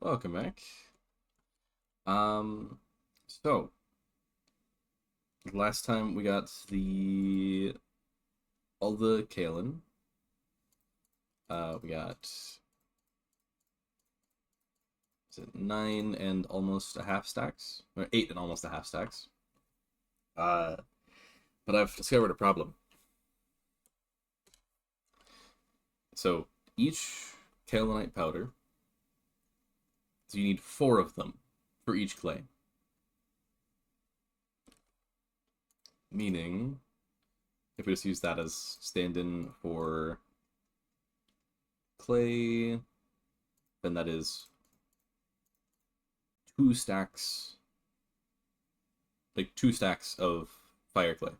Welcome back. Um, so last time we got all the Kaolin. We got is it 9 and almost a half stacks, or 8 and almost a half stacks. Uh, but I've discovered a problem. So each Kaolinite powder, so you need 4 of them for each clay. Meaning, if we just use that as stand-in for clay, then that is 2 stacks, like 2 stacks of fire clay.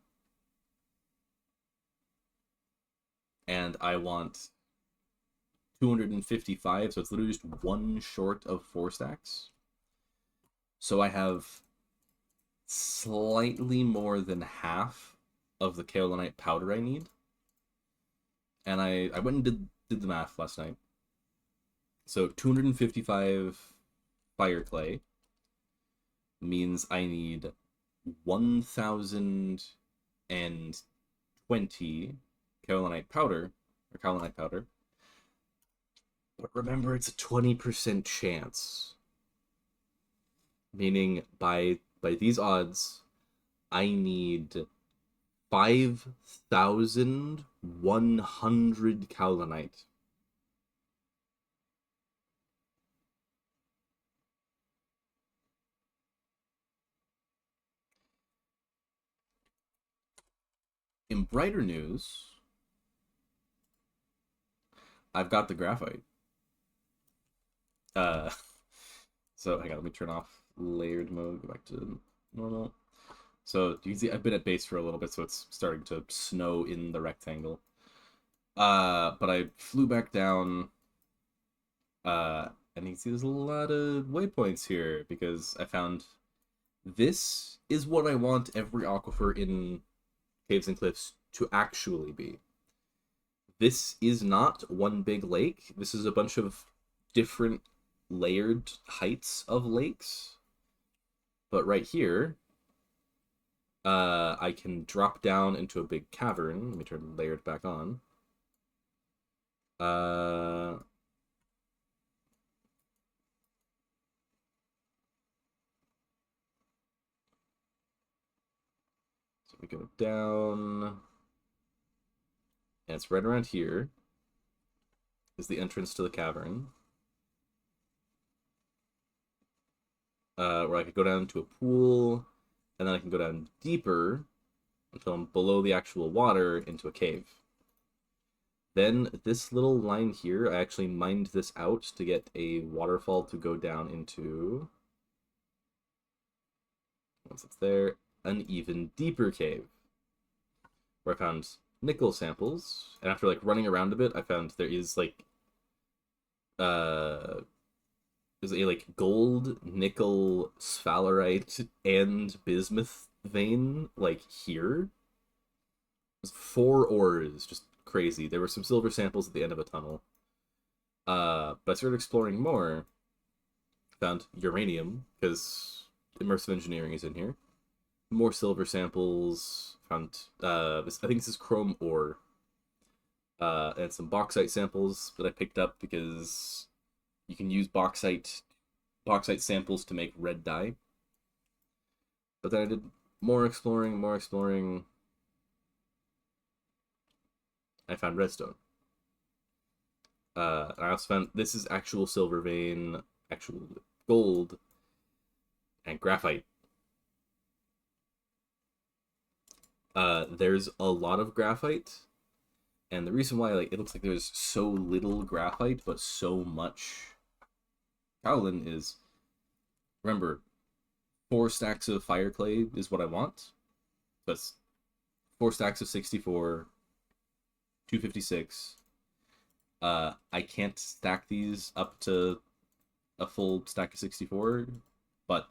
And I want 255, so it's literally just 1 short of 4 stacks. So I have slightly more than half of the kaolinite powder I need. And I went and did the math last night. So 255 fire clay means I need 1,020 kaolinite powder, or kaolinite powder. But remember, it's a 20% chance. Meaning, by these odds, I need 5,100 kaolinite. In brighter news, I've got the graphite. Uh, so hang on, let me turn off layered mode, go back to normal. So you can see I've been at base for a little bit, so it's starting to snow in the rectangle. But I flew back down, and you can see there's a lot of waypoints here because I found this is what I want every aquifer in Caves and Cliffs to actually be. This is not one big lake. This is a bunch of different layered heights of lakes. But right here, I can drop down into a big cavern. Let me turn layered back on. So we go down, and it's right around here is the entrance to the cavern. Where I could go down to a pool, and then I can go down deeper until I'm below the actual water into a cave. Then this little line here, I actually mined this out to get a waterfall to go down into, once it's there, an even deeper cave, where I found nickel samples, and after like running around a bit, I found there is like there's a like gold, nickel, sphalerite, and bismuth vein like here. There's 4 ores, just crazy. There were some silver samples at the end of a tunnel. But I started exploring more. Found uranium, because immersive engineering is in here. More silver samples. Found I think this is chrome ore. And some bauxite samples that I picked up because you can use bauxite samples to make red dye. But then I did more exploring. I found redstone. I also found this is actual silver vein, actual gold, and graphite. There's a lot of graphite, and the reason why like it looks like there's so little graphite but so much kaolin is, remember, 4 stacks of fire clay is what I want. That's 4 stacks of 64, 256. I can't stack these up to a full stack of 64, but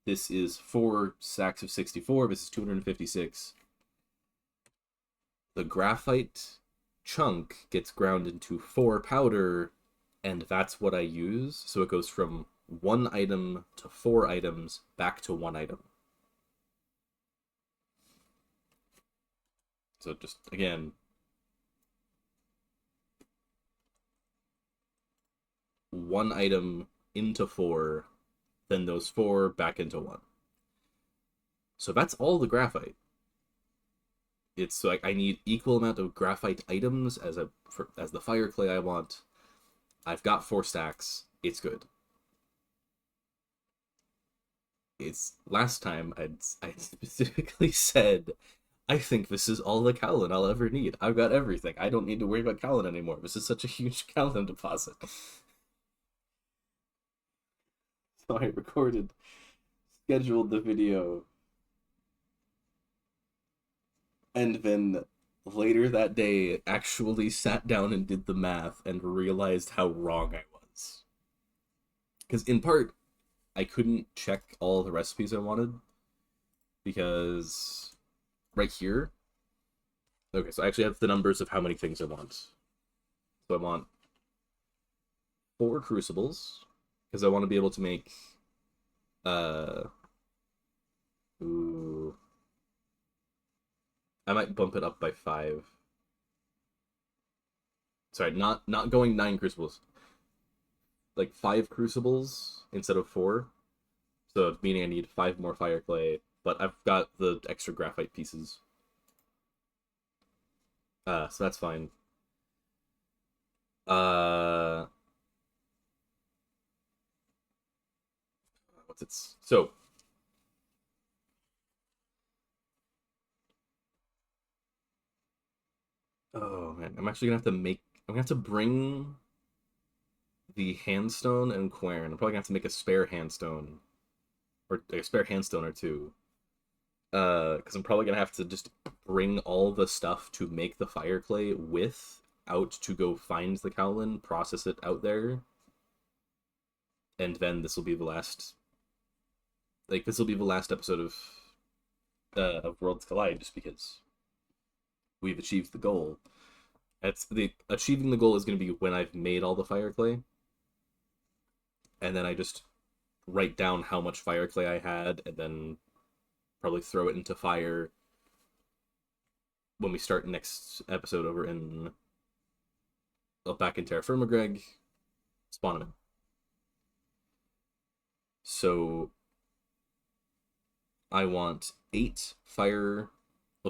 this is 4 stacks of 64. This is 256. The graphite chunk gets ground into 4 powder and that's what I use. So it goes from one item to 4 items back to one item. So just again, one item into 4, then those 4 back into 1. So that's all the graphite. It's like I need equal amount of graphite items as the fire clay I want. I've got 4 stacks. It's good. It's last time I specifically said I think this is all the Kaolin I'll ever need. I've got everything. I don't need to worry about Kaolin anymore. This is such a huge Kaolin deposit. So I scheduled the video, and then later that day actually sat down and did the math and realized how wrong I was. Because in part, I couldn't check all the recipes I wanted because right here. Okay, so I actually have the numbers of how many things I want. So I want 4 crucibles because I want to be able to make ooh, I might bump it up by 5. Sorry, not going 9 crucibles. Like 5 crucibles instead of 4. So meaning I need 5 more fire clay, but I've got the extra graphite pieces. So that's fine. What's its so oh man, I'm gonna have to bring the handstone and quern. I'm probably gonna have to make a spare handstone or a spare handstone or two. Because I'm probably gonna have to just bring all the stuff to make the fire clay with out to go find the Kaolin, process it out there, and then this will be the last. Like this will be the last episode of Worlds Collide, just because we've achieved the goal. That's the achieving the goal is going to be when I've made all the fire clay, and then I just write down how much fire clay I had, and then probably throw it into fire when we start next episode over in back in TerraFirma, Greg. Spawn him in. So I want 8 fire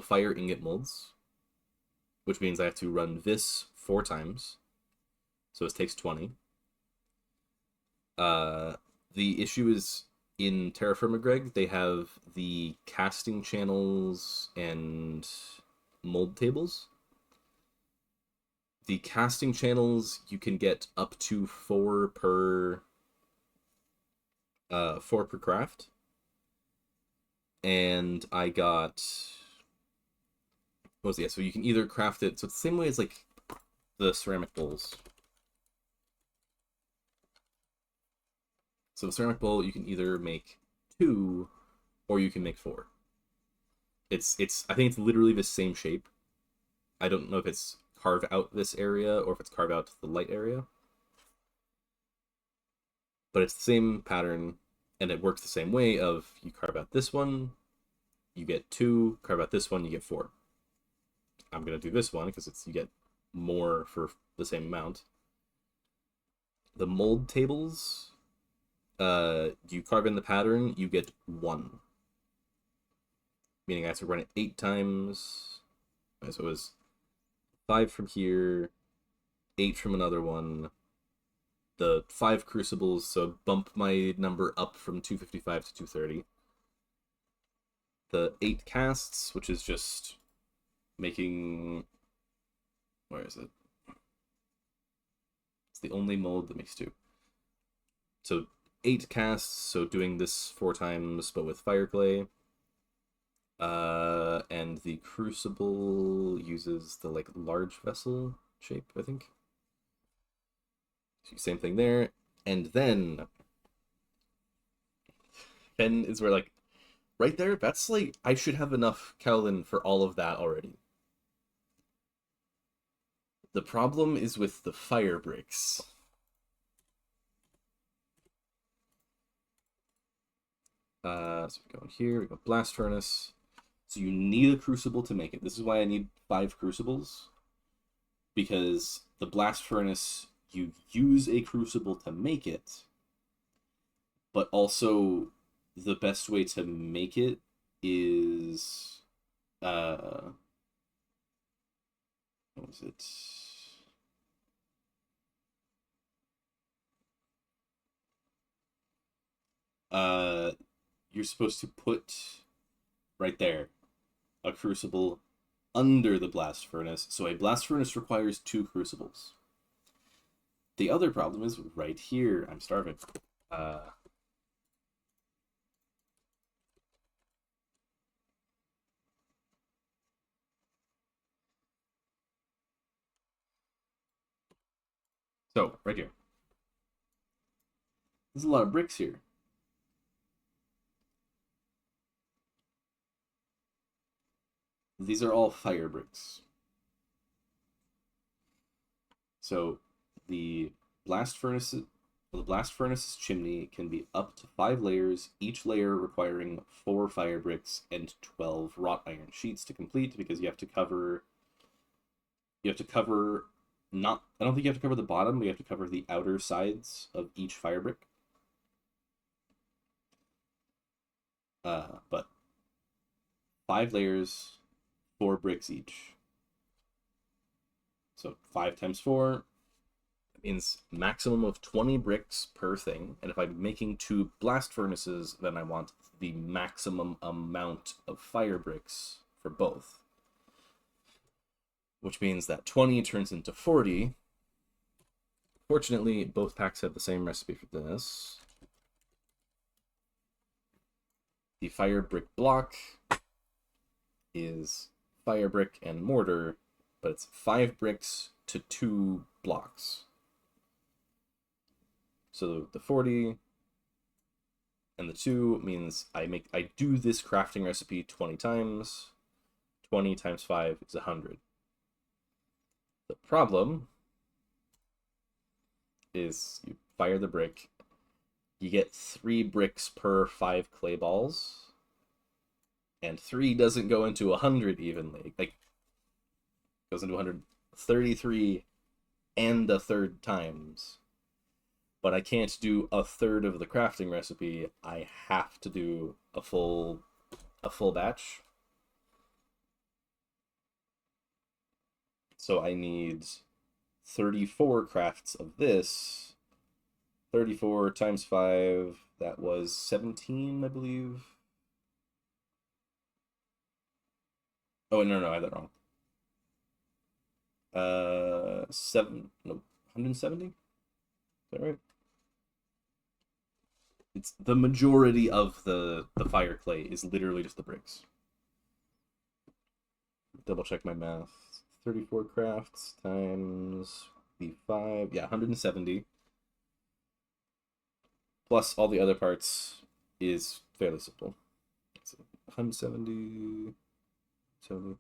ingot molds, which means I have to run this 4 times. So it takes 20. The issue is in TerraFirma, Greg, they have the casting channels and mold tables. The casting channels you can get up to 4 per 4 per craft. And I got what was it? Yeah, so you can either craft it so it's the same way as like the ceramic bowls. So the ceramic bowl you can either make 2 or you can make 4. It's I think it's literally the same shape. I don't know if it's carve out this area or if it's carve out the light area. But it's the same pattern and it works the same way of you carve out this one, you get 2, carve out this one, you get 4. I'm gonna do this one because it's you get more for the same amount. The mold tables, you carve in the pattern, you get 1. Meaning I have to run it 8 times. So it was 5 from here, 8 from another one. The 5 crucibles, so bump my number up from 255 to 230. The 8 casts, which is just making... Where is it? It's the only mold that makes 2. So 8 casts, so doing this 4 times, but with fire clay. And the crucible uses the like large vessel shape, I think. Same thing there. And then is where like right there, that's like I should have enough Kaolin for all of that already. The problem is with the fire bricks. So we go in here, we go blast furnace. So you need a crucible to make it. This is why I need 5 crucibles. Because the blast furnace, you use a crucible to make it, but also the best way to make it is what was it? Uh you're supposed to put right there a crucible under the blast furnace. So a blast furnace requires 2 crucibles. The other problem is right here. I'm starving. Uh so right here. There's a lot of bricks here. These are all fire bricks. So the blast furnace, the blast furnace's chimney can be up to 5 layers, each layer requiring 4 fire bricks and 12 wrought iron sheets to complete. Because you have to cover not. I don't think you have to cover the bottom. But you have to cover the outer sides of each fire brick. But 5 layers, 4 bricks each. So 5 times 4 means maximum of 20 bricks per thing. And if I'm making 2 blast furnaces, then I want the maximum amount of fire bricks for both. Which means that 20 turns into 40. Fortunately, both packs have the same recipe for this. The fire brick block is fire brick and mortar, but it's 5 bricks to 2 blocks. So the 40 and the 2 means I do this crafting recipe 20 times. 20 times 5 is 100. The problem is you fire the brick, you get 3 bricks per 5 clay balls, and 3 doesn't go into 100 evenly. Like, goes into 133 and a third times. But I can't do a third of the crafting recipe. I have to do a full batch. So I need 34 crafts of this. 34 times 5, that was 17, I believe. Oh, no, I have that wrong. 170? Is that right? It's the majority of the fire clay is literally just the bricks. Double check my math. 34 crafts times the 5. Yeah, 170. Plus all the other parts is fairly simple. So 170. 70.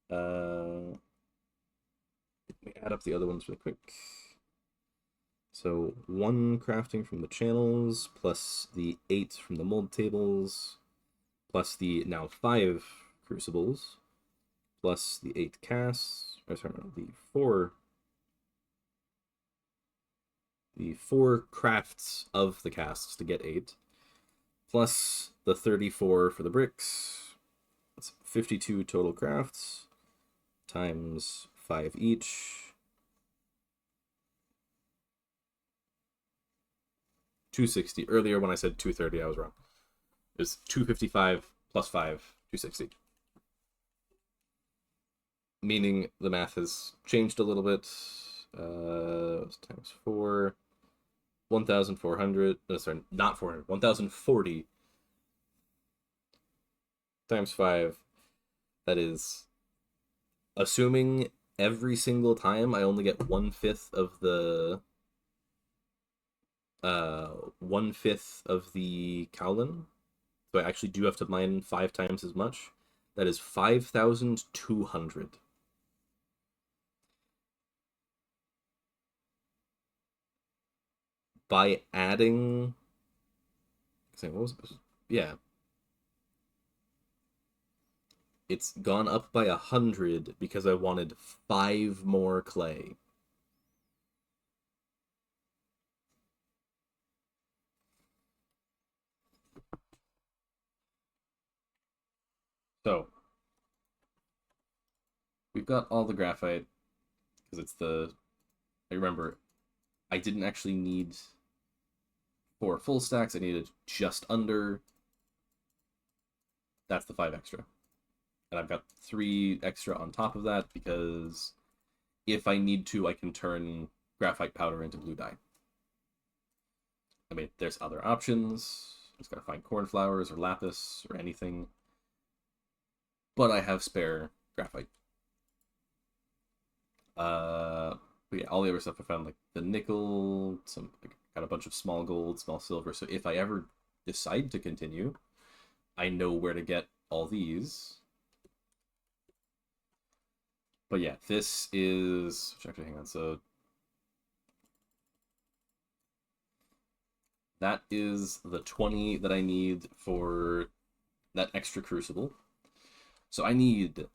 Let me add up the other ones really quick. So 1 crafting from the channels, plus the 8 from the mold tables, plus the now 5 crucibles, plus the 8 casts, or sorry, no, the 4 crafts of the casts to get 8, plus the 34 for the bricks. That's 52 total crafts, times 5 each. 260. Earlier when I said 230, I was wrong. It's 255 plus 5, 260. Meaning the math has changed a little bit. Times 4. 1,400. No, sorry, not 400. 1,040 times 5. That is assuming every single time I only get 1/5 of the 1/5 of the Kaolin. So I actually do have to mine 5 times as much. That is 5,200. By adding What was it? Yeah, it's gone up by 100 because I wanted 5 more clay. So we've got all the graphite because it's the. I remember I didn't actually need 4 full stacks. I needed just under. That's the 5 extra, and I've got 3 extra on top of that because if I need to, I can turn graphite powder into blue dye. I mean, there's other options. Just gotta find cornflowers or lapis or anything. But I have spare graphite. But yeah, all the other stuff I found, like the nickel, got a bunch of small gold, small silver. So if I ever decide to continue, I know where to get all these. But yeah, this is actually, hang on. So that is the 20 that I need for that extra crucible. So I need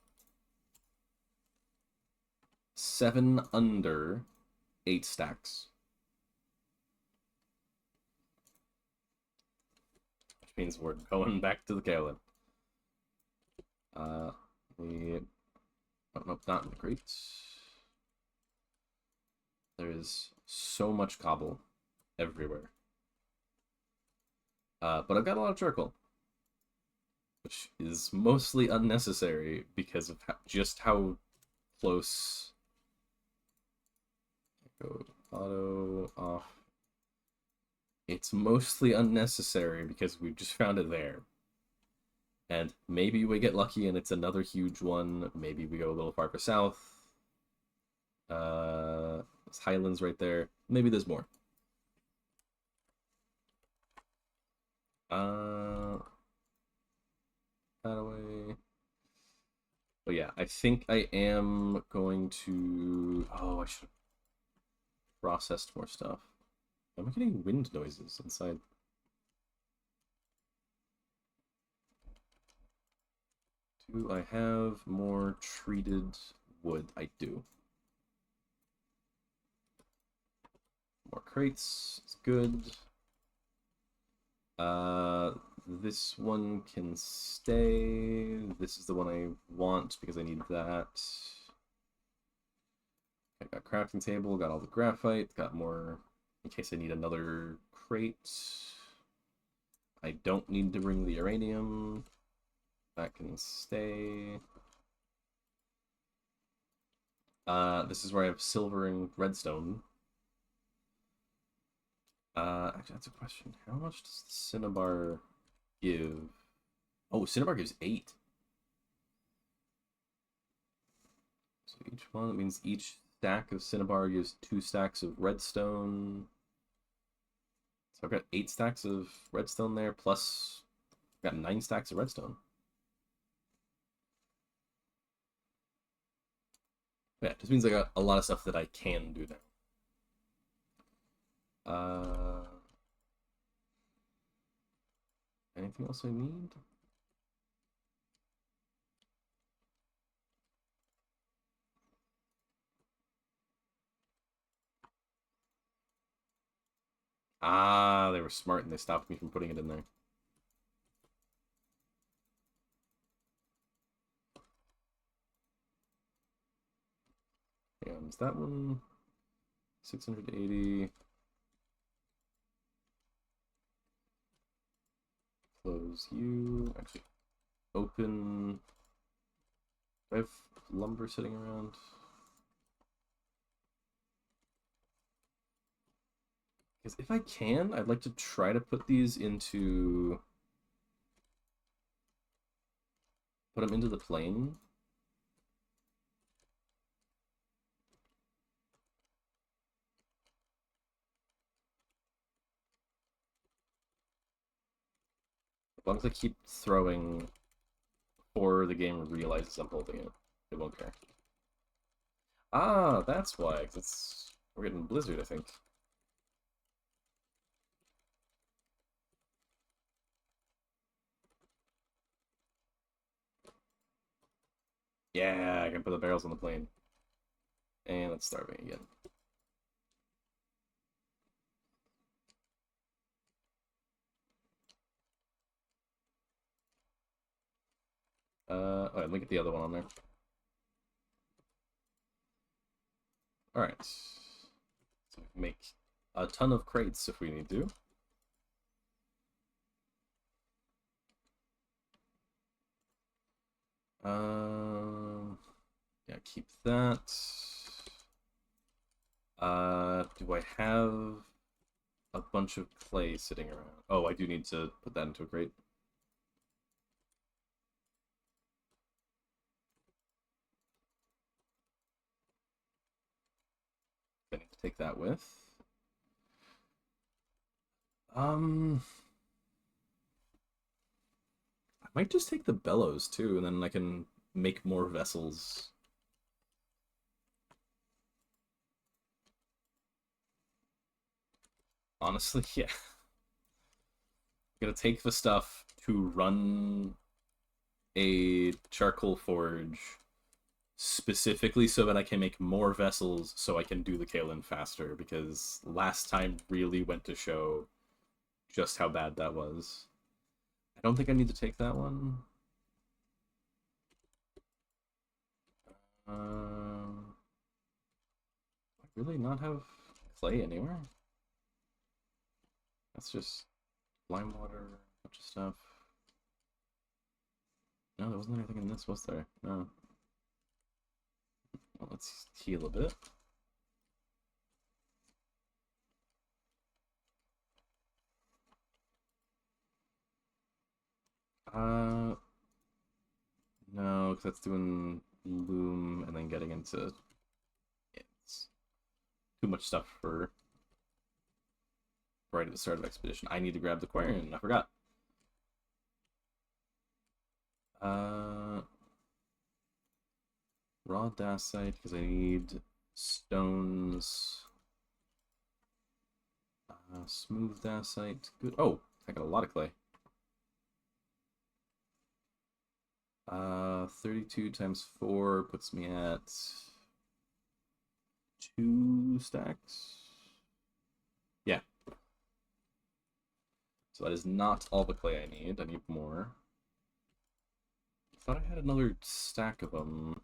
7 under 8 stacks. Which means we're going back to the Kaolin. Oh, nope, not in the crates. There's so much cobble everywhere. But I've got a lot of charcoal, which is mostly unnecessary because of just how close. Go auto off. It's mostly unnecessary because we just found it there. And maybe we get lucky and it's another huge one. Maybe we go a little farther south. There's highlands right there. Maybe there's more. That away. But yeah, I think I am going to. Oh, I should have processed more stuff. Am I getting wind noises inside? Do I have more treated wood? I do. More crates. It's good. This one can stay. This is the one I want because I need that. I got crafting table, got all the graphite, got more in case I need another crate. I don't need to bring the uranium. That can stay. This is where I have silver and redstone. Actually, that's a question. How much does the cinnabar give? Oh, cinnabar gives 8. So each one, that means each stack of cinnabar gives 2 stacks of redstone. So I've got 8 stacks of redstone there, plus I've got 9 stacks of redstone. Yeah, it just means I got a lot of stuff that I can do now. Anything else I need? Ah, they were smart and they stopped me from putting it in there. And that one, 680. Close you. Actually, open. Do I have lumber sitting around? Because if I can, I'd like to try to put these into. Put them into the plane. As long as I keep throwing before the game realizes I'm holding it, it won't care. Ah, that's why. 'Cause we're getting Blizzard, I think. Yeah, I can put the barrels on the plane. And let's starving again. Oh, let me get the other one on there. Alright. So we can make a ton of crates if we need to. Yeah, keep that. Do I have a bunch of clay sitting around? Oh, I do need to put that into a crate. I need to take that with. I might just take the bellows too, and then I can make more vessels. Honestly, yeah. I'm gonna take the stuff to run a charcoal forge specifically so that I can make more vessels so I can do the Kaolin faster, because last time really went to show just how bad that was. I don't think I need to take that one. I really not have clay anywhere? That's just lime water, a bunch of stuff. No, there wasn't anything in this, was there? No. Well, let's heal a bit. No, because that's doing loom and then getting into it's too much stuff for right at the start of expedition. I need to grab the Quern. I forgot. Uh, raw dacite because I need stones. Smooth dacite. Good. Oh, I got a lot of clay. 32 times 4 puts me at 2 stacks. Yeah. So that is not all the clay I need. I need more. I thought I had another stack of them.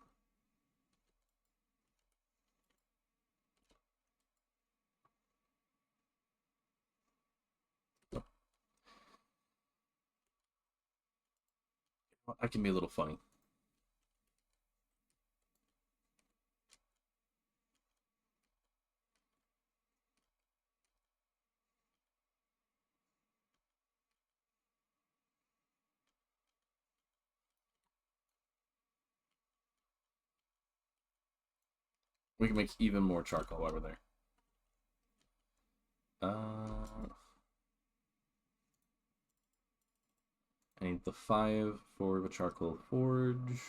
Oh. I can be a little funny. We can make even more charcoal while we're there. I need the 5 for the charcoal forge.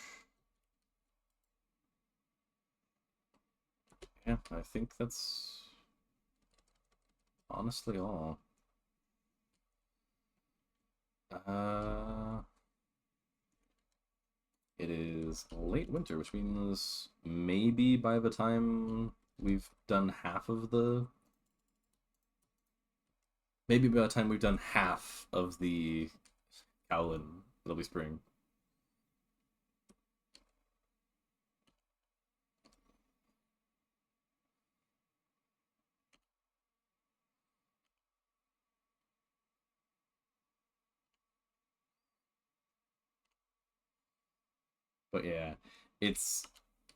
Yeah, I think that's honestly all. It is late winter, which means maybe by the time we've done half of the maybe by the time we've done half of the Kaolin, it'll be spring. But yeah, it's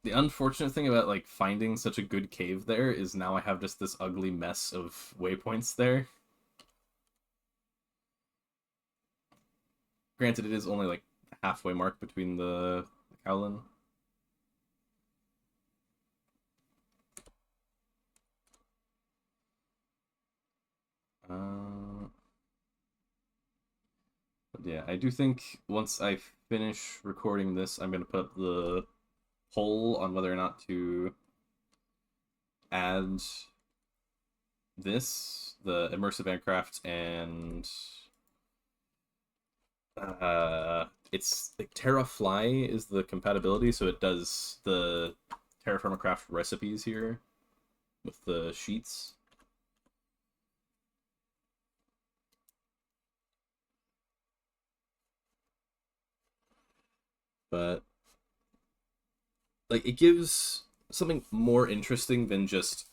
the unfortunate thing about like finding such a good cave there is now I have just this ugly mess of waypoints there. Granted, it is only like the halfway mark between the Kaolin. But yeah, I do think once I finish recording this, I'm gonna put up the poll on whether or not to add this, the immersive aircraft, and it's like TerraFly is the compatibility, so it does the TerraFirma Craft recipes here with the sheets. But like it gives something more interesting than just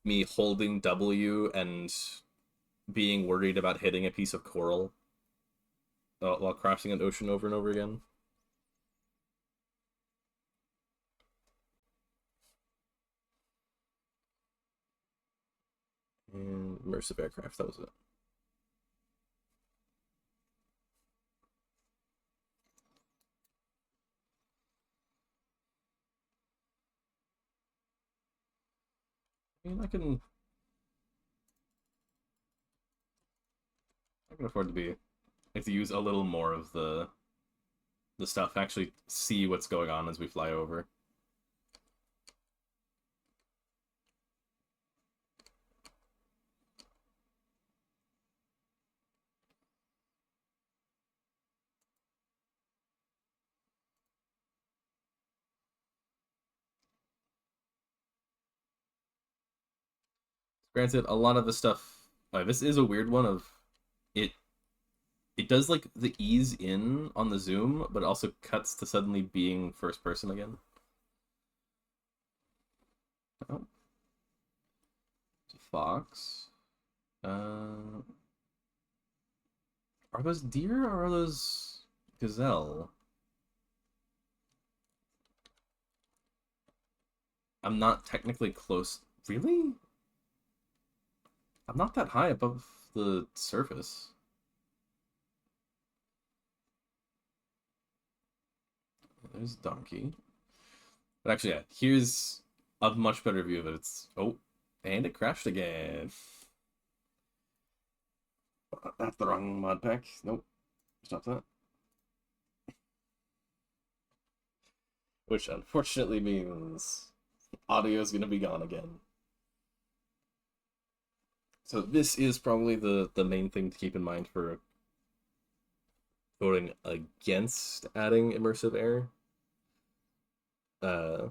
me holding W and being worried about hitting a piece of coral while crossing an ocean over and over again. And immersive aircraft, that was it. I mean, I can afford to be like to use a little more of the stuff, actually see what's going on as we fly over. Granted, a lot of the stuff, this is a weird one of it. It does like the ease in on the zoom, but it also cuts to suddenly being first person again. Oh, it's a fox. Are those deer or are those gazelle? I'm not technically close. Really? I'm not that high above the surface. There's donkey. But actually, yeah, here's a much better view of it. It's oh, and it crashed again. That's the wrong mod pack. Nope, stop that. Which unfortunately means audio is gonna be gone again. So this is probably the main thing to keep in mind for voting against adding immersive air. Uh,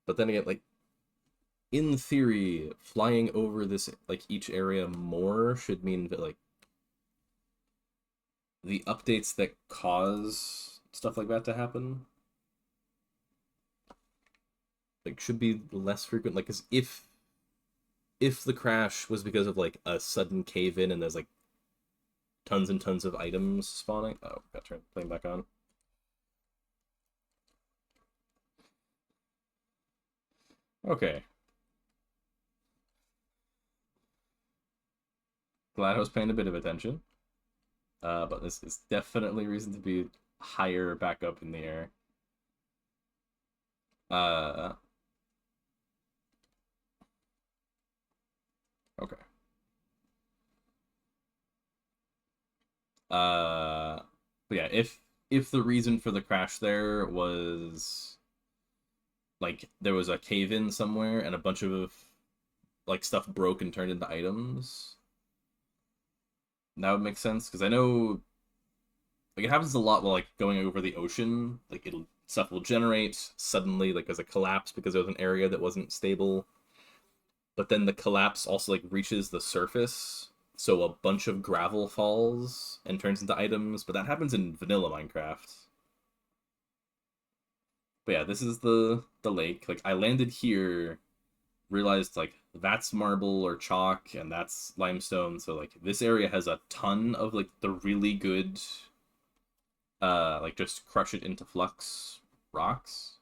but then again, like in theory, flying over this like each area more should mean that like the updates that cause stuff like that to happen like should be less frequent. Like, cause if the crash was because of like a sudden cave in and there's like tons and tons of items spawning. Oh, got turned playing back on. Okay. Glad I was paying a bit of attention. But this is definitely reason to be higher back up in the air. Uh, okay. But yeah, if the reason for the crash there was like there was a cave in somewhere and a bunch of like stuff broke and turned into items, that would make sense because I know like it happens a lot while like going over the ocean. Like it'll stuff will generate suddenly like there's a collapse because there was an area that wasn't stable, but then the collapse also like reaches the surface, so a bunch of gravel falls and turns into items. But that happens in vanilla Minecraft. But yeah, this is the lake. Like I landed here, realized like that's marble or chalk and that's limestone. So like this area has a ton of like the really good like just crush it into flux rocks.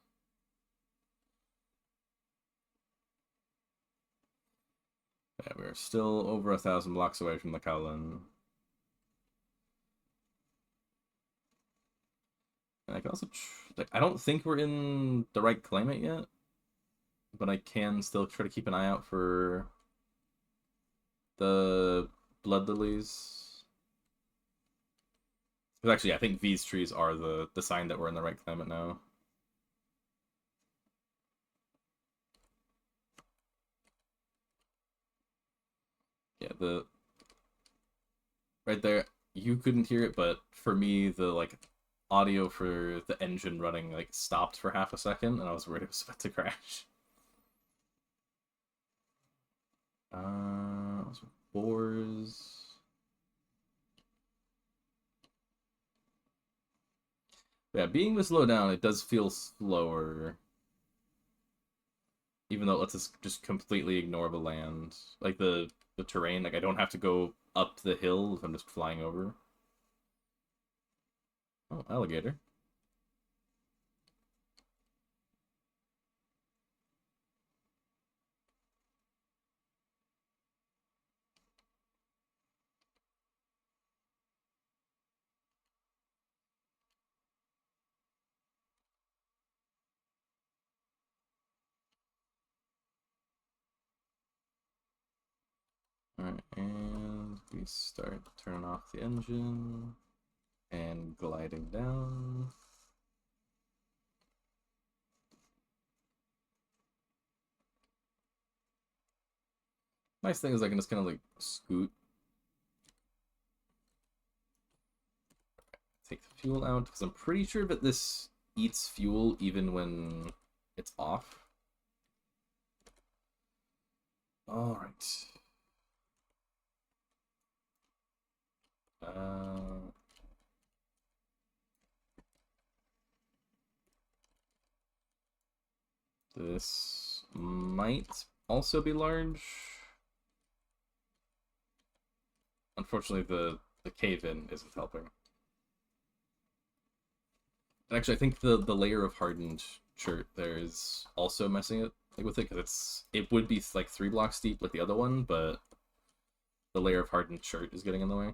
Yeah, we're still over 1,000 blocks away from the Kaolin. And I can also like I don't think we're in the right climate yet, but I can still try to keep an eye out for the blood lilies. Because actually, I think these trees are the sign that we're in the right climate now. Yeah, the right there. you couldn't hear it, but for me, the like audio for the engine running like stopped for half a second, and I was worried it was about to crash. Some bores. Yeah, being this low down, it does feel slower, even though it lets us just completely ignore the land, like the terrain. Like I don't have to go up the hill if I'm just flying over. Oh, alligator. Alright, and we start turning off the engine and gliding down. Nice thing is I can just kind of like scoot, take the fuel out, because I'm pretty sure that this eats fuel even when it's off. Alright. This might also be large. Unfortunately, the cave-in isn't helping. Actually, I think the layer of hardened chert there is also messing it with it, because it would be like 3 blocks deep like the other one, but the layer of hardened chert is getting in the way.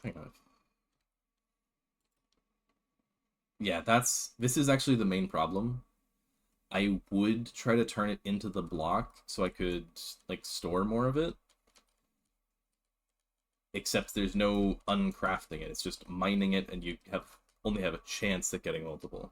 Let's hang on. Yeah, this is actually the main problem. I would try to turn it into the block so I could like store more of it. Except there's no uncrafting it. It's just mining it, and you only have a chance at getting multiple.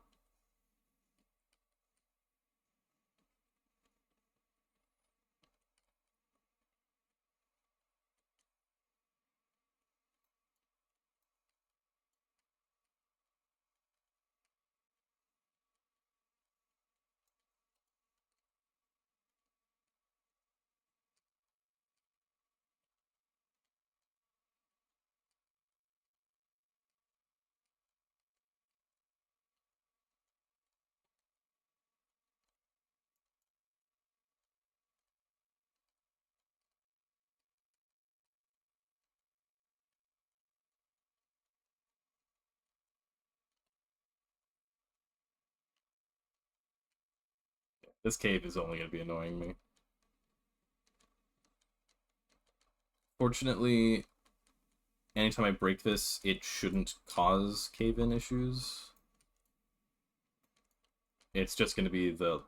This cave is only going to be annoying me. Fortunately, anytime I break this, it shouldn't cause cave-in issues. It's just going to be the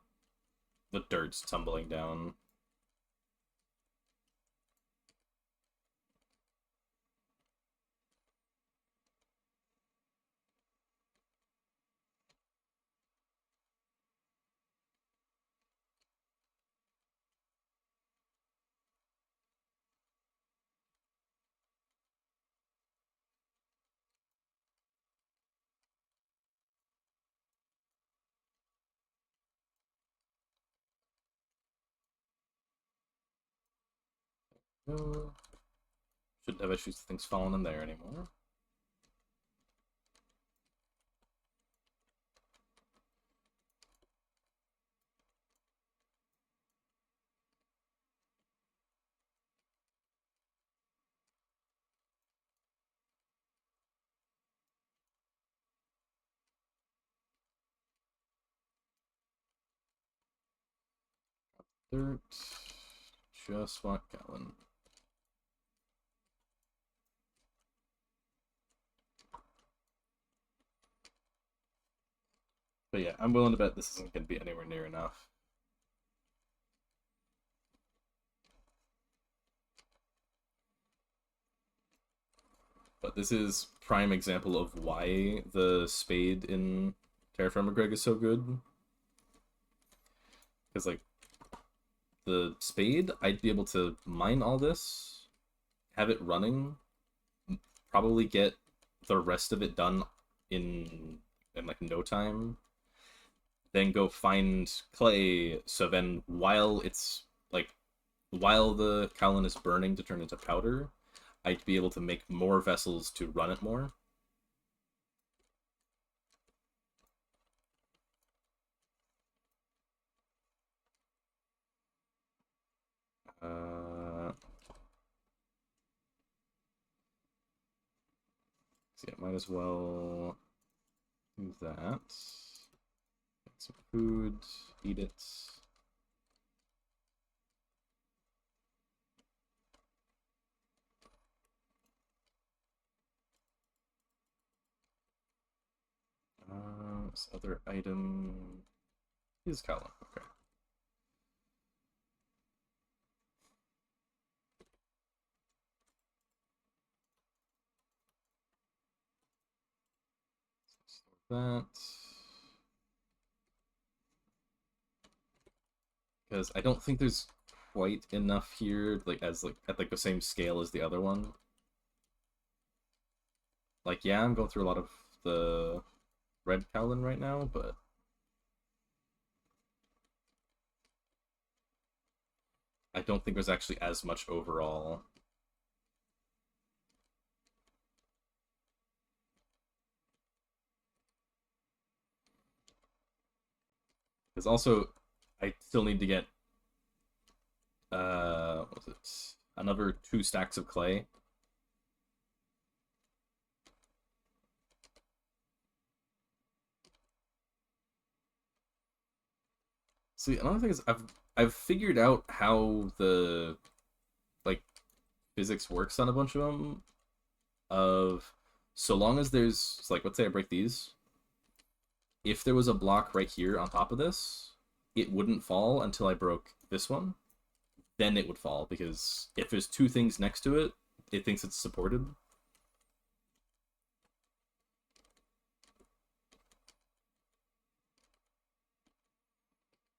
dirt's tumbling down. Shouldn't have issues with things falling in there anymore. Dirt. Just want Kaolin. But yeah, I'm willing to bet this isn't going to be anywhere near enough. But this is prime example of why the spade in TerraFirma Greg is so good. Because, like, the spade, I'd be able to mine all this, have it running, probably get the rest of it done in like no time, then go find clay. So then while it's like while the Kaolin is burning to turn into powder, I'd be able to make more vessels to run it more. So yeah, might as well do that. Get some food, eat it. This other item is Kaolin. Okay. That. Because I don't think there's quite enough here, like as like at like the same scale as the other one. Like, yeah, I'm going through a lot of the red Kaolin right now, but I don't think there's actually as much overall. Because also, I still need to get what was it? Another 2 stacks of clay. See, another thing is I've figured out how the like physics works on a bunch of them. Of so long as there's like, let's say I break these, if there was a block right here on top of this, it wouldn't fall until I broke this one. Then it would fall because if there's 2 things next to it, it thinks it's supported.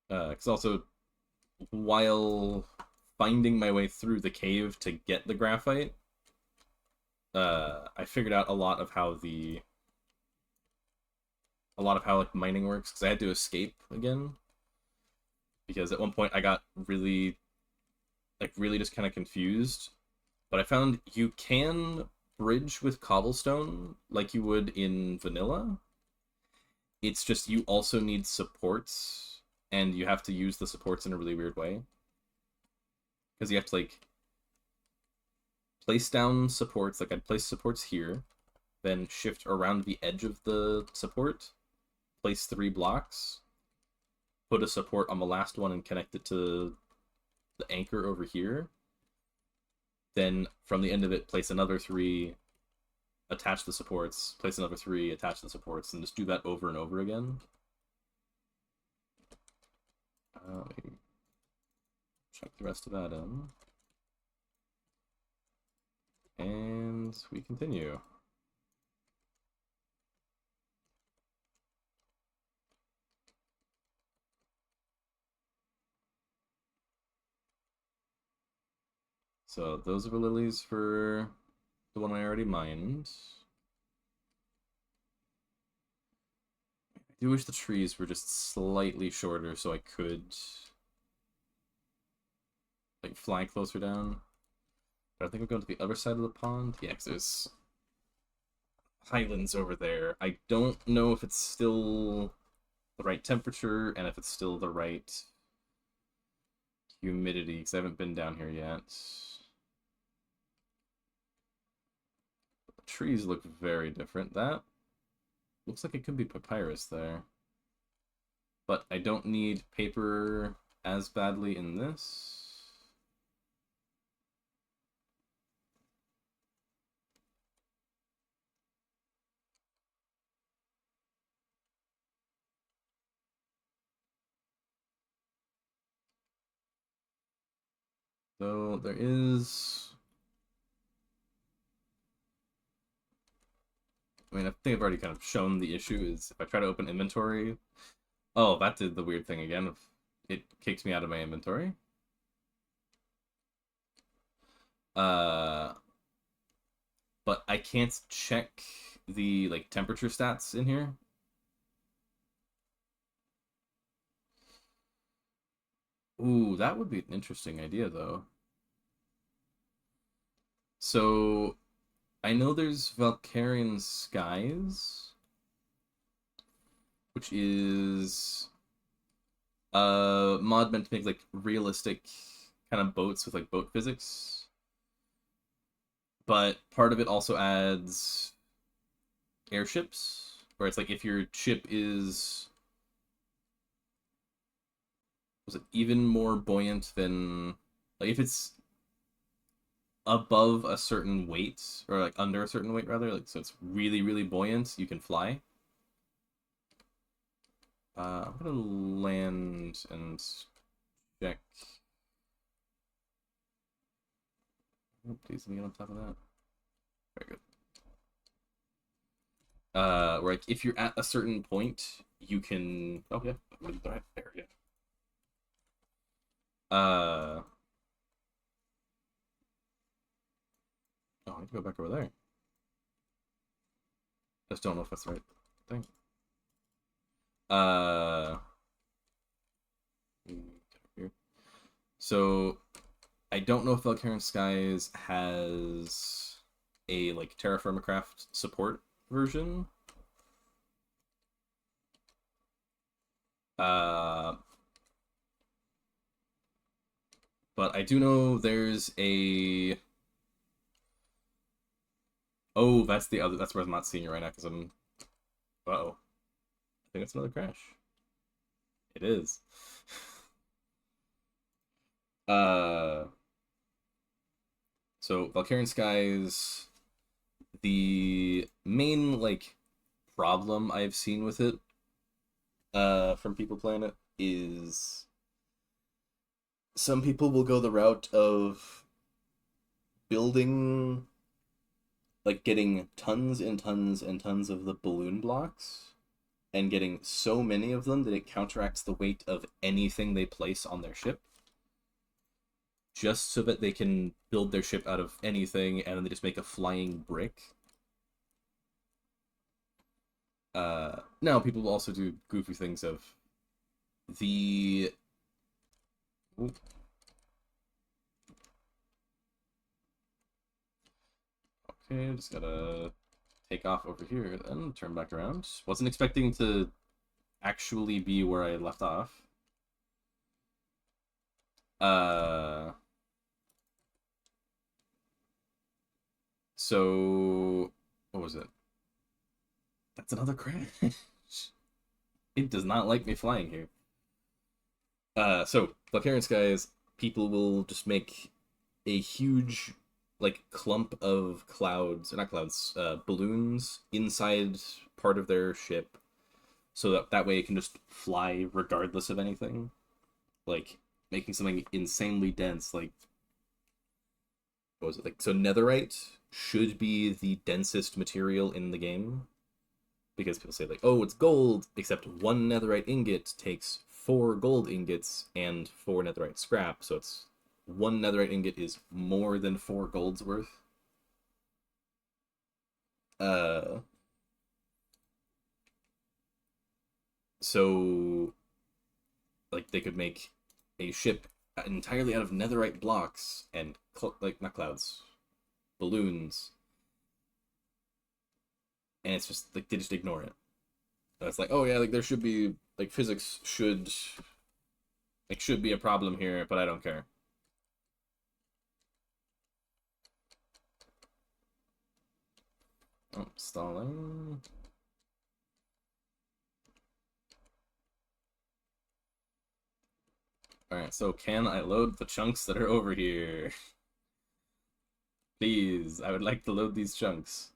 Because also, while finding my way through the cave to get the graphite, I figured out a lot of how like mining works because I had to escape again because at one point I got really just kind of confused. But I found you can bridge with cobblestone like you would in vanilla. It's just you also need supports, and you have to use the supports in a really weird way because you have to like place down supports. Like I'd place supports here, then shift around the edge of the support, place 3 blocks, put a support on the last one, and connect it to the anchor over here. Then from the end of it, place another 3, attach the supports, place another 3, attach the supports, and just do that over and over again. Check the rest of that in. And we continue. So those are the lilies for the one I already mined. I do wish the trees were just slightly shorter so I could like fly closer down. But I think we're going to the other side of the pond. Yeah, because there's highlands over there. I don't know if it's still the right temperature and if it's still the right humidity because I haven't been down here yet. The trees look very different. That looks like it could be papyrus there. But I don't need paper as badly in this. So there is I mean, I think I've already kind of shown the issue is if I try to open inventory. Oh, that did the weird thing again. It kicked me out of my inventory. Uh, but I can't check the like temperature stats in here. Ooh, that would be an interesting idea though. So I know there's Valkyrian Skies, which is a mod meant to make like realistic kind of boats with like boat physics. But part of it also adds airships, where it's like if your ship is was it even more buoyant than like if it's above a certain weight or like under a certain weight rather, like so it's really really buoyant, you can fly. I'm gonna land and check. Please let me get on top of that. Very good. Where like if you're at a certain point, you can. Oh yeah, I'm in the right area. Oh, I need to go back over there. Just don't know if that's the right thing. Here. So I don't know if Valkyrian Skies has a like TerraFirma Craft support version. But I do know there's a. Oh, that's the other. That's where I'm not seeing it right now because I'm. Uh-oh. I think it's another crash. It is. So Valkyrian Skies, the main like problem I've seen with it, from people playing it is some people will go the route of building like getting tons and tons and tons of the balloon blocks and getting so many of them that it counteracts the weight of anything they place on their ship just so that they can build their ship out of anything and then they just make a flying brick. Now people will also do goofy things of the okay, just gotta take off over here then turn back around. Wasn't expecting to actually be where I left off. So what was it? That's another crash. It does not like me flying here. So Valkyrian Skies, people will just make a huge like clump of clouds, or not clouds, balloons inside part of their ship, so that way it can just fly regardless of anything. Like making something insanely dense, like what was it like? So netherite should be the densest material in the game because people say like, oh, it's gold, except one netherite ingot takes 4 gold ingots and 4 netherite scrap, so it's one netherite ingot is more than 4 gold's worth. Uh, so like they could make a ship entirely out of netherite blocks and like not clouds, balloons, and it's just like they just ignore it. It's like, oh yeah, like there should be like physics should be a problem here, but I don't care. Oh, stalling. Alright, so can I load the chunks that are over here? Please, I would like to load these chunks.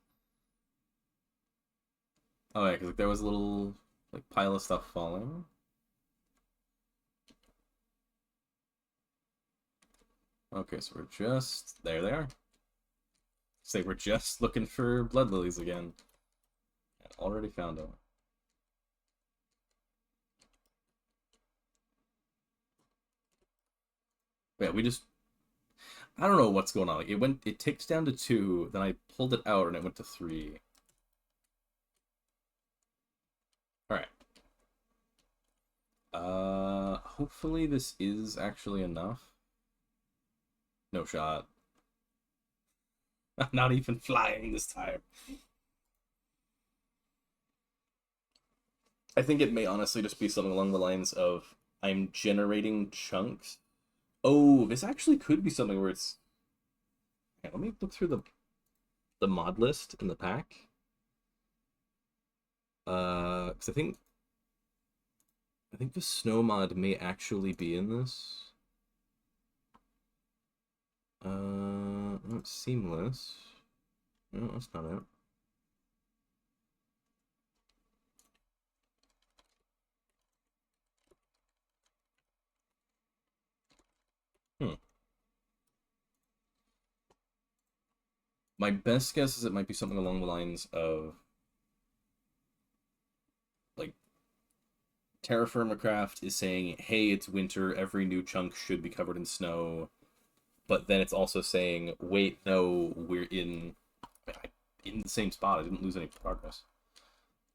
Oh yeah, because like, there was a little like pile of stuff falling. Okay, so we're just... There they are. Say we're just looking for blood lilies again. already found it. Yeah, we just I don't know what's going on. Like it ticked down to 2, then I pulled it out and it went to 3. Alright. Hopefully this is actually enough. No shot. I'm not even flying this time. I think it may honestly just be something along the lines of I'm generating chunks. Oh, this actually could be something where it's. Yeah, let me look through the mod list in the pack. 'Cause I think the snow mod may actually be in this. It's seamless. No, that's not it. Hmm. My best guess is it might be something along the lines of like TerraFirma Craft is saying, "Hey, it's winter. Every new chunk should be covered in snow." But then it's also saying, "Wait, no, we're in the same spot. I didn't lose any progress."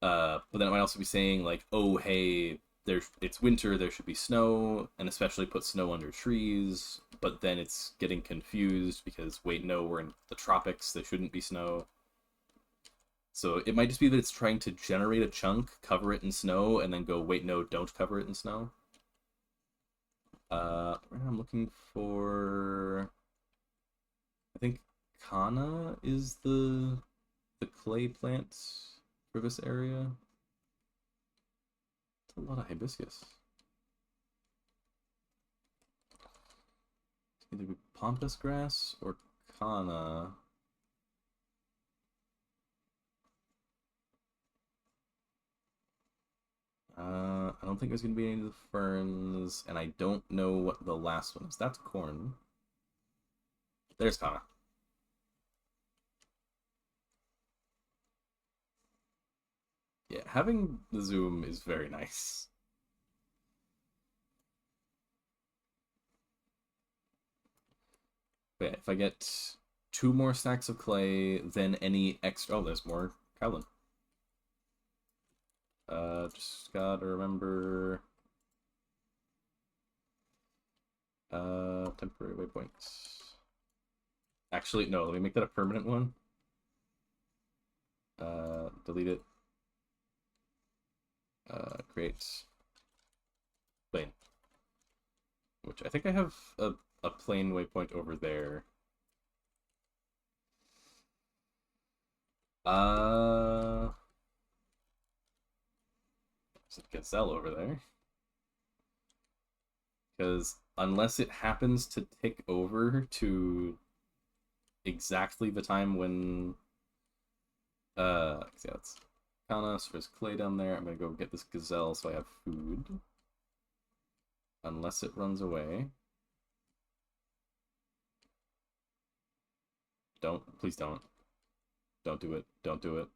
But then it might also be saying like, "Oh, hey, it's winter. There should be snow, and especially put snow under trees." But then it's getting confused because wait, no, we're in the tropics. There shouldn't be snow. So it might just be that it's trying to generate a chunk, cover it in snow, and then go, wait, no, don't cover it in snow. Right now I'm looking for. I think Kana is the clay plant for this area. It's a lot of hibiscus. It's either pampas grass or Kana. I don't think there's gonna be any of the ferns, and I don't know what the last one is. That's Quern. There's Kana. Yeah, having the zoom is very nice. But yeah, if I get 2 more stacks of clay, then any extra. Oh, there's more Kaolin. Just gotta remember. Temporary waypoints. Actually, no. Let me make that a permanent one. Delete it. Create plane. Which I think I have a plane waypoint over there. There's a gazelle over there. Because unless it happens to tick over to exactly the time when yeah, it's Kana, so there's clay down there. I'm gonna go get this gazelle so I have food. Unless it runs away. Don't, please don't. Don't do it. Don't do it.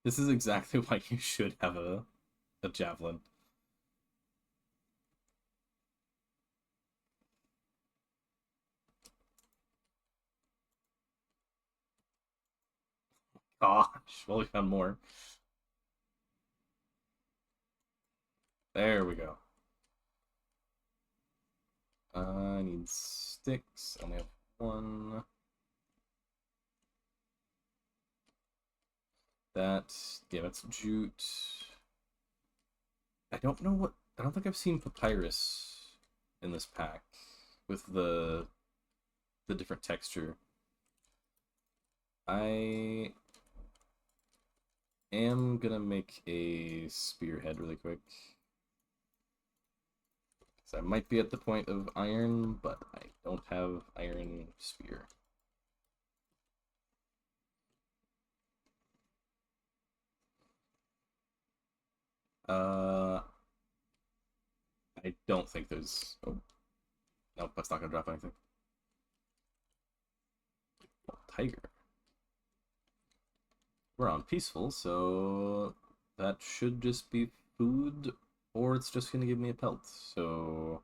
This is exactly why you should have a javelin. Gosh, well, we found more. There we go. I need sticks. I only have 1. Yeah, that's jute. I don't know what. I don't think I've seen papyrus in this pack with the different texture. I am gonna make a spearhead really quick. So I might be at the point of iron, but I don't have iron spear. I don't think there's... Oh, nope, that's not gonna drop anything. Oh, tiger. We're on peaceful, so that should just be food, or it's just gonna give me a pelt, so...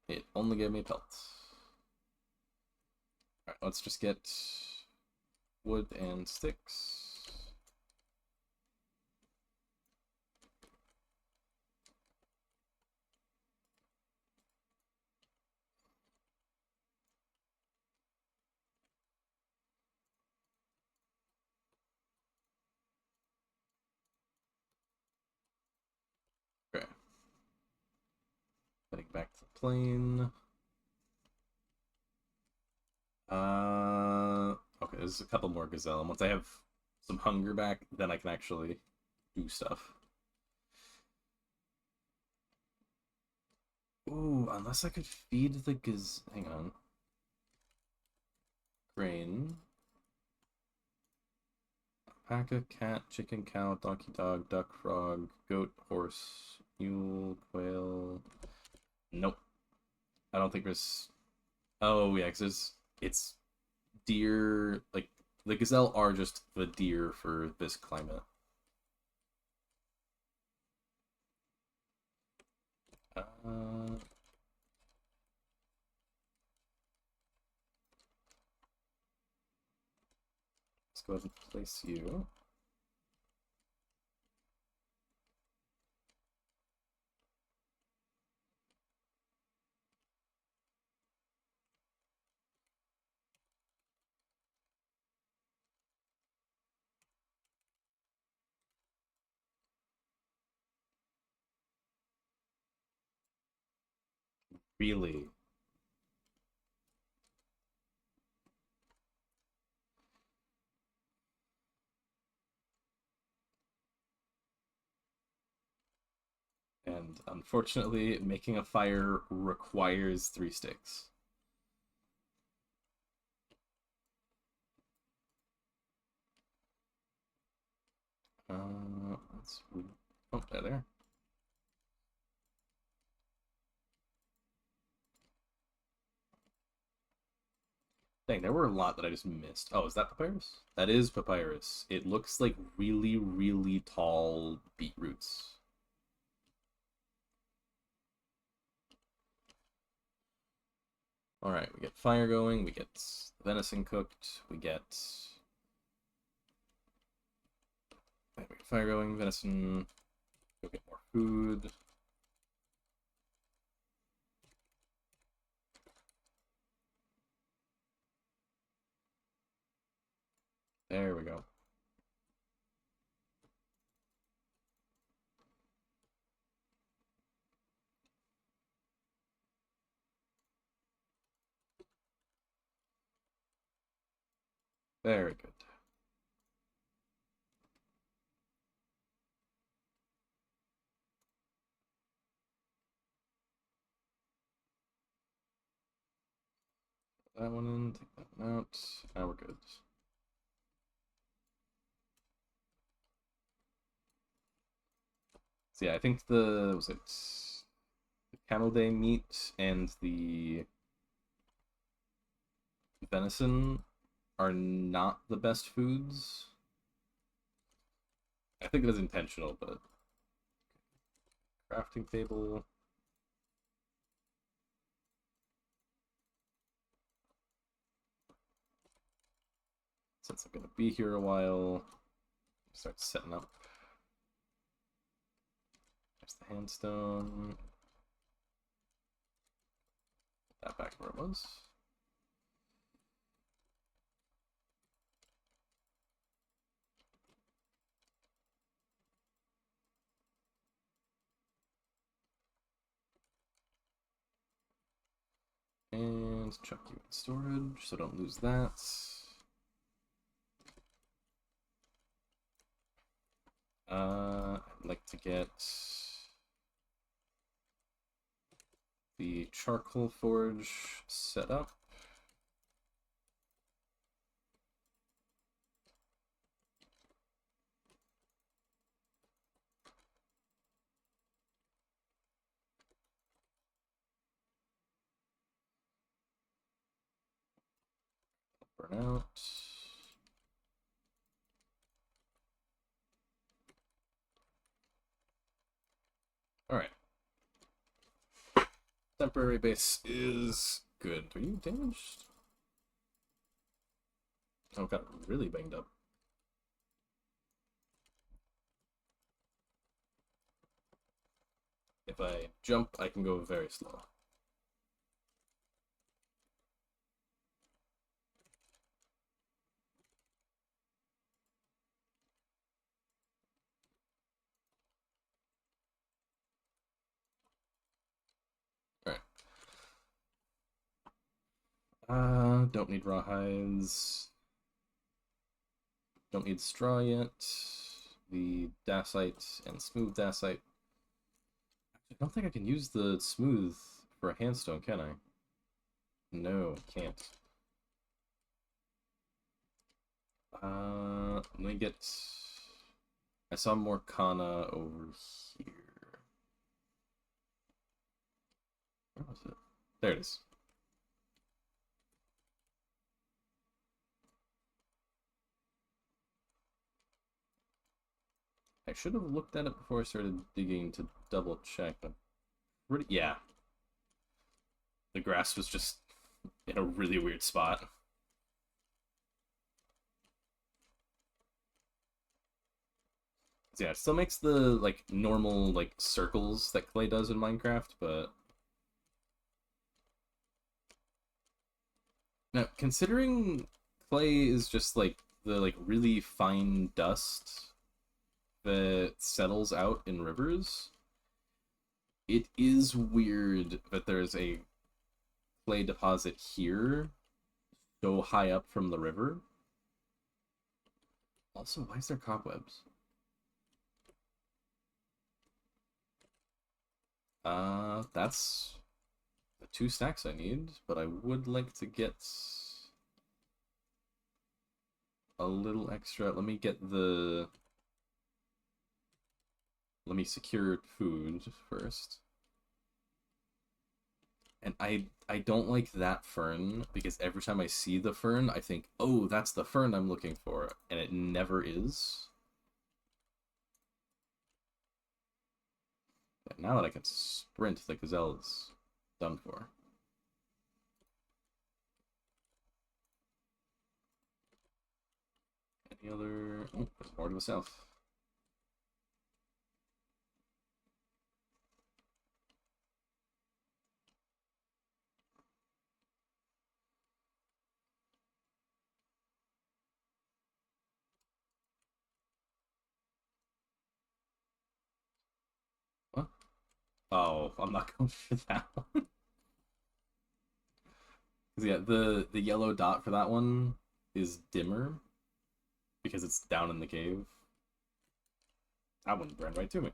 It only gave me a pelt. Alright, let's just get wood and sticks. Okay. Heading back to the plane. Okay, there's a couple more gazelle. And once I have some hunger back, then I can actually do stuff. Ooh, unless I could feed the hang on. Grain. Alpaca, cat, chicken, cow, donkey, dog, duck, frog, goat, horse, mule, quail. Nope. I don't think there's... Oh, yeah, because it's deer... Like, the gazelle are just the deer for this climate. Let's go ahead and place you. Really? And unfortunately, making a fire requires 3 sticks. Let's... Oh, there. Dang, there were a lot that I just missed. Oh, is that papyrus? That is papyrus. It looks like really, really tall beetroots. Alright, we get fire going, we get venison cooked, we get... Fire going, venison, go get more food. There we go. Very good. That one in, take that one out. Now we're good. So yeah, I think was it the camel day meat and the venison are not the best foods. I think it is intentional, but crafting table. Since I'm gonna be here a while, start setting up. There's the handstone. Put that back where it was. And chuck you in storage so don't lose that. I'd like to get the charcoal forge set up. Burn out. Alright. Temporary base is good. Are you damaged? Oh, got really banged up. If I jump, I can go very slow. Don't need rawhides. Don't need straw yet. The dacite and smooth dacite. I don't think I can use the smooth for a handstone, can I? No, can't. Let me get... I saw more Kana over here. Where was it? There it is. I should have looked at it before I started digging to double check. But pretty, yeah. The grass was just in a really weird spot. Yeah, it still makes the like normal like circles that Clay does in Minecraft, but now considering Clay is just like the like really fine dust that settles out in rivers, it is weird that there's a clay deposit here so high up from the river. Also, why is there cobwebs? That's the 2 stacks I need, but I would like to get a little extra. Let me get the... Let me secure food first. And I don't like that fern, because every time I see the fern, I think, oh, that's the fern I'm looking for, and it never is. But now that I can sprint, the gazelle is done for. Any other... Oh, there's more to the south. What? Oh, I'm not going for that one. Yeah, the yellow dot for that one is dimmer because it's down in the cave. That one burned right to me.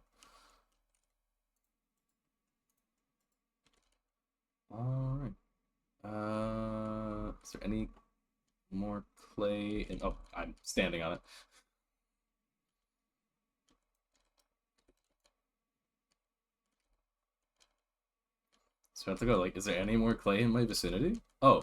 Alright. Is there any more clay in... Oh, I'm standing on it. So I have to go, like, is there any more clay in my vicinity? Oh.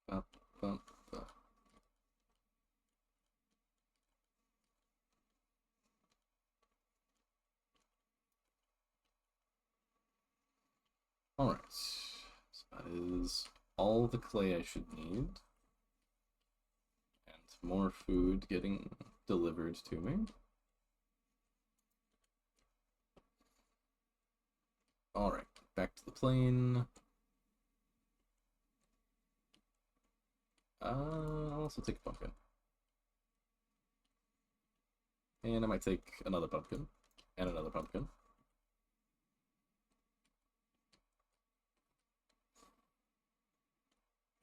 Bump, bump, bump. Alright. So that is all the clay I should need. And more food getting delivered to me. Alright, back to the plane. I'll also take a pumpkin. And I might take another pumpkin. And another pumpkin.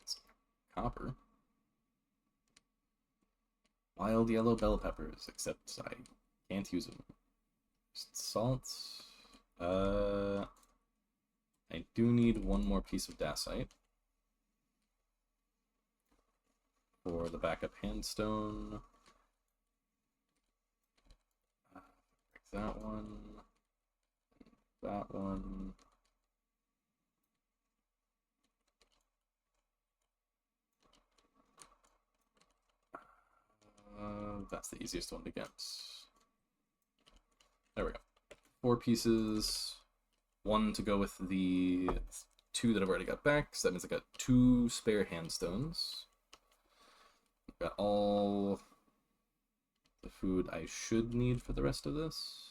It's copper. Wild yellow bell peppers, except I can't use them. Just salt. I do need one more piece of dacite. for the backup handstone. That one. That one. That's the easiest one to get. There we go. 4 pieces. 1 to go with the 2 that I've already got back, so that means I got 2 spare handstones. Got all the food I should need for the rest of this.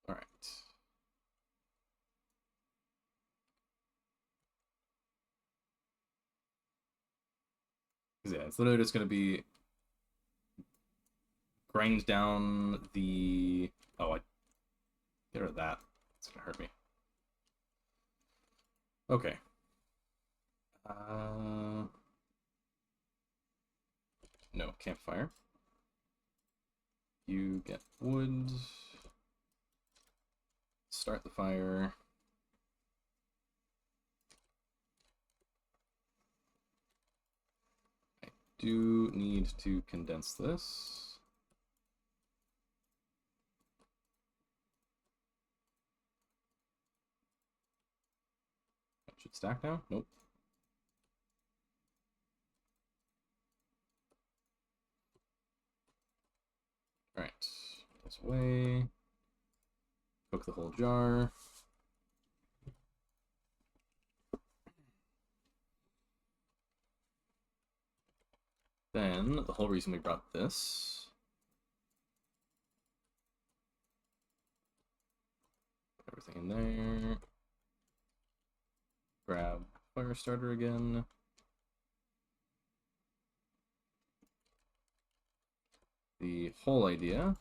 All right. Yeah, it's literally just going to be grind down the... Oh, I get rid of that. It's going to hurt me. Okay. No, campfire. You get wood. Start the fire. I do need to condense this. That should stack now? Nope. Alright, this way. Cook the whole jar. Then, the whole reason we brought this. Put everything in there. Grab fire starter again. The whole idea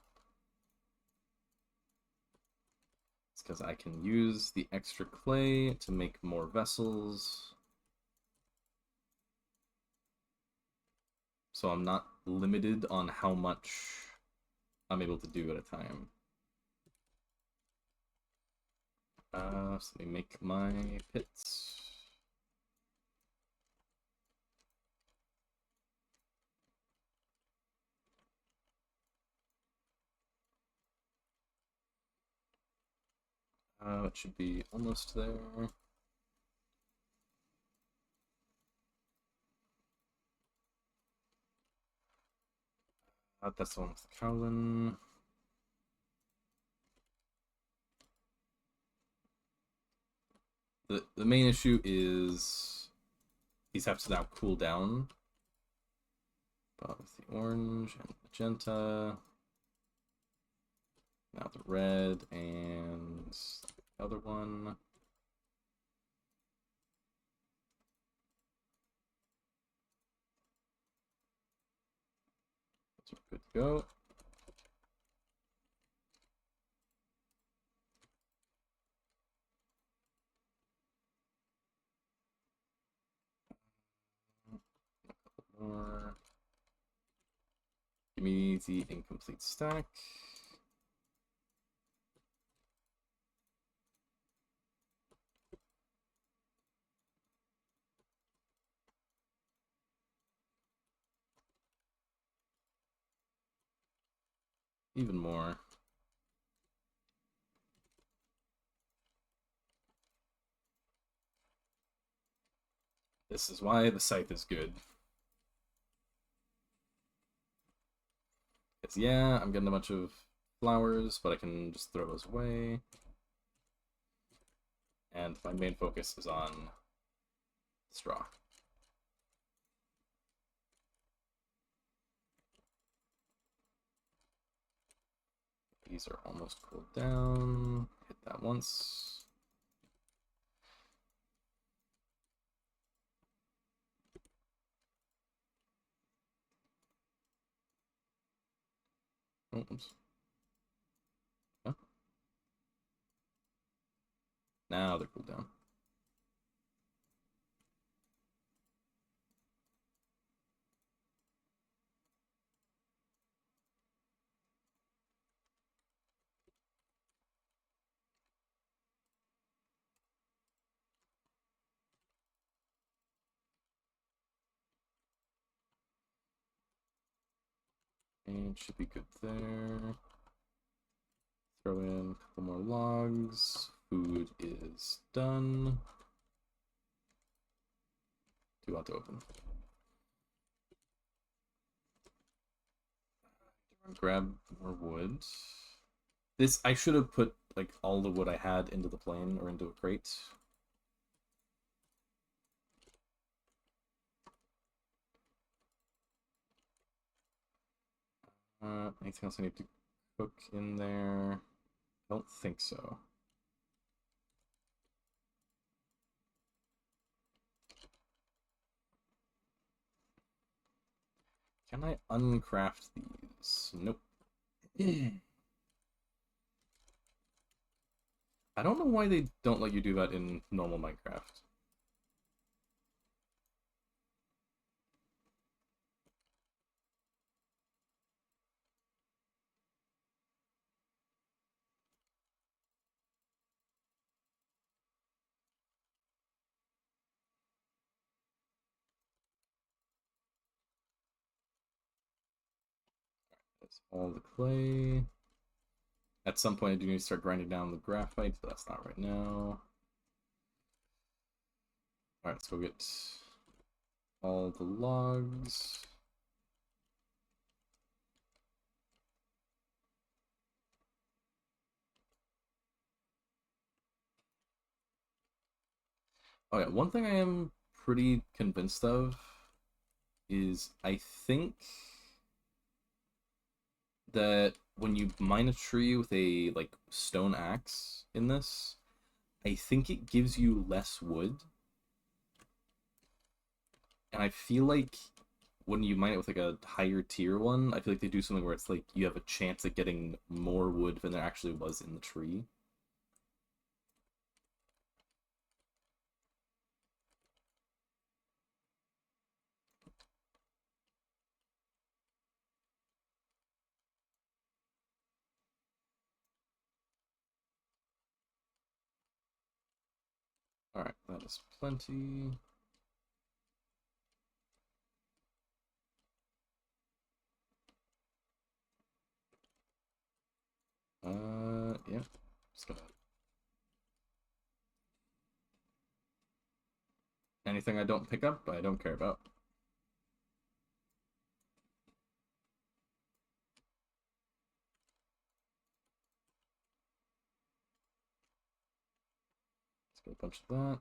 is because I can use the extra clay to make more vessels. So I'm not limited on how much I'm able to do at a time. So let me make my pits. It should be almost there. That's the one with the Kaolin. The main issue is these have to now cool down. But with the orange and magenta. Now the red and the other one. So we're good to go. More. Give me the incomplete stack. Even more. This is why the scythe is good. Because yeah, I'm getting a bunch of flowers, but I can just throw those away. And my main focus is on straw. These are almost cooled down. Hit that once. Oh, oops. Huh? Now they're cooled down. And should be good there. Throw in a couple more logs. Food is done. Do you want to open? Grab more wood. This, I should have put like all the wood I had into the plane or into a crate. Anything else I need to cook in there? I don't think so. Can I uncraft these? Nope. I don't know why they don't let you do that in normal Minecraft. That's all the clay. At some point I do need to start grinding down the graphite, but that's not right now. Alright, let's go get all the logs. Oh yeah, one thing I am pretty convinced of is I think that when you mine a tree with a like stone axe in this, I think it gives you less wood. And I feel like when you mine it with like a higher tier one, I feel like they do something where it's like you have a chance at getting more wood than there actually was in the tree. Alright, that is plenty. Yeah. Just gonna... Anything I don't pick up, I don't care about. Let's get a bunch of that.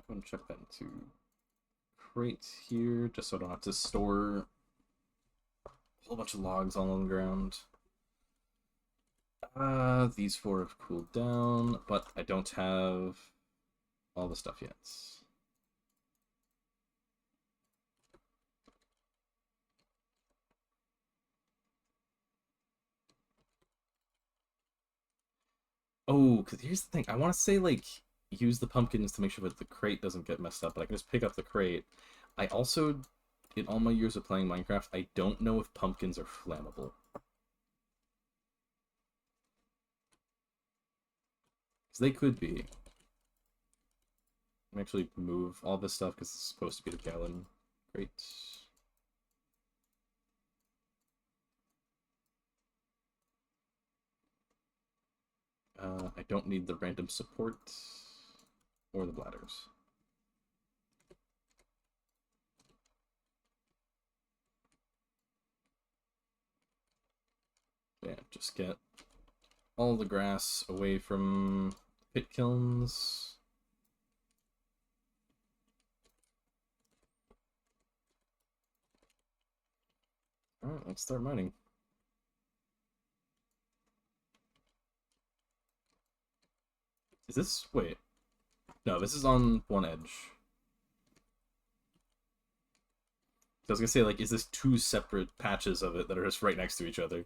Go and check that into crate here, just so I don't have to store a whole bunch of logs all on the ground. These four have cooled down, but I don't have all the stuff yet. Oh, because here's the thing. I want to say, like, use the pumpkins to make sure that the crate doesn't get messed up, but I can just pick up the crate. I also, in all my years of playing Minecraft, I don't know if pumpkins are flammable. Because they could be. Let me actually move all this stuff because it's supposed to be the Kaolin crate. I don't need the random support or the bladders. Yeah, just get all the grass away from pit kilns. Alright, let's start mining. Is this... wait. No, this is on one edge. I was gonna say, like, is this two separate patches of it that are just right next to each other?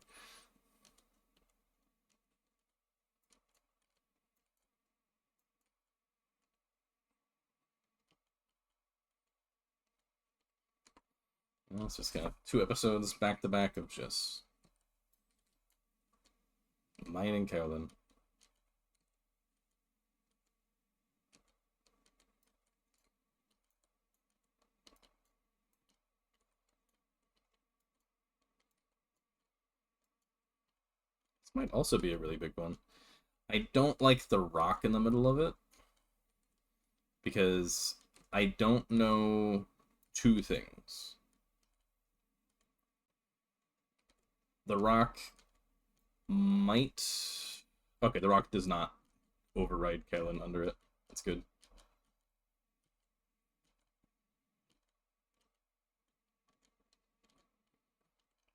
Well, it's just kind of 2 episodes back to back of just mining Kaolin. This might also be a really big one. I don't like the rock in the middle of it because I don't know two things. The rock might... Okay, the rock does not override Kaolin under it. That's good.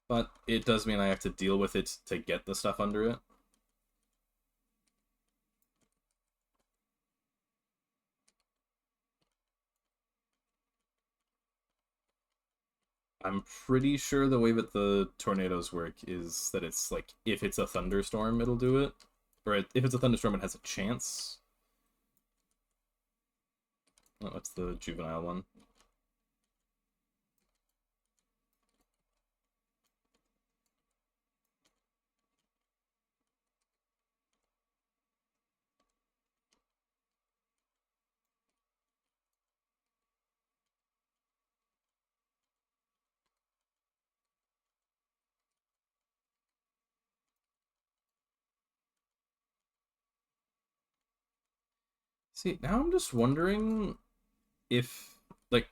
But it does mean I have to deal with it to get the stuff under it. I'm pretty sure the way that the tornadoes work is that it's like, if it's a thunderstorm, it'll do it. Or if it's a thunderstorm, it has a chance. Oh, that's the juvenile one. See, now I'm just wondering if, like,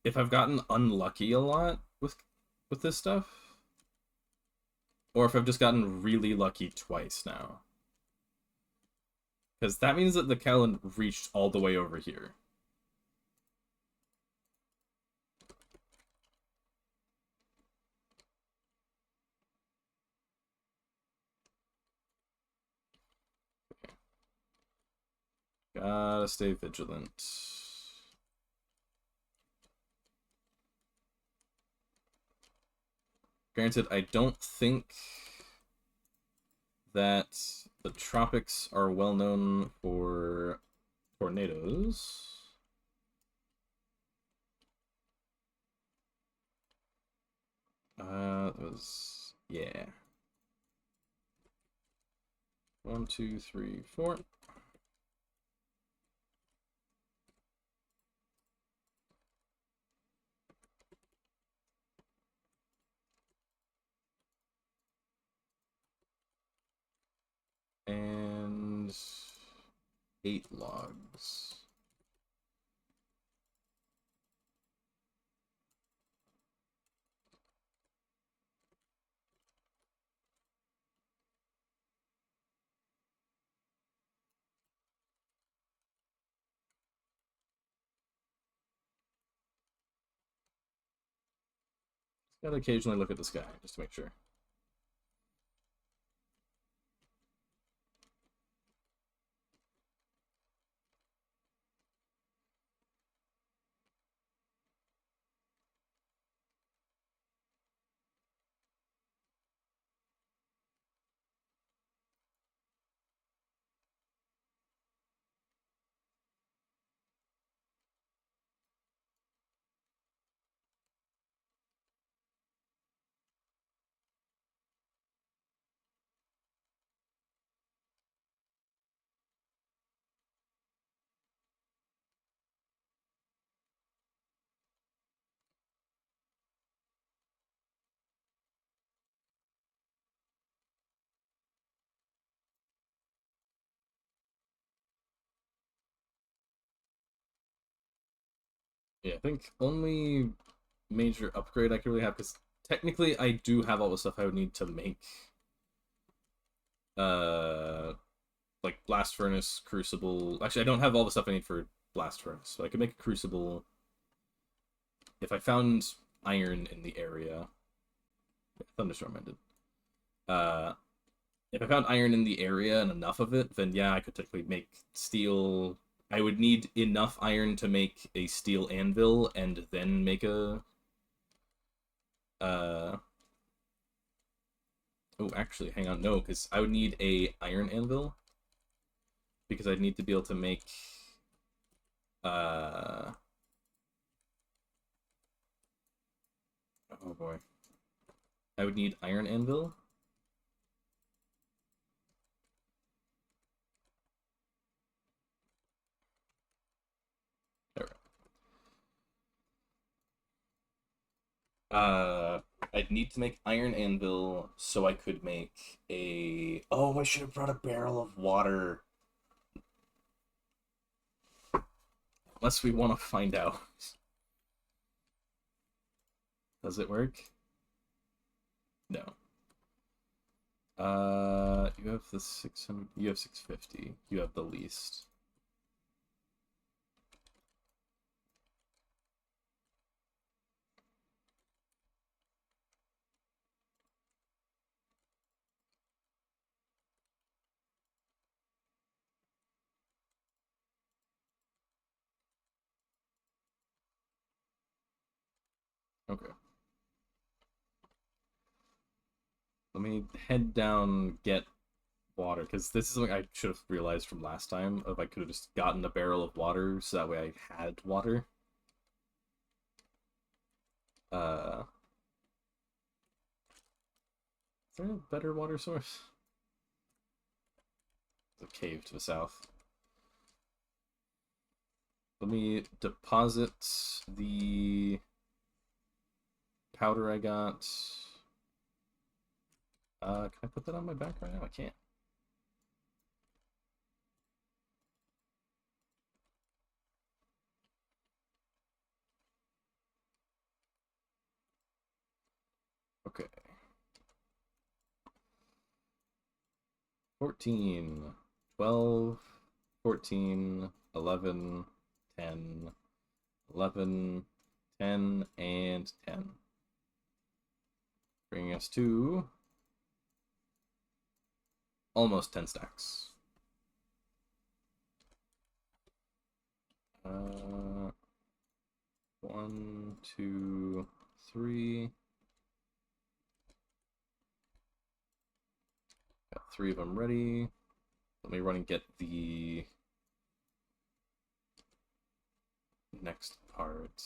if I've gotten unlucky a lot with this stuff, or if I've just gotten really lucky twice now. Because that means that the Kaolin reached all the way over here. Gotta stay vigilant. Granted, I don't think that the tropics are well known for tornadoes. That was, yeah. 1, 2, 3, 4. And 8 logs. Gotta occasionally look at the sky just to make sure. Yeah, I think only major upgrade I could really have, because technically I do have all the stuff I would need to make uh like blast furnace, crucible. Actually, I don't have all the stuff I need for blast furnace, but I could make a crucible if I found iron in the area. Thunderstorm ended. If I found iron in the area and enough of it, then yeah, I could technically make steel, I would need enough iron to make a steel anvil and then make a uh oh, actually, hang on. No, because I would need a iron anvil because I'd need to be able to make uh oh boy. I would need iron anvil. There. Uh, I'd need to make iron anvil so I could make a. Oh, I should have brought a barrel of water. Unless we want to find out. Does it work? No. You have the 600. You have 650. You have the least. Okay. Let me head down, get water, because this is something I should have realized from last time. If I could have just gotten a barrel of water, so that way I had water. Uh, is there a better water source? There's a cave to the south. Let me deposit the powder I got. Can I put that on my back right now? I can't. Okay. 14, 12, 14, 11, 10, 11, 10, and 10. Bringing us to almost 10 stacks. Uh, 1, 2, 3. Got 3 of them ready. Let me run and get the next part.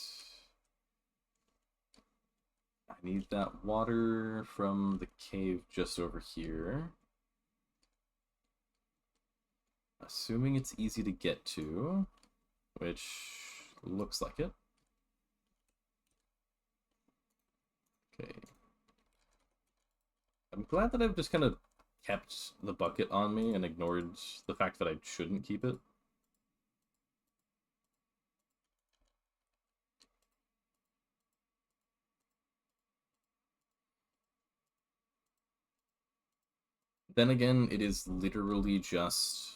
I need that water from the cave just over here. Assuming it's easy to get to, which looks like it. Okay. I'm glad that I've just kind of kept the bucket on me and ignored the fact that I shouldn't keep it. Then again, it is literally just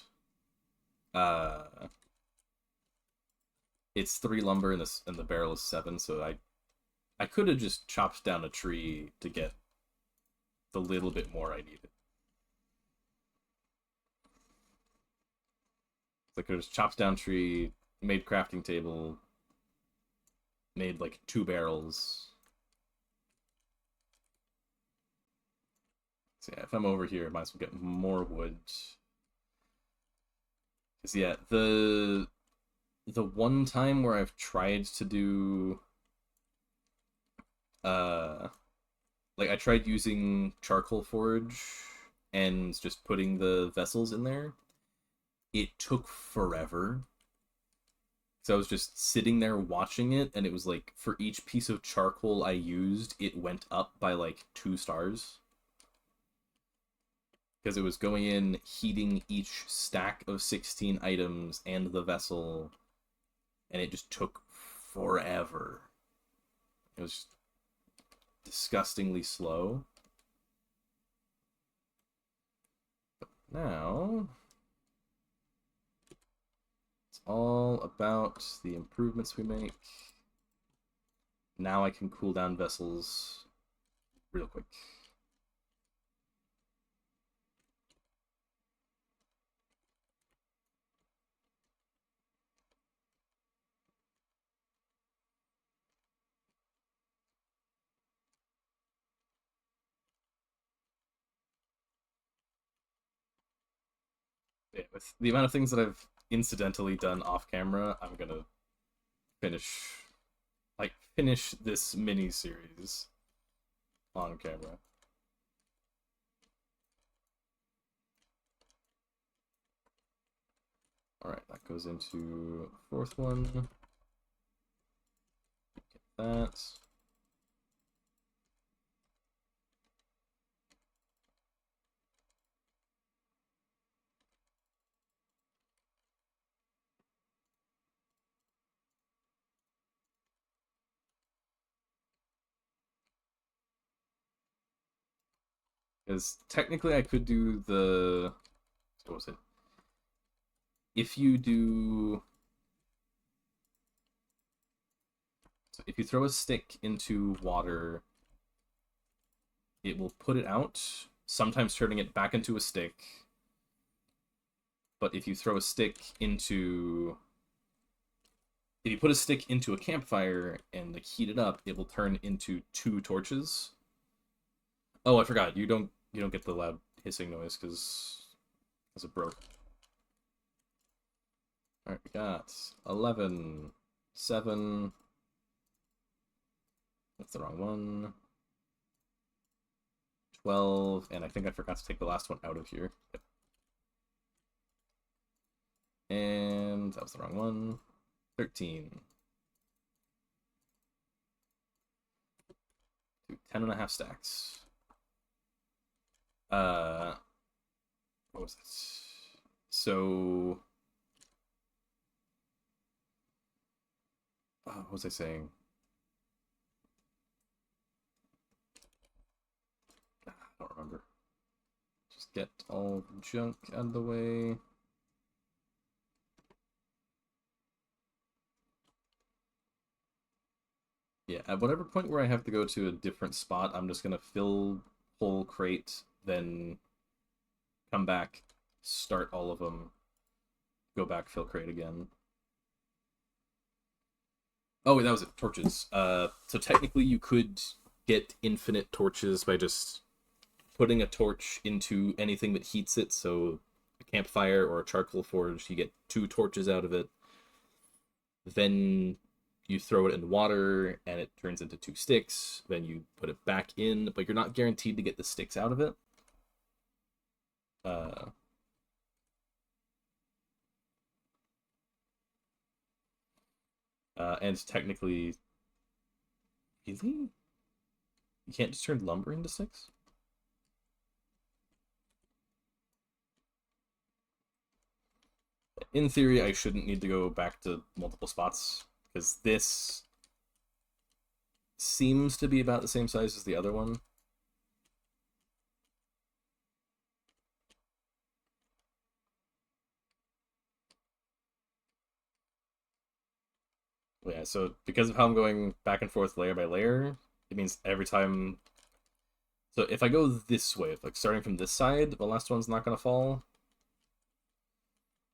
it's 3 lumber and this and the barrel is 7, so I could have just chopped down a tree to get the little bit more I needed. I could have just chopped down tree, made crafting table, made like 2 barrels. So yeah, if I'm over here, I might as well get more wood. Cause yeah, the one time where I've tried to do uh like I tried using charcoal forge and just putting the vessels in there, it took forever. So I was just sitting there watching it, and it was like for each piece of charcoal I used, it went up by like 2 stars. Because it was going in, heating each stack of 16 items and the vessel, and it just took forever. It was disgustingly slow. But now it's all about the improvements we make. Now I can cool down vessels real quick. Yeah, with the amount of things that I've incidentally done off camera, I'm gonna finish finish this mini series on camera. All right, that goes into fourth one. Get that. Because technically I could do the... What was it? If you do... So if you throw a stick into water, it will put it out, sometimes turning it back into a stick. But if you throw a stick into... If you put a stick into a campfire and like heat it up, it will turn into 2 torches. Oh, I forgot. You don't get the loud hissing noise because it broke. Alright, we got 11, 7. That's the wrong one. 12, and I think I forgot to take the last one out of here. Yep. And that was the wrong one. 13. 10.5 stacks. What was it? So, what was I saying? I don't remember. Just get all junk out of the way. Yeah, at whatever point where I have to go to a different spot, I'm just gonna fill whole crate, then come back, start all of them, go back, fill crate again. Oh, that was it. Torches. So technically you could get infinite torches by just putting a torch into anything that heats it. So a campfire or a charcoal forge, you get 2 torches out of it. Then you throw it in water and it turns into 2 sticks. Then you put it back in, but you're not guaranteed to get the sticks out of it. And technically, really? You can't just turn lumber into sticks? In theory, I shouldn't need to go back to multiple spots, because this seems to be about the same size as the other one. Yeah, so because of how I'm going back and forth layer by layer, it means every time... So if I go this way, like starting from this side, the last one's not going to fall.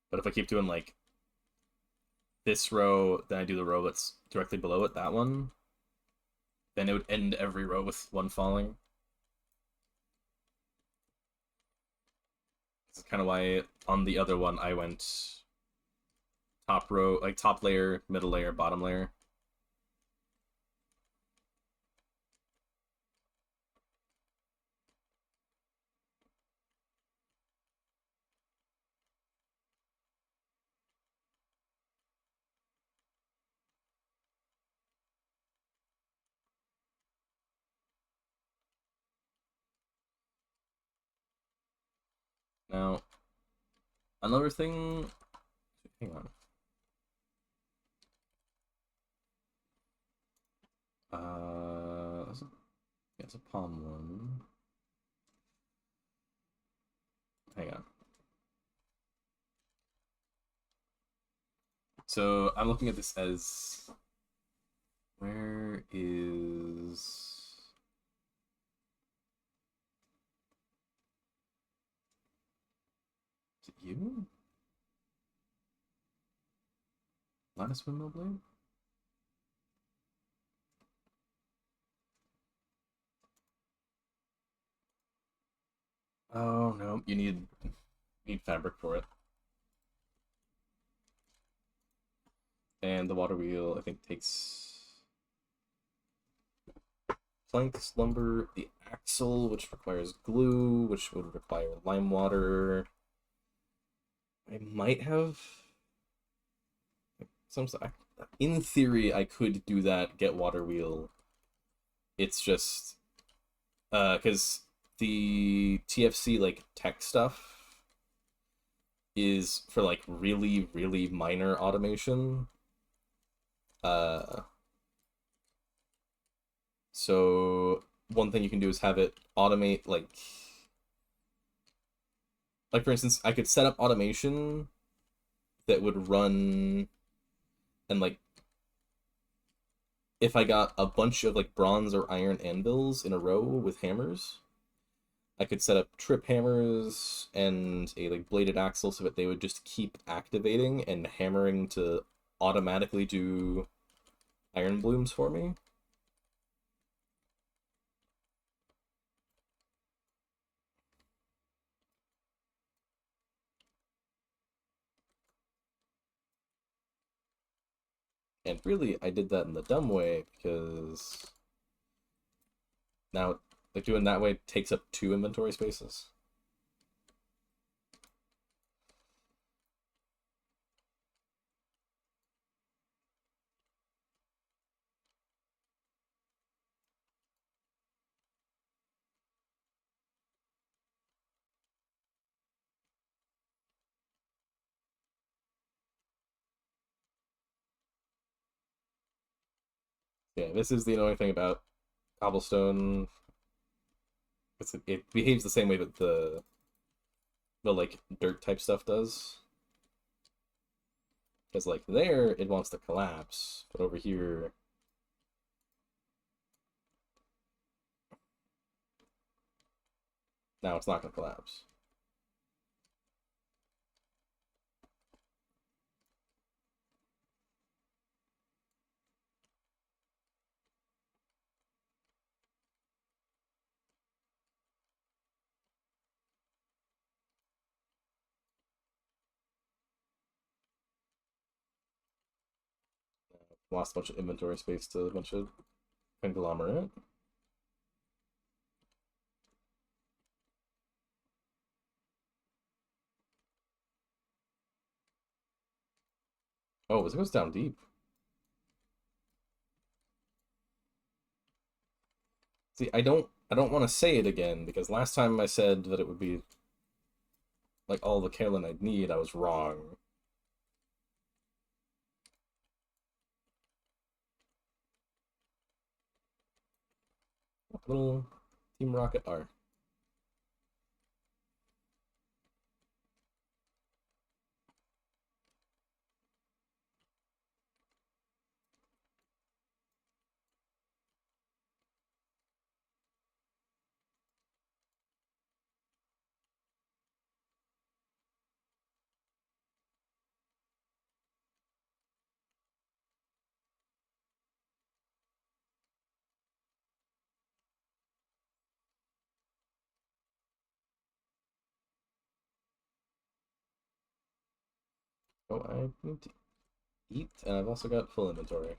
But if I keep doing like this row, then I do the row that's directly below it, that one, then it would end every row with one falling. That's kind of why on the other one I went top row, like top layer, middle layer, bottom layer. Now, another thing... Hang on. It's a palm one. Hang on. So I'm looking at this as... Where is... Is it you? Lattice windmill blade? Oh no, you need fabric for it. And the water wheel, I think, takes planks, lumber, the axle, which requires glue, which would require lime water. I might have some. In theory, I could do that, get water wheel. It's just because the TFC like tech stuff is for like really, really minor automation. Uh, so one thing you can do is have it automate like for instance, I could set up automation that would run and like if I got a bunch of like bronze or iron anvils in a row with hammers, I could set up trip hammers and a like bladed axle so that they would just keep activating and hammering to automatically do iron blooms for me. And really, I did that in the dumb way because now like doing that way takes up 2 inventory spaces. Yeah, this is the annoying thing about cobblestone. It behaves the same way that the like dirt type stuff does. Because like there it wants to collapse, but over here now it's not gonna collapse. Lost a bunch of inventory space to a bunch of conglomerate. Oh, this goes down deep. See, I don't want to say it again because last time I said that it would be like all the kaolin I'd need, I was wrong. Little Team Rocket R. Oh, I need to eat, and I've also got full inventory.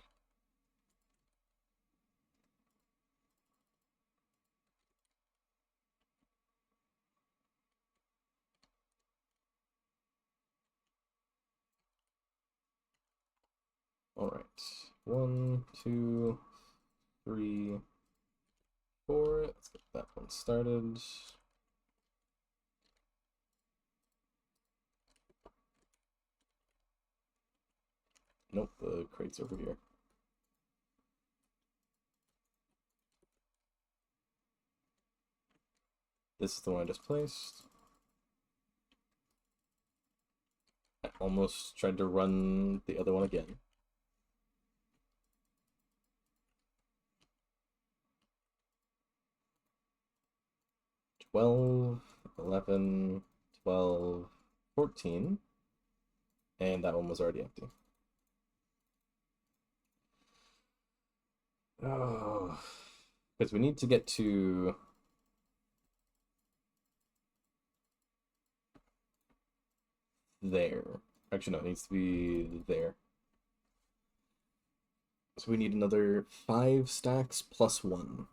Alright. 1, 2, 3, 4. Let's get that one started. Nope, the crate's over here. This is the one I just placed. I almost tried to run the other one again. 12, 11, 12, 14. And that one was already empty. Oh, because we need to get to there. Actually, no, it needs to be there. So we need another 5 stacks plus 1,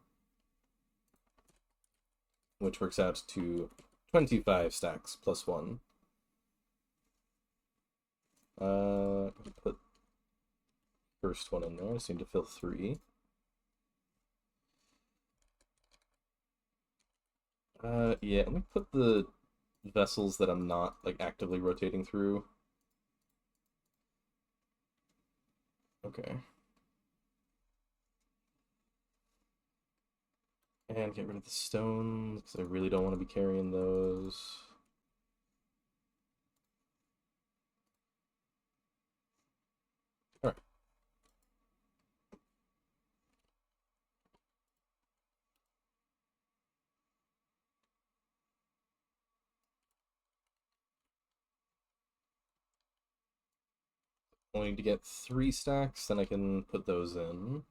which works out to 25 stacks plus 1. Put first one in there. I just need to fill 3. Yeah, let me put the vessels that I'm not like actively rotating through. Okay. And get rid of the stones, because I really don't want to be carrying those. Alright. Only need to get 3 stacks, then I can put those in.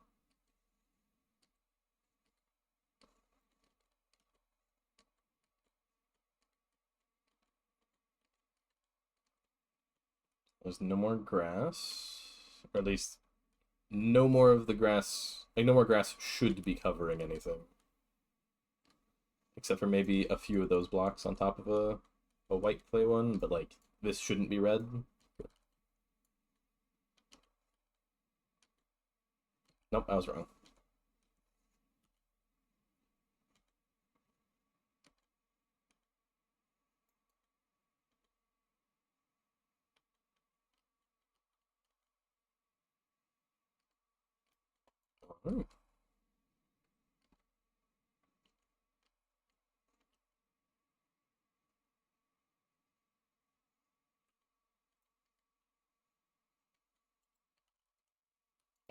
There's no more grass, or at least no more of the grass, like no more grass should be covering anything. Except for maybe a few of those blocks on top of a white clay one, but like this shouldn't be red. Nope, I was wrong. Alright.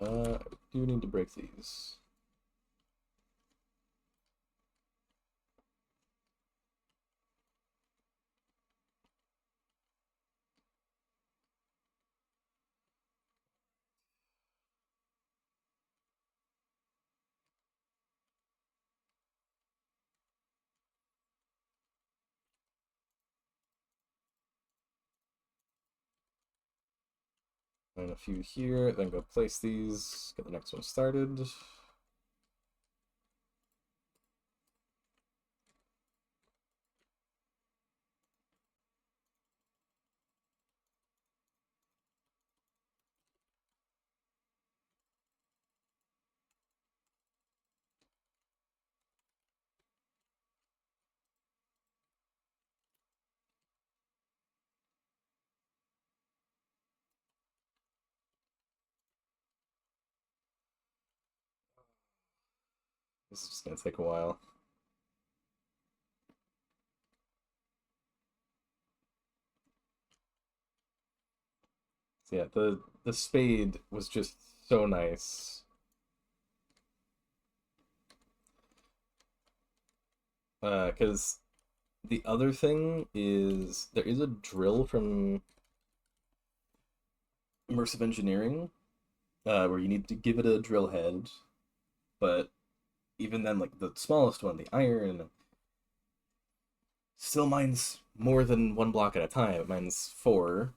I do need to break these. And a few here, then go place these, get the next one started. This is just gonna take a while. So yeah, the spade was just so nice. Because the other thing is there is a drill from Immersive Engineering, where you need to give it a drill head, but even then, like the smallest one, the iron, still mines more than 1 block at a time. It mines 4.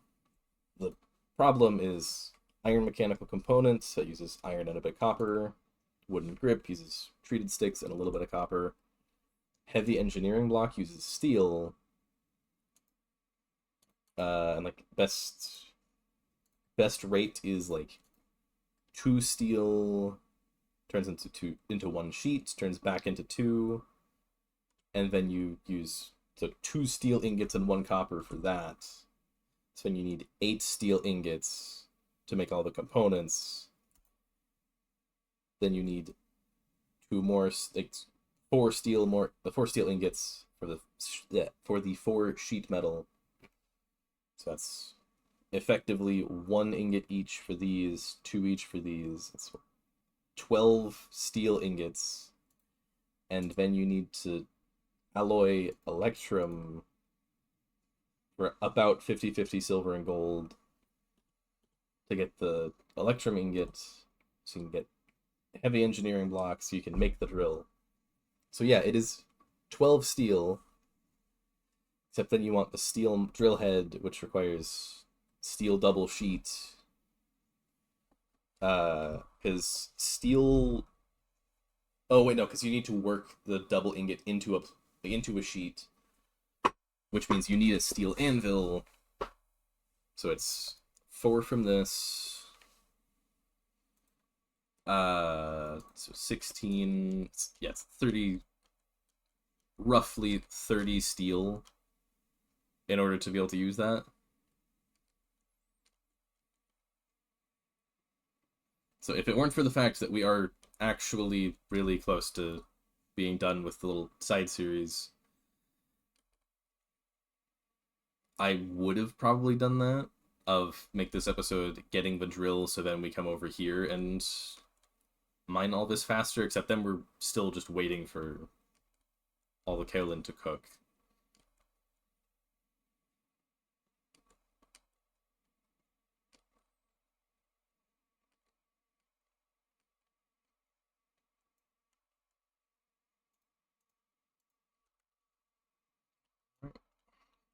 The problem is iron mechanical components, so it uses iron and a bit of copper. Wooden grip uses treated sticks and a little bit of copper. Heavy engineering block uses steel. And like best rate is like 2 steel turns into 1 sheet, turns back into 2, and then you use so 2 steel ingots and 1 copper for that. So then you need 8 steel ingots to make all the components. Then you need 2 more, like 4 steel ingots for the 4 sheet metal. So that's effectively 1 ingot each for these, 2 each for these. That's 12 steel ingots, and then you need to alloy electrum for about 50-50 silver and gold to get the electrum ingot, so you can get heavy engineering blocks so you can make the drill. So yeah, it is 12 steel, except then you want the steel drill head, which requires steel double sheet. Because steel. Oh wait, no, because you need to work the double ingot into a sheet, which means you need a steel anvil. So it's 4 from this. So 16. Yeah, it's 30. Roughly 30 steel in order to be able to use that. So if it weren't for the fact that we are actually really close to being done with the little side series, I would have probably done that, of make this episode getting the drill so then we come over here and mine all this faster, except then we're still just waiting for all the kaolin to cook.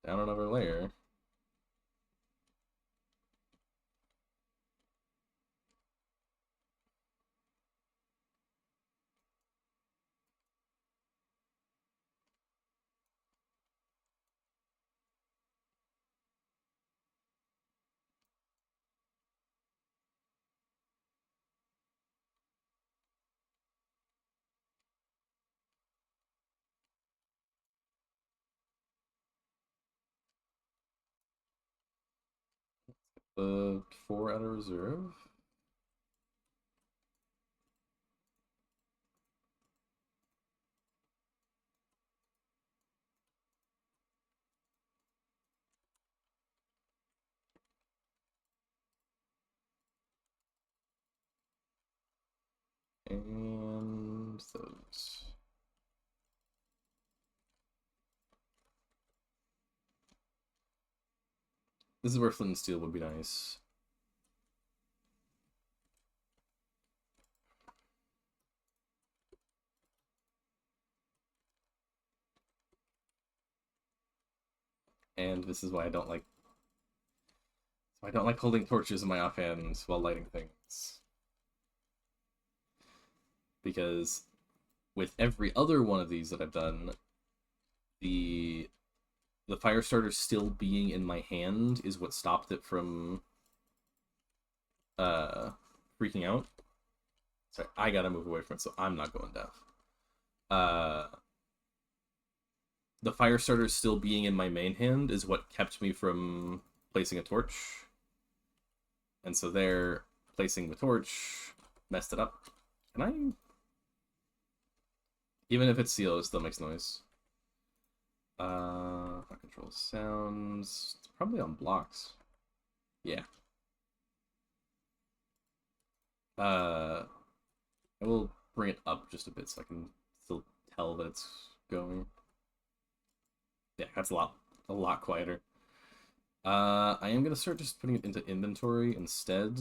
Down another layer. The 4 out of reserve. And those. This is where flint and steel would be nice. And this is why I don't like holding torches in my offhand while lighting things. Because with every other one of these that I've done, the fire starter still being in my hand is what stopped it from freaking out. Sorry, I gotta move away from it so I'm not going deaf. The fire starter still being in my main hand is what kept me from placing a torch. And so there, placing the torch messed it up. Can I? Even if it's sealed, it still makes noise. Control sounds. It's probably on blocks. Yeah. I will bring it up just a bit so I can still tell that it's going. Yeah, that's a lot quieter. I am gonna start just putting it into inventory instead.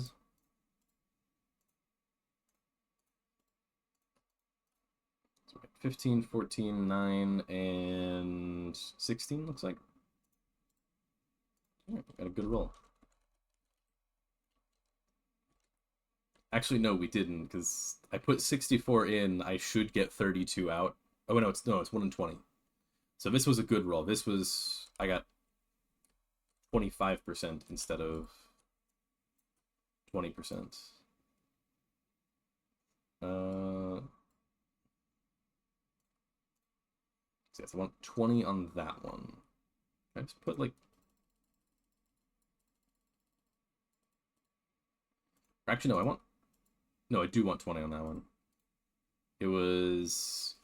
So we got 15, 14, 9, and 16, looks like. Yeah, got a good roll. Actually, no, we didn't, because I put 64 in, I should get 32 out. Oh, no, it's 1 in 20. So this was a good roll. This was, I got 25% instead of 20%. So yes, I want 20 on that one. Can I just put like... Actually, no, No, I do want 20 on that one. It was...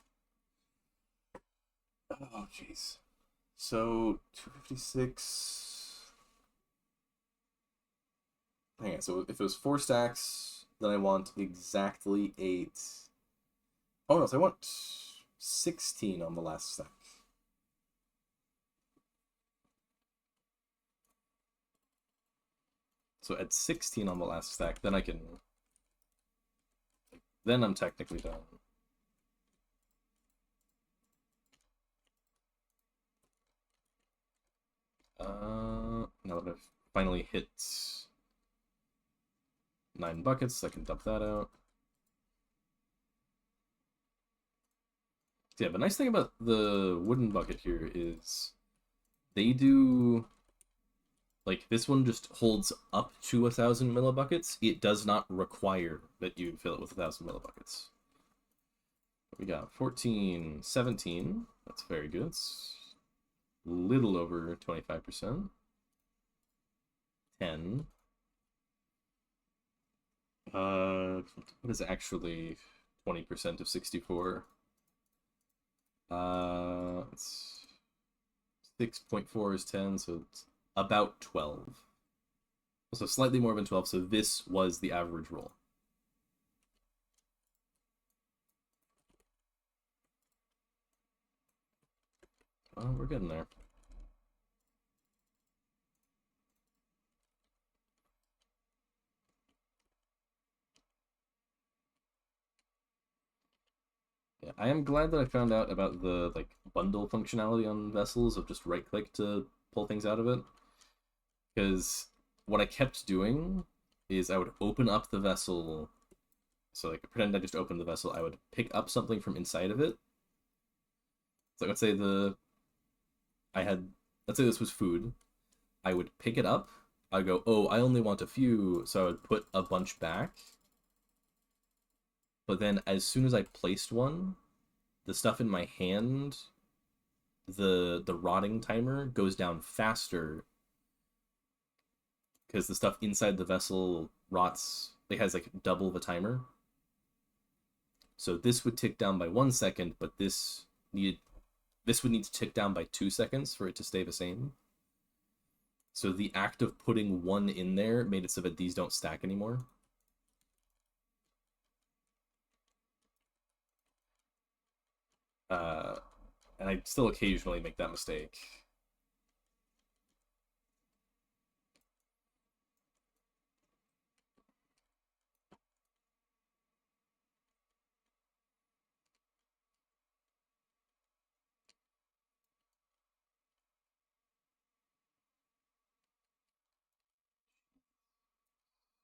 Oh, jeez. So, 256... Hang on, so if it was 4 stacks, then I want exactly 8. Oh no, so I want 16 on the last stack. So at 16 on the last stack, then I can... Then I'm technically done. Now that I've finally hit 9 buckets, I can dump that out. So yeah, the nice thing about the wooden bucket here is they do, like, this one just holds up to 1,000 millibuckets. It does not require that you fill it with 1,000 millibuckets. We got 14, 17. That's very good. It's a little over 25%. 10. What is actually 20% of 64? It's 6.4 is 10, so it's about 12. So slightly more than 12, so this was the average roll. Oh, we're getting there. Yeah, I am glad that I found out about the like bundle functionality on vessels of just right click to pull things out of it. Because what I kept doing is I would open up the vessel. So like pretend I just opened the vessel, I would pick up something from inside of it. So let's say let's say this was food. I would pick it up. I'd go, oh, I only want a few, so I would put a bunch back. But then as soon as I placed one, the stuff in my hand, the rotting timer goes down faster because the stuff inside the vessel rots. It has like double the timer. So this would tick down by 1 second, but this would need to tick down by 2 seconds for it to stay the same. So the act of putting one in there made it so that these don't stack anymore. And I still occasionally make that mistake.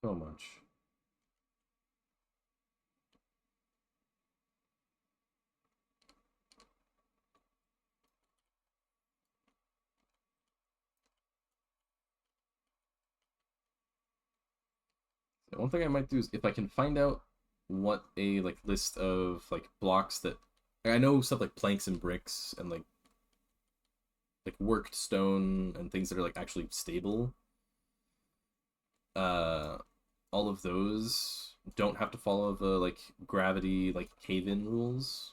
So much. One thing I might do is if I can find out what a like list of like blocks that I know stuff like planks and bricks and like worked stone and things that are like actually stable. Uh, all of those don't have to follow the like gravity like cave-in rules.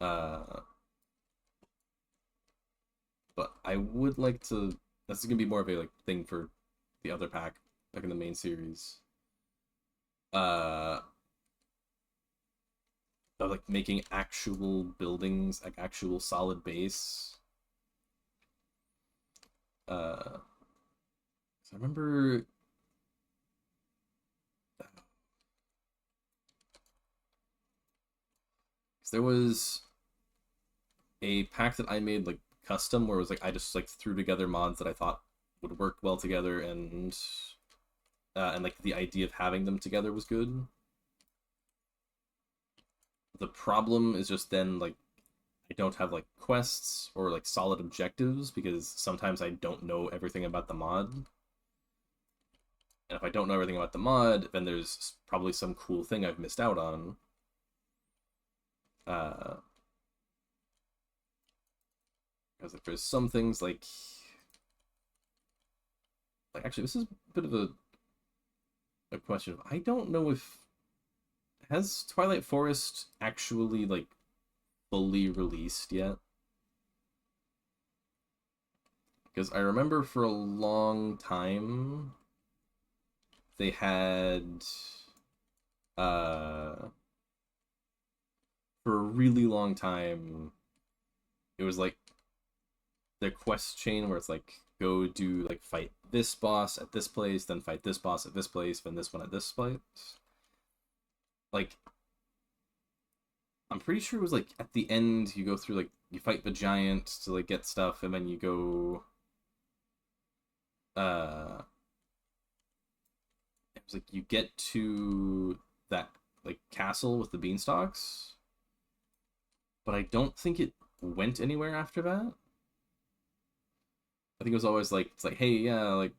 Uh, but I would like to. This is gonna be more of a like thing for the other pack, like in the main series. Uh, of like making actual buildings, like actual solid base. So I remember there was a pack that I made like custom where it was like I just like threw together mods that I thought would work well together and like the idea of having them together was good. The problem is just then like I don't have like quests or like solid objectives because sometimes I don't know everything about the mod. And if I don't know everything about the mod, then there's probably some cool thing I've missed out on. Uh, because like, there's some things like actually this is a bit of a question. I don't know if has Twilight Forest actually like fully released yet? Because I remember for a long time they had for a really long time it was like their quest chain where it's like go do like fight this boss at this place, then fight this boss at this place, then this one at this place. Like I'm pretty sure it was like at the end you go through like you fight the giant to like get stuff and then you go uh It's like you get to that like castle with the beanstalks, but I don't think it went anywhere after that. I think it was always like it's like, hey, yeah, like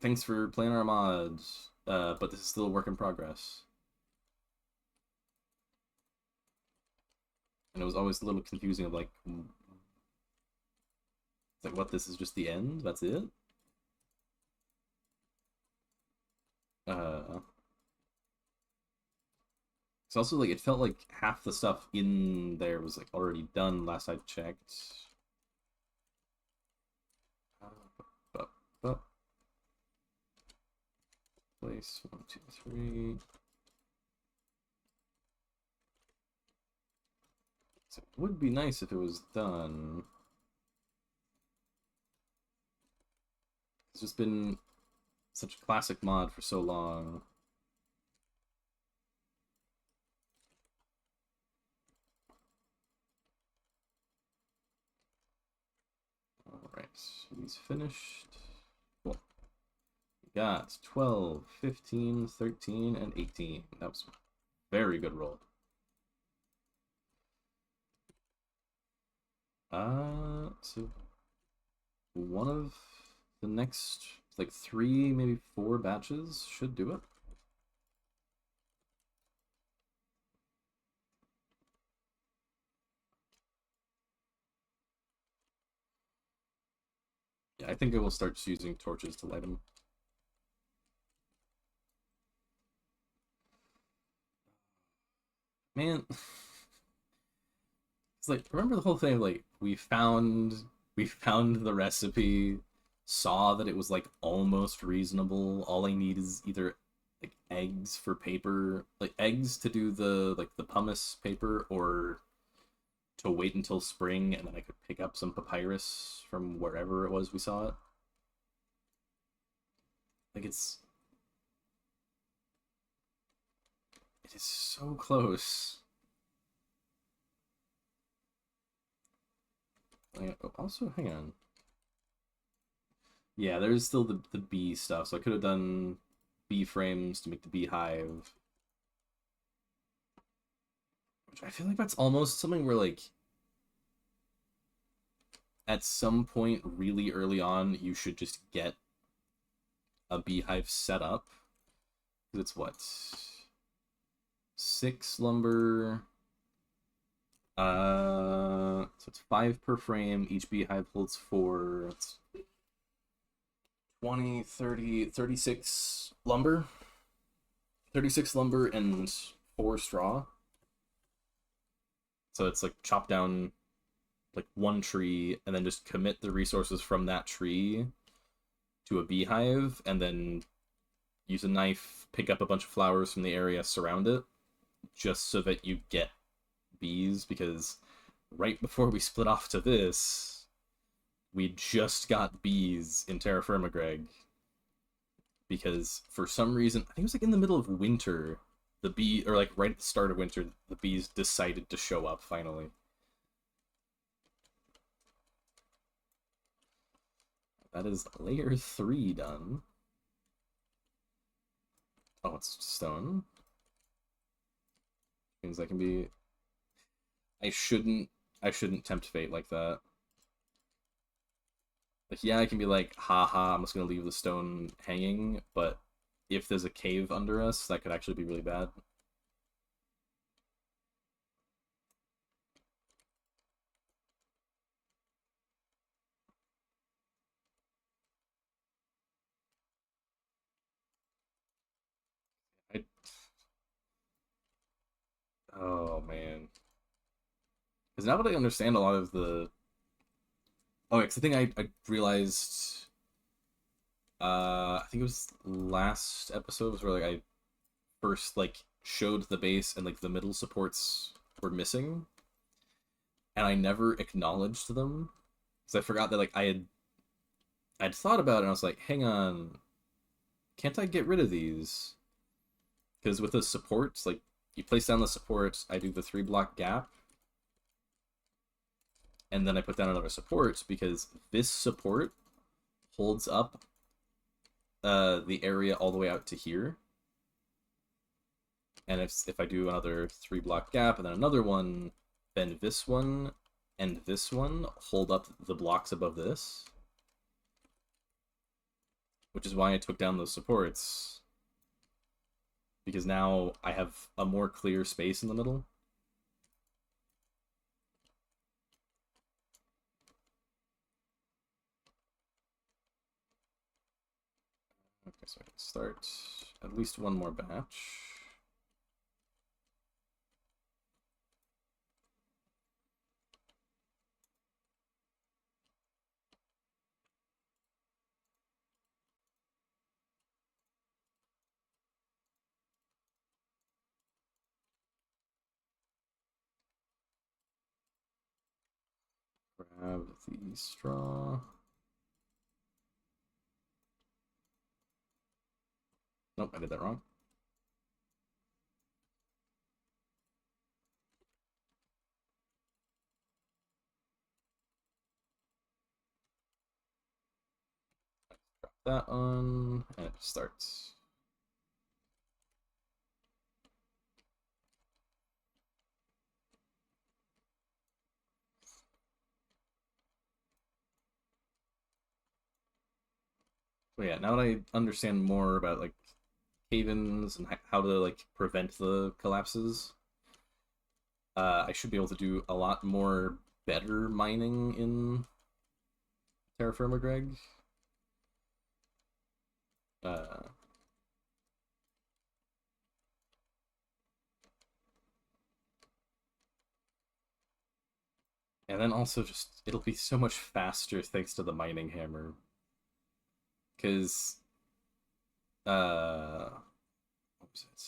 thanks for playing our mods, but this is still a work in progress. And it was always a little confusing of like, it's like what, this is just the end? That's it? It's also like it felt like half the stuff in there was like already done last I checked. Up. Place 1, 2, 3. So it would be nice if it was done. It's just been such a classic mod for so long. Alright, he's finished. Cool. We got 12, 15, 13, and 18. That was a very good roll. So one of the next, like 3, maybe 4 batches should do it. Yeah, I think I will start just using torches to light them. Man, it's like, remember the whole thing of like we found the recipe, saw that it was like almost reasonable. All I need is either like eggs for paper, like eggs to do the like the pumice paper, or to wait until spring and then I could pick up some papyrus from wherever it was we saw it. Like it is so close. Also, hang on. Yeah, there's still the bee stuff, so I could have done bee frames to make the beehive. Which I feel like that's almost something where like at some point really early on you should just get a beehive set up. Because it's what? 6 lumber. So it's 5 per frame. Each beehive holds 4. It's 20, 30, 36 lumber. 36 lumber and 4 straw. So it's like chop down like 1 tree and then just commit the resources from that tree to a beehive and then use a knife, pick up a bunch of flowers from the area, surround it, just so that you get bees, because right before we split off to this, we just got bees in TerraFirma, Greg. Because for some reason, I think it was like in the middle of winter, the bee, or like right at the start of winter, the bees decided to show up finally. That is layer 3 done. Oh, it's stone. Means I can be. I shouldn't tempt fate like that. Like, yeah, I can be like, haha, I'm just gonna leave the stone hanging, but if there's a cave under us, that could actually be really bad. I... Oh, man. Because now that I understand a lot of the... Oh, because the thing I realized... I think it was last episode was where like I first like showed the base and like the middle supports were missing, and I never acknowledged them because I forgot that like I'd thought about it and I was like, hang on, can't I get rid of these? Because with the supports, like you place down the supports, I do the 3-block gap, and then I put down another support because this support holds up the area all the way out to here. And if I do another 3-block gap and then another one, then this one and this one hold up the blocks above this. Which is why I took down those supports. Because now I have a more clear space in the middle. Okay, so I can start at least one more batch. Grab the straw. Nope, I did that wrong. Drop that on, and it starts. But yeah, now that I understand more about like cave-ins and how to like prevent the collapses, I should be able to do a lot more better mining in TerraFirma Greg. And then also just, it'll be so much faster thanks to the mining hammer. Because, what was it?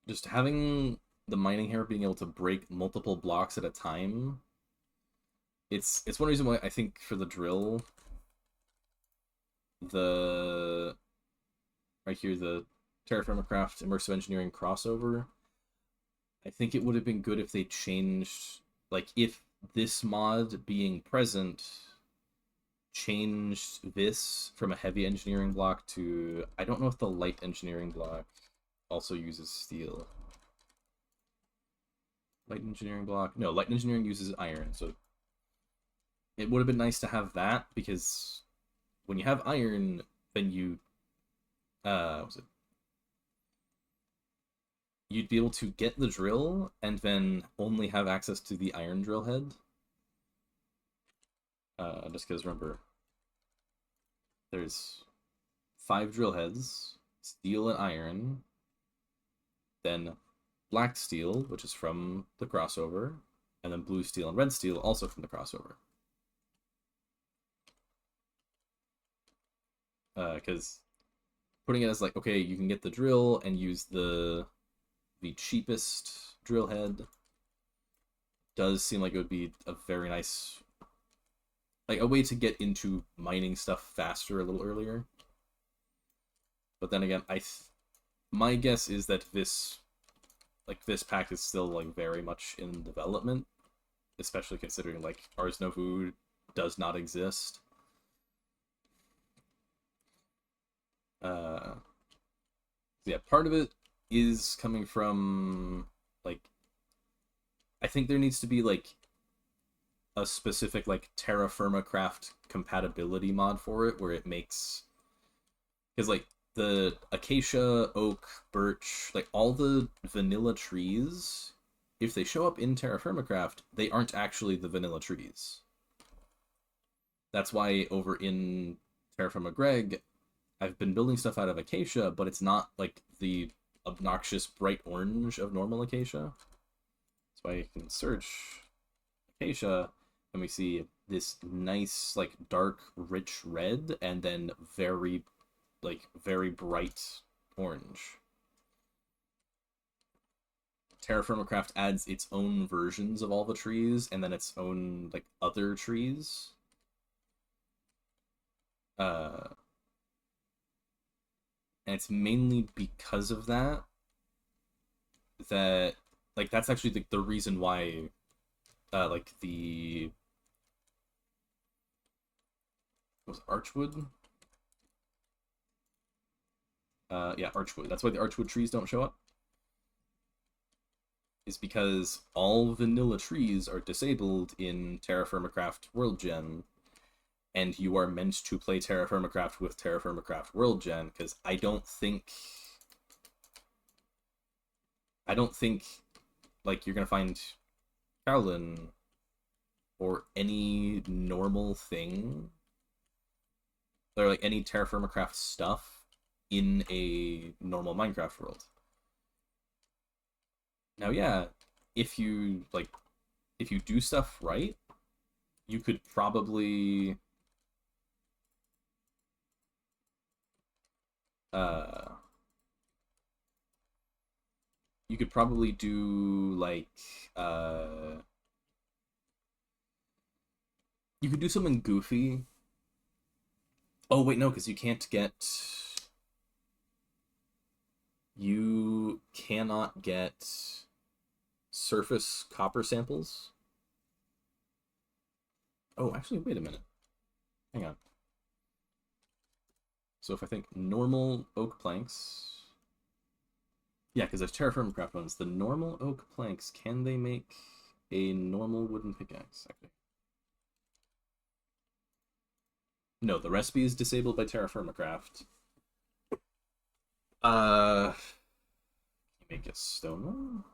Just having the mining hammer being able to break multiple blocks at a time, it's one reason why I think for the drill, the, right here, the TerraFirma Craft Immersive Engineering crossover, I think it would have been good if they changed, like, if this mod being present changed this from a heavy engineering block to, I don't know if the light engineering block also uses steel. Light engineering block? No, light engineering uses iron, so it would have been nice to have that, because when you have iron, then you, what was it? You'd be able to get the drill and then only have access to the iron drill head. Just because remember, there's 5 drill heads, steel and iron, then black steel, which is from the crossover, and then blue steel and red steel, also from the crossover. Because putting it as like, okay, you can get the drill and use the cheapest drill head does seem like it would be a very nice, like, a way to get into mining stuff faster a little earlier. But then again, my guess is that this pack is still like very much in development, especially considering like Ars Nova does not exist. Yeah, part of it is coming from like, I think there needs to be like a specific like TerraFirma Craft compatibility mod for it, where it makes, because like the acacia, oak, birch, like all the vanilla trees, if they show up in TerraFirma Craft, they aren't actually the vanilla trees. That's why over in TerraFirma Greg, I've been building stuff out of acacia, but it's not like the obnoxious bright orange of normal acacia. That's why I can search acacia, and we see this nice, like, dark, rich red, and then very, like, very bright orange. TerraFirma Craft adds its own versions of all the trees, and then its own, like, other trees. And it's mainly because of that like, that's actually the reason why like the, was Archwood, Yeah, archwood. That's why the archwood trees don't show up. Is because all vanilla trees are disabled in TerraFirma Craft World Gen, and you are meant to play TerraFirma Craft with TerraFirma Craft World Gen, because I don't think like you're gonna find Kaolin or any normal thing or like any TerraFirma Craft stuff in a normal Minecraft world. Now, yeah, if you do stuff right, you could probably uh do like you could do something goofy. Oh wait, no, because you cannot get surface copper samples. Oh, actually, wait a minute. Hang on. So if I think normal oak planks, yeah, because there's TerraFirma Craft ones. The normal oak planks, can they make a normal wooden pickaxe? Okay. No, the recipe is disabled by TerraFirma Craft. Can you make a stone one?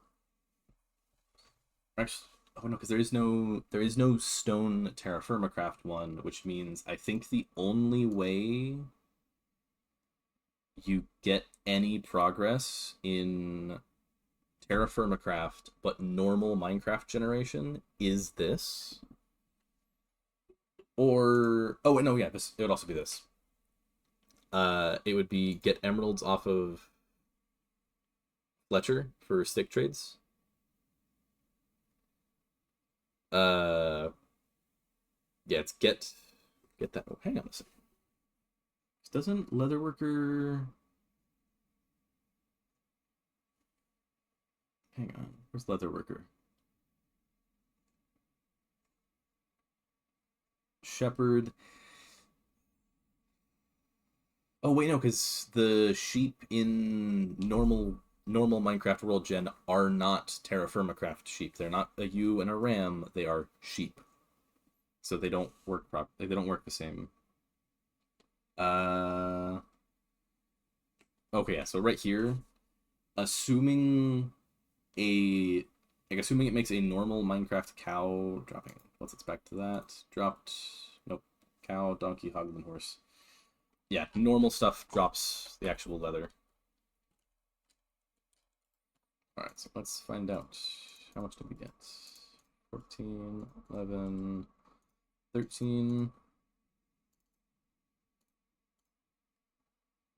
Actually, oh no, because there is no stone TerraFirma Craft one, which means I think the only way you get any progress in TerraFirma Craft but normal Minecraft generation is this. Or oh wait, no, yeah, this it would also be this. It would be get emeralds off of Fletcher for stick trades. Uh, yeah, it's get that. Oh, hang on a second. Doesn't Leatherworker? Hang on, where's Leatherworker? Shepherd. Oh wait, no, because the sheep in normal Minecraft World Gen are not TerraFirma Craft sheep. They're not a ewe and a ram. They are sheep, so they don't work They don't work the same. Uh. Okay, yeah. So right here, assuming assuming it makes a normal Minecraft cow dropping. Once it's back to that, dropped. Nope. Cow, donkey, hog, and horse. Yeah, normal stuff drops the actual leather. Alright, so let's find out. How much did we get? 14, 11, 13.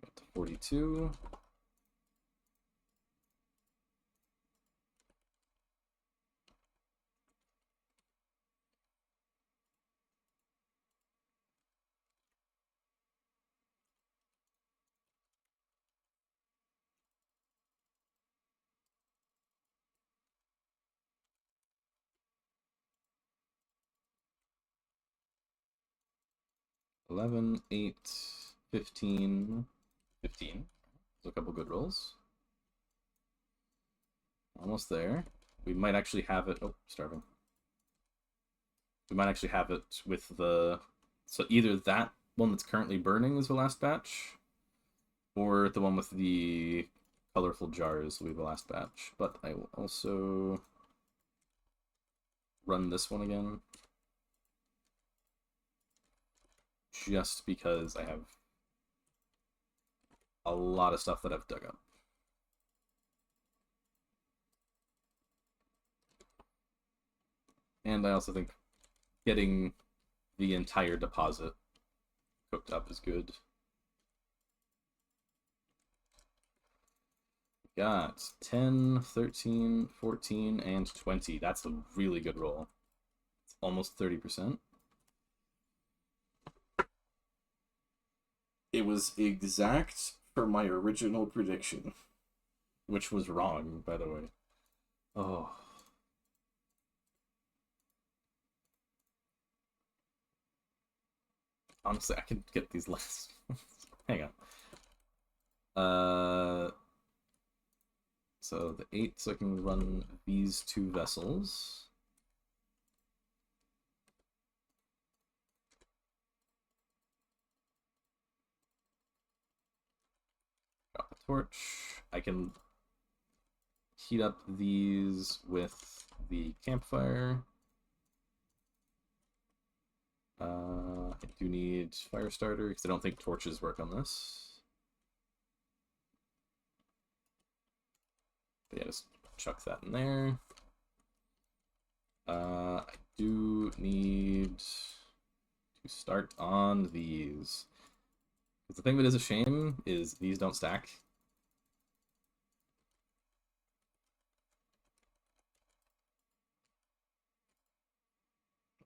Got to 42. $11, $8, $15, $15. There's a couple good rolls. Almost there. We might actually have it. Oh, starving. We might actually have it with the. So either that one that's currently burning is the last batch, or the one with the colorful jars will be the last batch. But I will also run this one again, just because I have a lot of stuff that I've dug up. And I also think getting the entire deposit cooked up is good. Got 10, 13, 14, and 20. That's a really good roll. It's almost 30%. It was exact for my original prediction, which was wrong, by the way. Oh. Honestly, I can get these less. Hang on. Uh, so the 8, so I can run these 2 vessels. Drop a torch. I can heat up these with the campfire. I do need fire starter because I don't think torches work on this. But yeah, just chuck that in there. I do need to start on these. Because the thing that is a shame is these don't stack.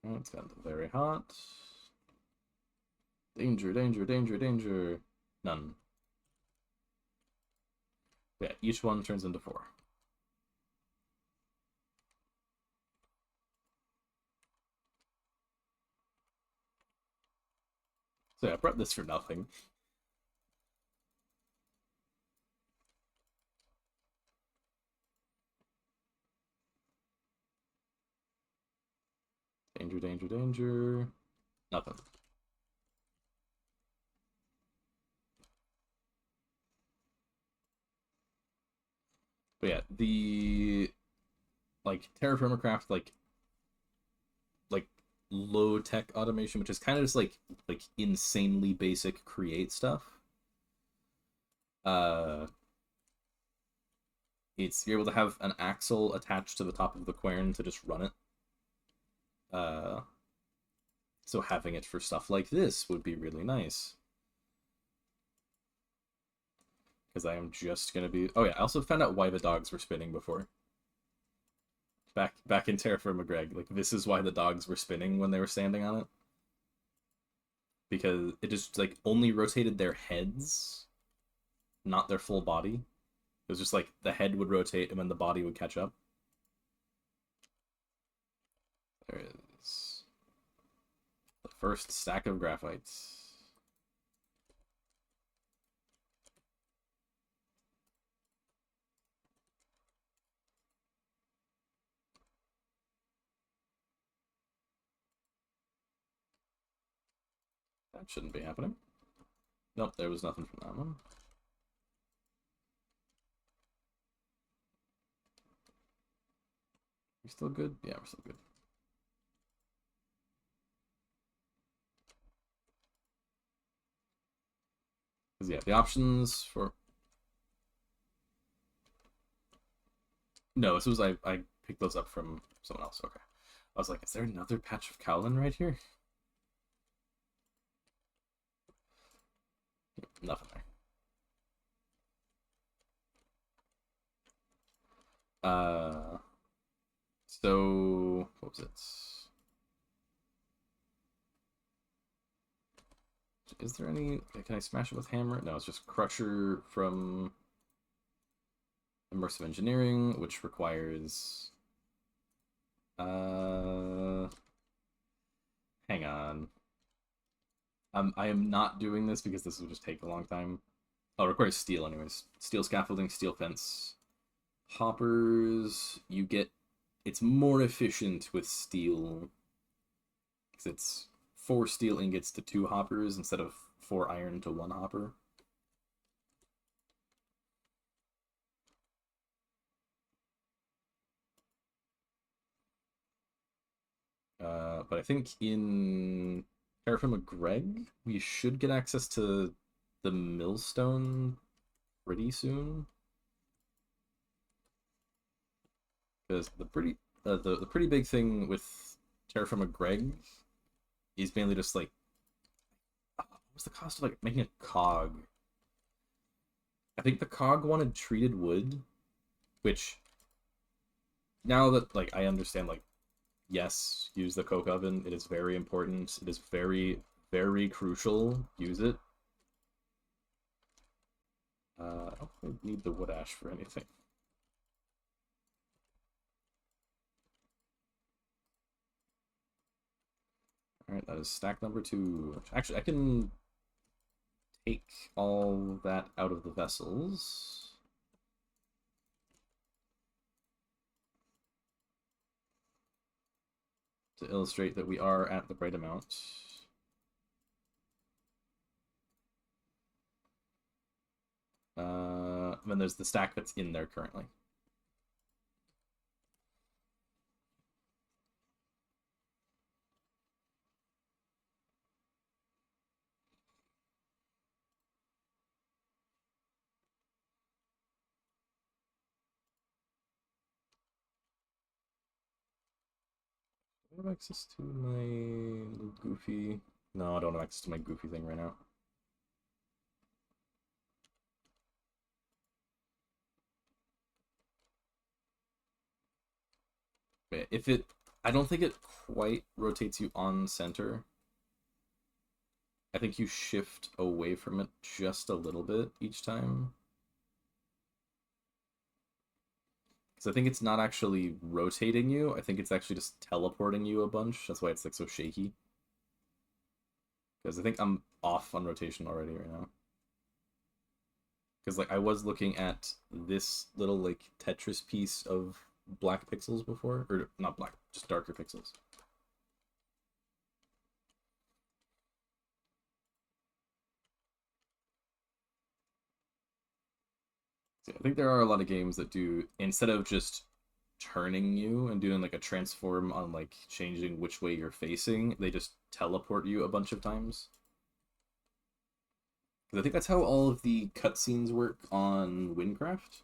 Oh, it's gotten very hot. Danger, danger, danger, danger. None. Yeah, each one turns into 4. So yeah, I brought this for nothing. Danger, danger, danger. Nothing. But yeah, the like TerraFirma Craft like low tech automation, which is kind of just like insanely basic create stuff. Uh it's you're able to have an axle attached to the top of the quern to just run it. Uh so having it for stuff like this would be really nice. Because I am just gonna be oh yeah, I also found out why the dogs were spinning before. Back in TerraFirma Greg, like this is why the dogs were spinning when they were standing on it. Because it just like only rotated their heads, not their full body. It was just like the head would rotate and then the body would catch up. There is the first stack of graphites. That shouldn't be happening. Nope, there was nothing from that one. We still good? Yeah, we're still good. Because yeah, the options for no, this was I picked those up from someone else. Okay, I was like, is there another patch of Kaolin right here? Yep, nothing there. So what was it? Is there any? Can I smash it with hammer? No, it's just Crusher from Immersive Engineering, which requires. Uh, hang on. I am not doing this because this will just take a long time. Oh, it requires steel, anyways. Steel scaffolding, steel fence, hoppers. You get. It's more efficient with steel because it's 4 steel ingots to 2 hoppers instead of 4 iron to 1 hopper. But I think in TerraFirma Greg, we should get access to the millstone pretty soon. Because the pretty big thing with TerraFirma Greg is mainly just like what was the cost of like making a cog? I think the cog wanted treated wood, which now that like I understand like yes, use the coke oven. It is very important. It is very, very crucial. Use it. I don't really need the wood ash for anything. Alright, that is stack number 2. Actually, I can take all that out of the vessels. To illustrate that we are at the right amount. Then there's the stack that's in there currently. Do I have access to my little goofy? No, I don't have access to my goofy thing right now. But if it, I don't think it quite rotates you on center. I think you shift away from it just a little bit each time. Because I think it's not actually rotating you. I think it's actually just teleporting you a bunch. That's why it's like so shaky. Because I think I'm off on rotation already right now. Because like I was looking at this little like Tetris piece of black pixels before, or not black, just darker pixels. So I think there are a lot of games that do, instead of just turning you and doing like a transform on like changing which way you're facing, they just teleport you a bunch of times. Because I think that's how all of the cutscenes work on Windcraft.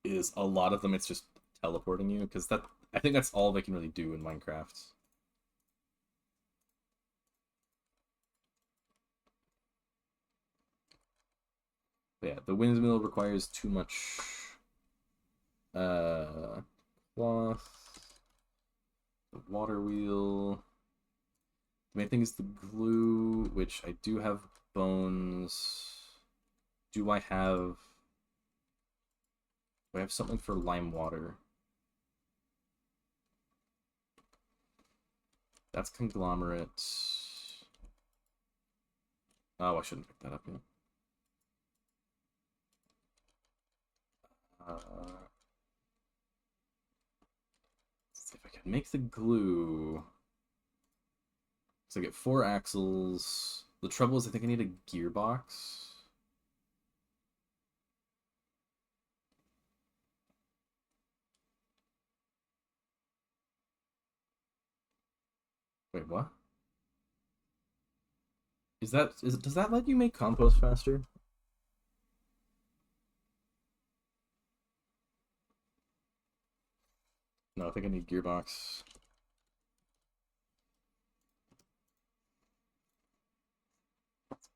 Is a lot of them it's just teleporting you, because that, I think that's all they can really do in Minecraft. But yeah, the windmill requires too much cloth. The water wheel. The main thing is the glue, which I do have bones. Do I have... Do I have something for lime water? That's conglomerate. Oh, I shouldn't pick that up yet. Let's see if I can make the glue. So I get 4 axles. The trouble is I think I need a gearbox. Wait, what? Does that let you make compost faster? No, I think I need gearbox.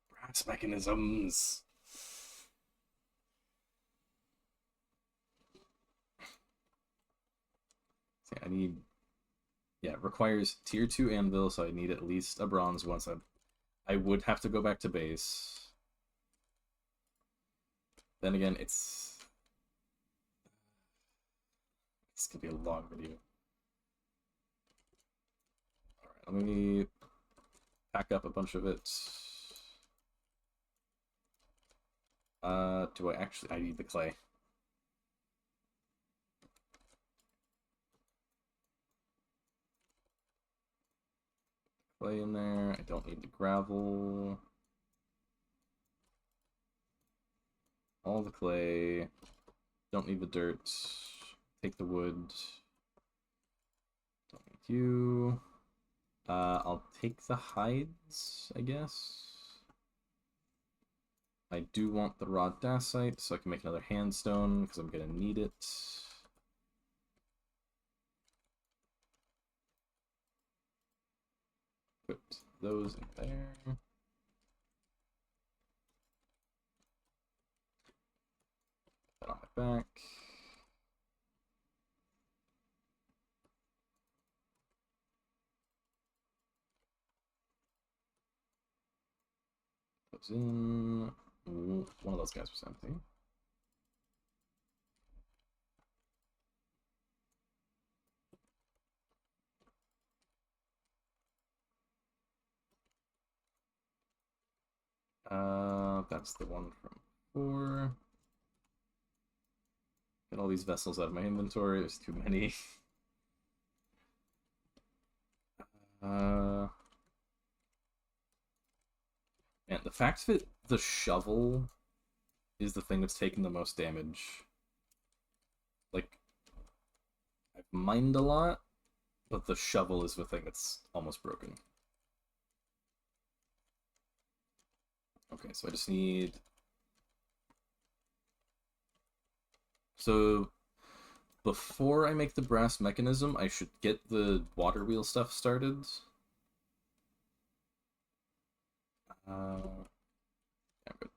Brass mechanisms. See, I need... Yeah, it requires tier 2 anvil, so I need at least a bronze one. So I would have to go back to base. Then again, it's gonna be a long video. Alright, let me pack up a bunch of it. Do I actually... I need the clay. Clay in there. I don't need the gravel. All the clay. Don't need the dirt. Take the wood. Don't need you. I'll take the hides, I guess. I do want the raw dacite, so I can make another handstone, because I'm going to need it. Put those in there. Put that on my back. Goes in. Ooh, one of those guys was empty. That's the one from 4. Get all these vessels out of my inventory. There's too many. And the fact that the shovel is the thing that's taken the most damage. Like, I've mined a lot, but the shovel is the thing that's almost broken. Okay, so I just need... So, before I make the brass mechanism, I should get the water wheel stuff started. Yeah, I'm good.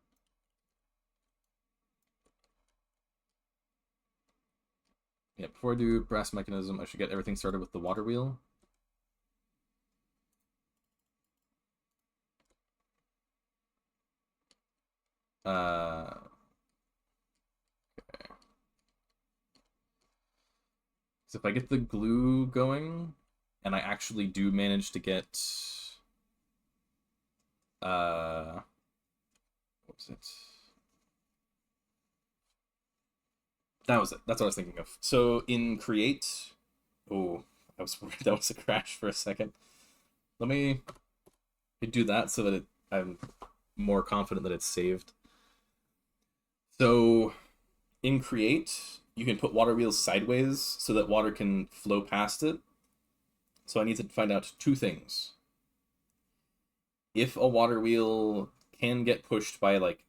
Yeah, before I do brass mechanism, I should get everything started with the water wheel. Okay. So if I get the glue going, and I actually do manage to get what was it? That was it. That's what I was thinking of. So in create, oh, I was worried that was a crash for a second. Let me do that so that I'm more confident that it's saved. So in create, you can put water wheels sideways so that water can flow past it. So I need to find out 2 things. If a water wheel can get pushed by like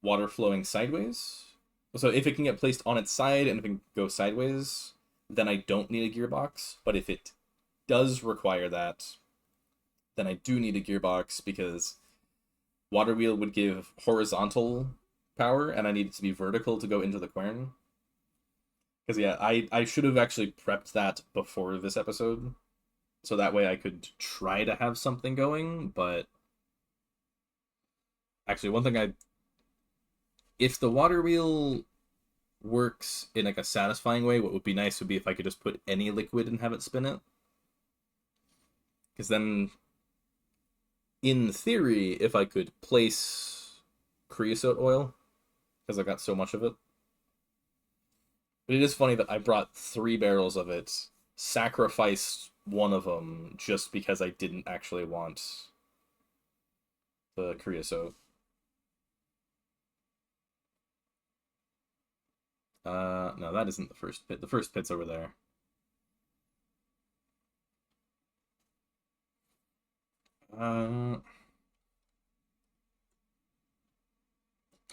water flowing sideways, so if it can get placed on its side and if it can go sideways, then I don't need a gearbox. But if it does require that, then I do need a gearbox because water wheel would give horizontal power and I need it to be vertical to go into the quern. Because yeah, I should have actually prepped that before this episode. So that way I could try to have something going, but actually one thing if the water wheel works in like a satisfying way, what would be nice would be if I could just put any liquid and have it spin it. Because then, in theory, if I could place creosote oil, because I got so much of it. But it is funny that I brought 3 barrels of it, sacrificed one of them just because I didn't actually want the creosote. No, that isn't the first pit. The first pit's over there.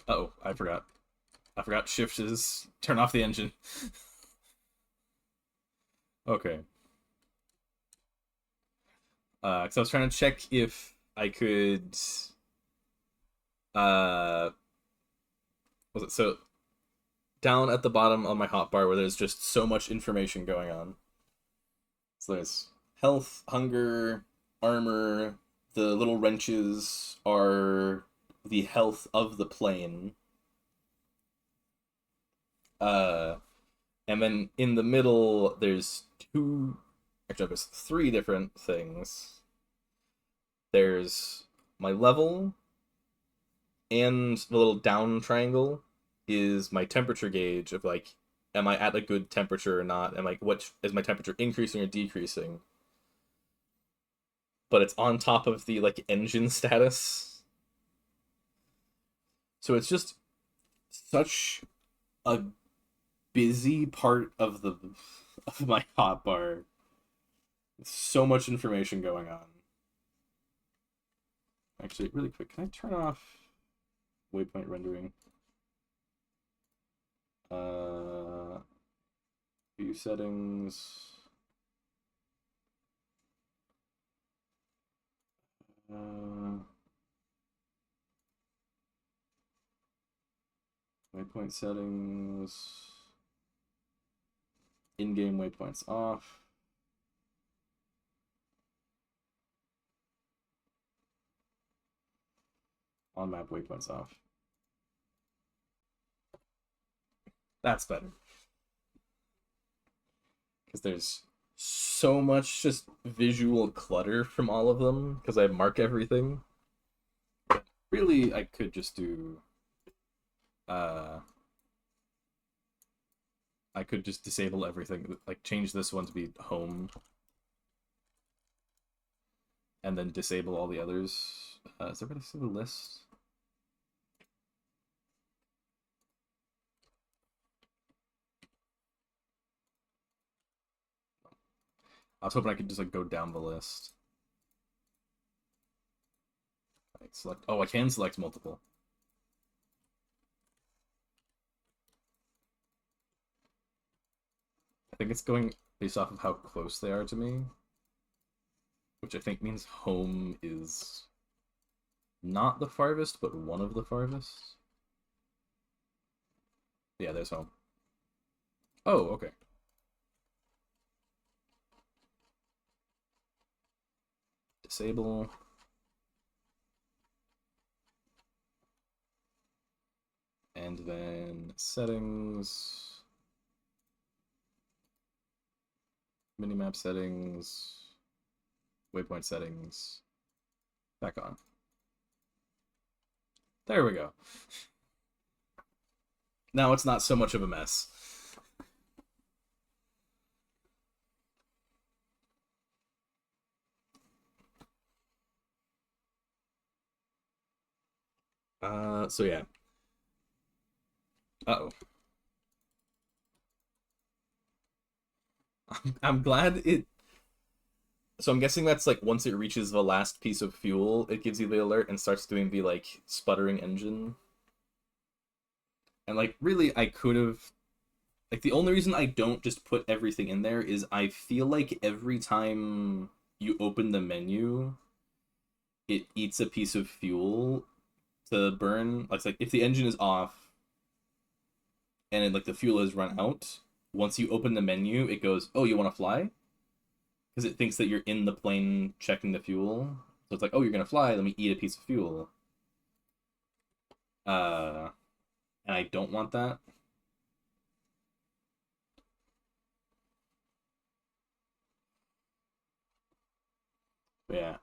Oh, I forgot. I forgot shift is turn off the engine. Okay. Because I was trying to check if I could. Was it so? Down at the bottom on my hotbar where there's just so much information going on. So there's health, hunger, armor. The little wrenches are the health of the plane. Uh, and then in the middle, there's 2. Actually, there's 3 different things. There's my level, and the little down triangle is my temperature gauge of like, am I at a good temperature or not? And like, what is my temperature increasing or decreasing? But it's on top of the like engine status. So it's just such a busy part of my hotbar. So much information going on. Actually, really quick, can I turn off waypoint rendering? View settings. Waypoint settings. In-game waypoints off. On-map waypoints off. That's better. Because there's so much just visual clutter from all of them, because I mark everything. Really, I could just do... Uh, I could just disable everything, like change this one to be home, and then disable all the others. Is everybody see the list? I was hoping I could just like go down the list. Right, select. Oh, I can select multiple. I think it's going based off of how close they are to me, which I think means home is not the farthest, but one of the farthest. Yeah, there's home. Oh, okay. Disable. And then settings. Minimap settings. Waypoint settings. Back on. There we go. Now it's not so much of a mess. So yeah. Uh-oh. I'm glad it... So I'm guessing that's like once it reaches the last piece of fuel, it gives you the alert and starts doing the like sputtering engine. And like really I could have like the only reason I don't just put everything in there is I feel like every time you open the menu, it eats a piece of fuel to burn. Like if the engine is off and it, like the fuel has run out, once you open the menu, it goes, "Oh, you want to fly?" Because it thinks that you're in the plane checking the fuel. So it's like, "Oh, you're gonna fly. Let me eat a piece of fuel." Uh, and I don't want that. But yeah,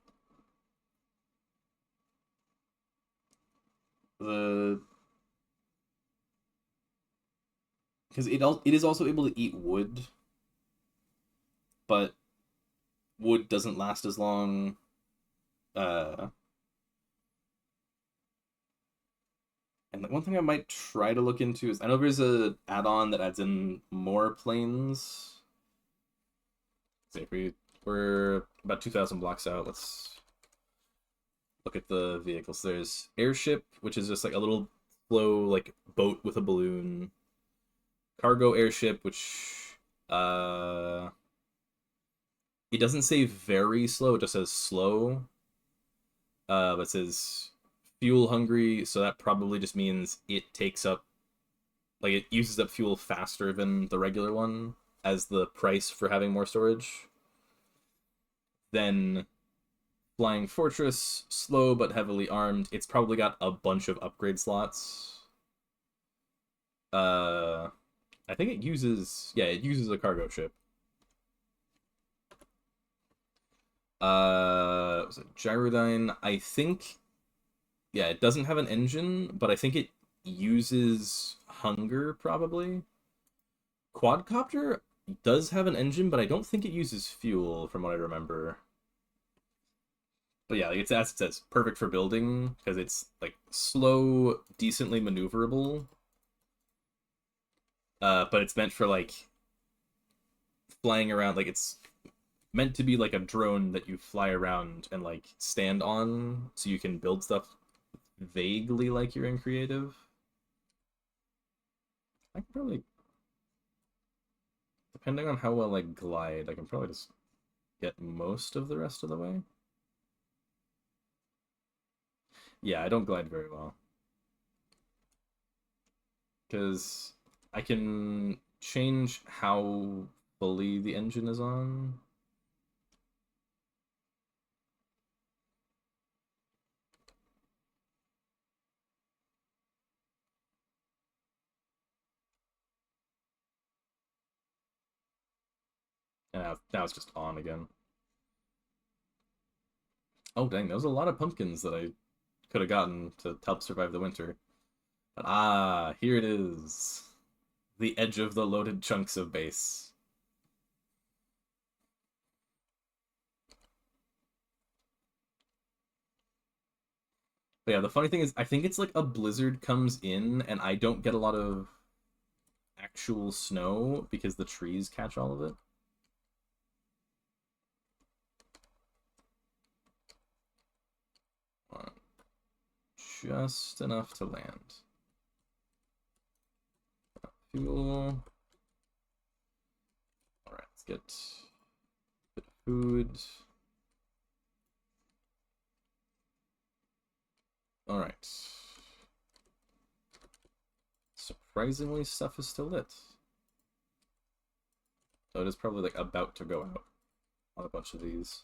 the because it is also able to eat wood, but wood doesn't last as long. Uh, and one thing I might try to look into is I know there's a add-on that adds in more planes. Let's see, if we're about 2,000 blocks out. Let's look at the vehicles. There's airship, which is just like a little slow like boat with a balloon. Cargo airship, which it doesn't say very slow, it just says slow. But it says fuel hungry, so that probably just means it takes up like it uses up fuel faster than the regular one as the price for having more storage. Then Flying Fortress, slow but heavily armed. It's probably got a bunch of upgrade slots. Uh, I think it uses a cargo ship. Was it Gyrodyne? I think, yeah, it doesn't have an engine, but I think it uses hunger probably. Quadcopter does have an engine, but I don't think it uses fuel from what I remember. But yeah, like it's as it says, perfect for building because it's like slow, decently maneuverable. But it's meant for like flying around. Like it's meant to be like a drone that you fly around and like stand on, so you can build stuff vaguely like you're in creative. I can probably, depending on how well I glide, I can probably just get most of the rest of the way. Yeah, I don't glide very well. Because I can change how fully the engine is on. And now it's just on again. Oh dang, there was a lot of pumpkins that I could have gotten to help survive the winter. But ah, here it is. The edge of the loaded chunks of base. But yeah, the funny thing is, I think it's like a blizzard comes in and I don't get a lot of actual snow because the trees catch all of it. Just enough to land. Fuel. Alright, let's get a bit of food. Alright. Surprisingly, stuff is still lit. So it is probably like about to go out on a bunch of these.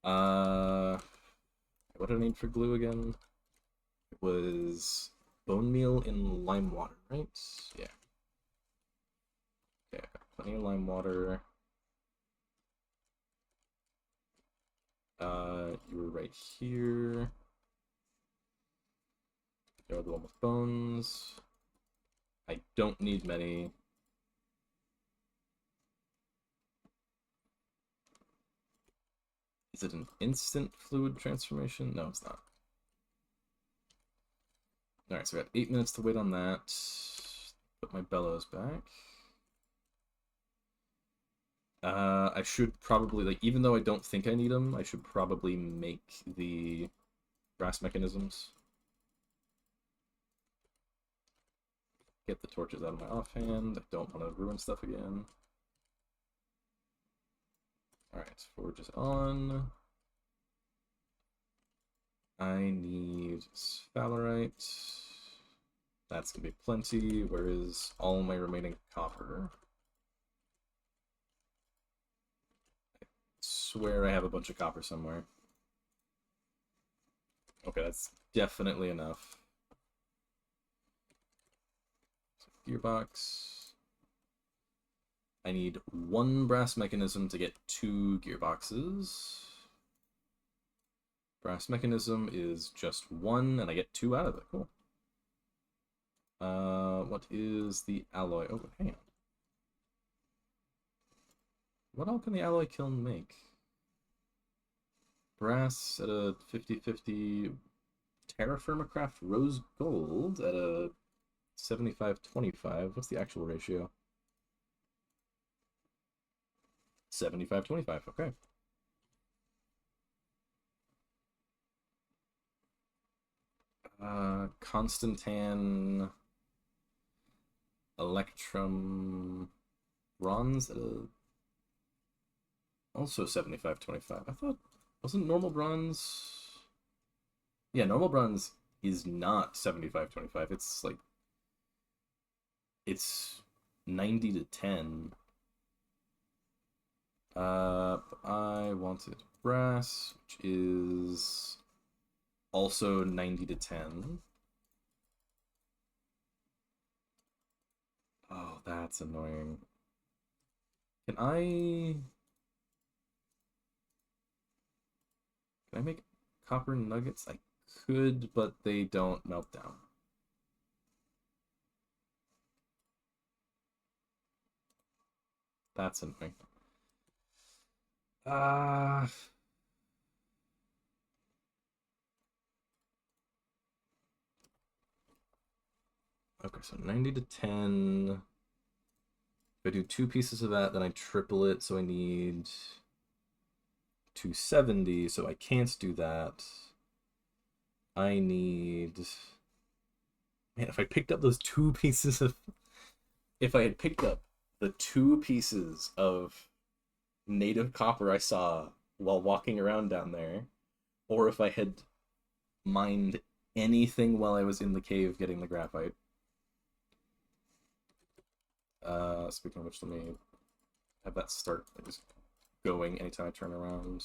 What do I need for glue again? It was bone meal in lime water, right? Yeah. Okay, plenty of lime water. You were right here. You're the one with bones. I don't need many. Is it an instant fluid transformation? No, it's not. Alright, so we got 8 minutes to wait on that. Put my bellows back. I should probably, like, even though I don't think I need them, I should probably make the brass mechanisms. Get the torches out of my offhand. I don't want to ruin stuff again. Alright, forge is on. I need sphalerite. That's gonna be plenty. Where is all my remaining copper? I swear I have a bunch of copper somewhere. Okay, that's definitely enough. Gearbox. I need 1 brass mechanism to get 2 gearboxes. Brass mechanism is just 1, and I get 2 out of it. Cool. What is the alloy? Oh, hang on. What all can the alloy kiln make? Brass at a 50-50. TerraFirma craft rose gold at a 75-25. What's the actual ratio? 75-25, okay. Constantan Electrum bronze at a also 75-25. I thought, wasn't normal bronze? Yeah, normal bronze is not 75-25. It's like, it's 90-10. I wanted brass, which is also 90-10. Oh, that's annoying. Can I make copper nuggets? I could, but they don't melt down. That's annoying. Okay, so 90-10. If I do 2 pieces of that, then I triple it, so I need 270, so I can't do that. I need... Man, if I picked up those 2 pieces of... If I had picked up the 2 pieces of native copper I saw while walking around down there, or if I had mined anything while I was in the cave getting the graphite. Speaking of which, let me have that start just going anytime I turn around.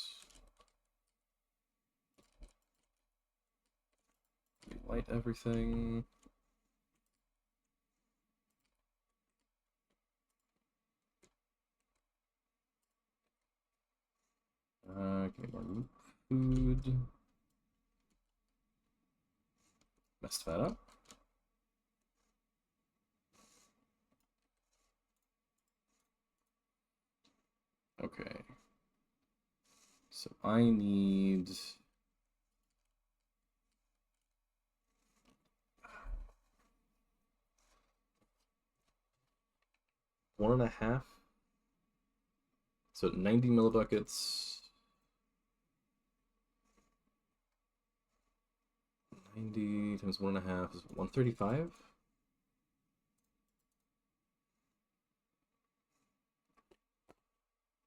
Light everything. Give me more food. Messed that up. Okay. So I need... one and a half. So 90 millibuckets. 90 times 1.5 is 135.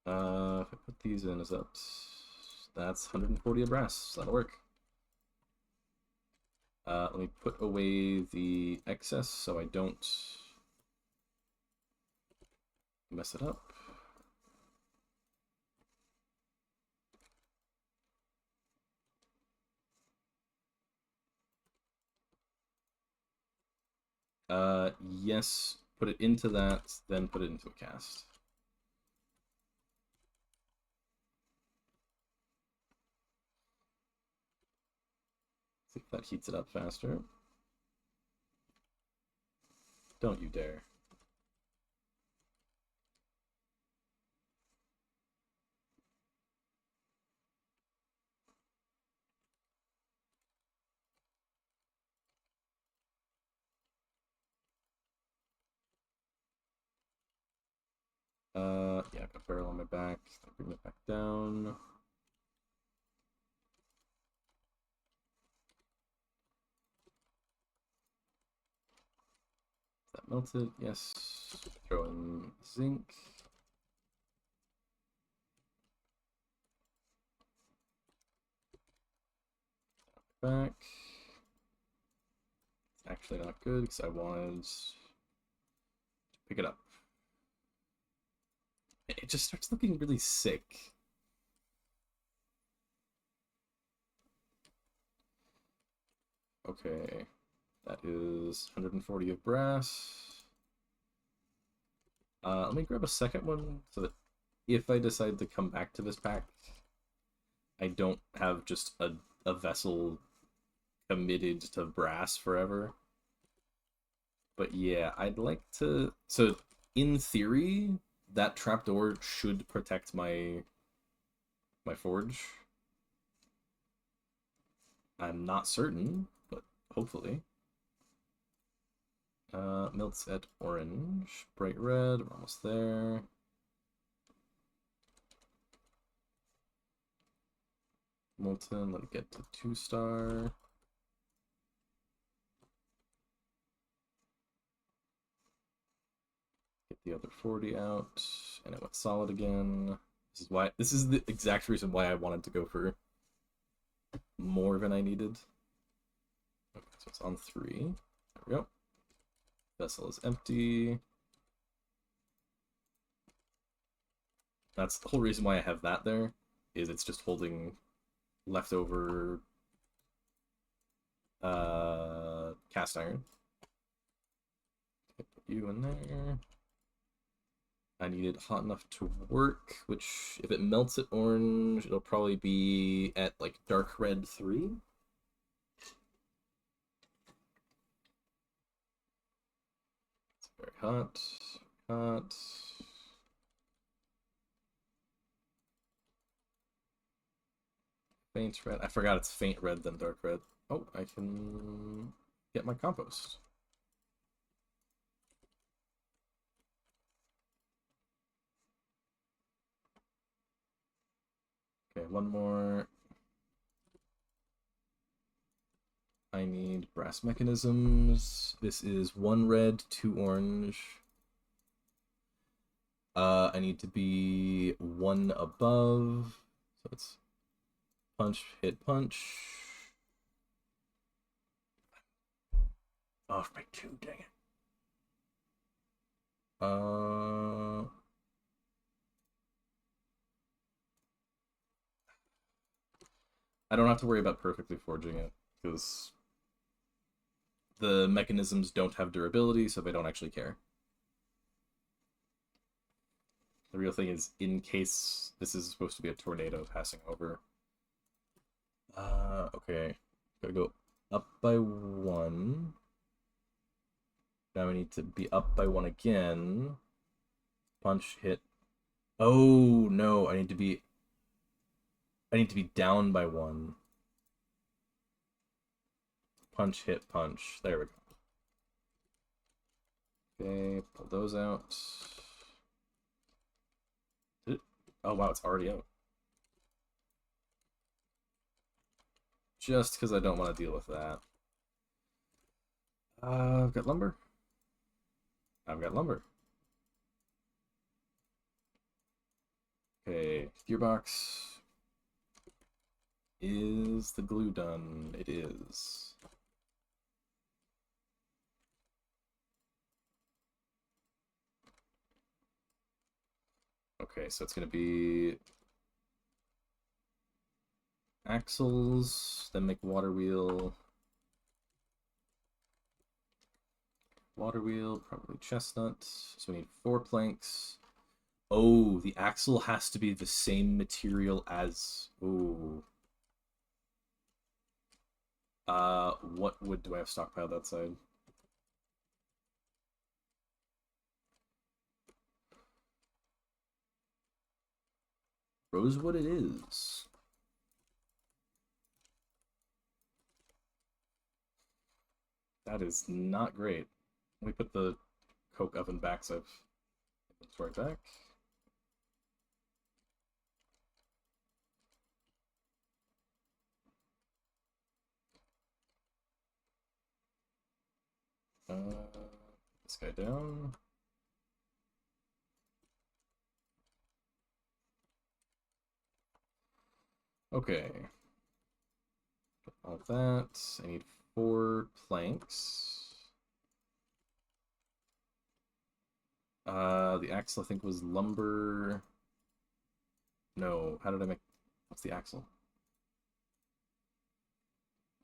If I put these in, is that's 140 of brass. That'll work. Let me put away the excess so I don't mess it up. Yes, put it into that, then put it into a cast. See if that heats it up faster. Don't you dare. Yeah, I've got a barrel on my back. Bring it back down. Is that melted? Yes. Throw in zinc. Back. It's actually not good because I wanted to pick it up. It just starts looking really sick. Okay, that is 140 of brass. Let me grab a second one so that if I decide to come back to this pack, I don't have just a vessel committed to brass forever. But yeah, I'd like to... So, in theory, that trapdoor should protect my forge. I'm not certain, but hopefully. Melts at orange. Bright red, we're almost there. Molten, let it get to 2-star. Get the other 40 out, and it went solid again. This is the exact reason why I wanted to go for more than I needed. Okay, so it's on 3. There we go. Vessel is empty. That's the whole reason why I have that there, is it's just holding leftover cast iron. Put you in there. I need it hot enough to work, which if it melts at orange, it'll probably be at like dark red 3. It's very hot. Hot. Faint red. I forgot it's faint red then dark red. Oh, I can get my compost. Okay, one more. I need brass mechanisms. This is 1 red, 2 orange. I need to be 1 above. So it's punch, hit, punch. Off by 2, dang it. I don't have to worry about perfectly forging it, because the mechanisms don't have durability, so they don't actually care. The real thing is, in case this is supposed to be a tornado passing over. Okay. Gotta go Up by 1. Now we need to be up by 1 again. Punch, hit. Oh no, I need to be down by 1. Punch, hit, punch. There we go. Okay, pull those out. Oh wow, it's already out. Just because I don't want to deal with that. I've got lumber. I've got lumber. Okay, gearbox. Is the glue done? It is. Okay, so it's going to be axles, then make water wheel. Water wheel, probably chestnut. So we need 4 planks. Oh, the axle has to be the same material as... Ooh. What wood do I have stockpiled outside? Rosewood it is. That is not great. Let me put the coke oven back so I've inventory back. This guy down. Okay. All that. I need 4 planks. The axle I think was lumber. No, how did I make... What's the axle?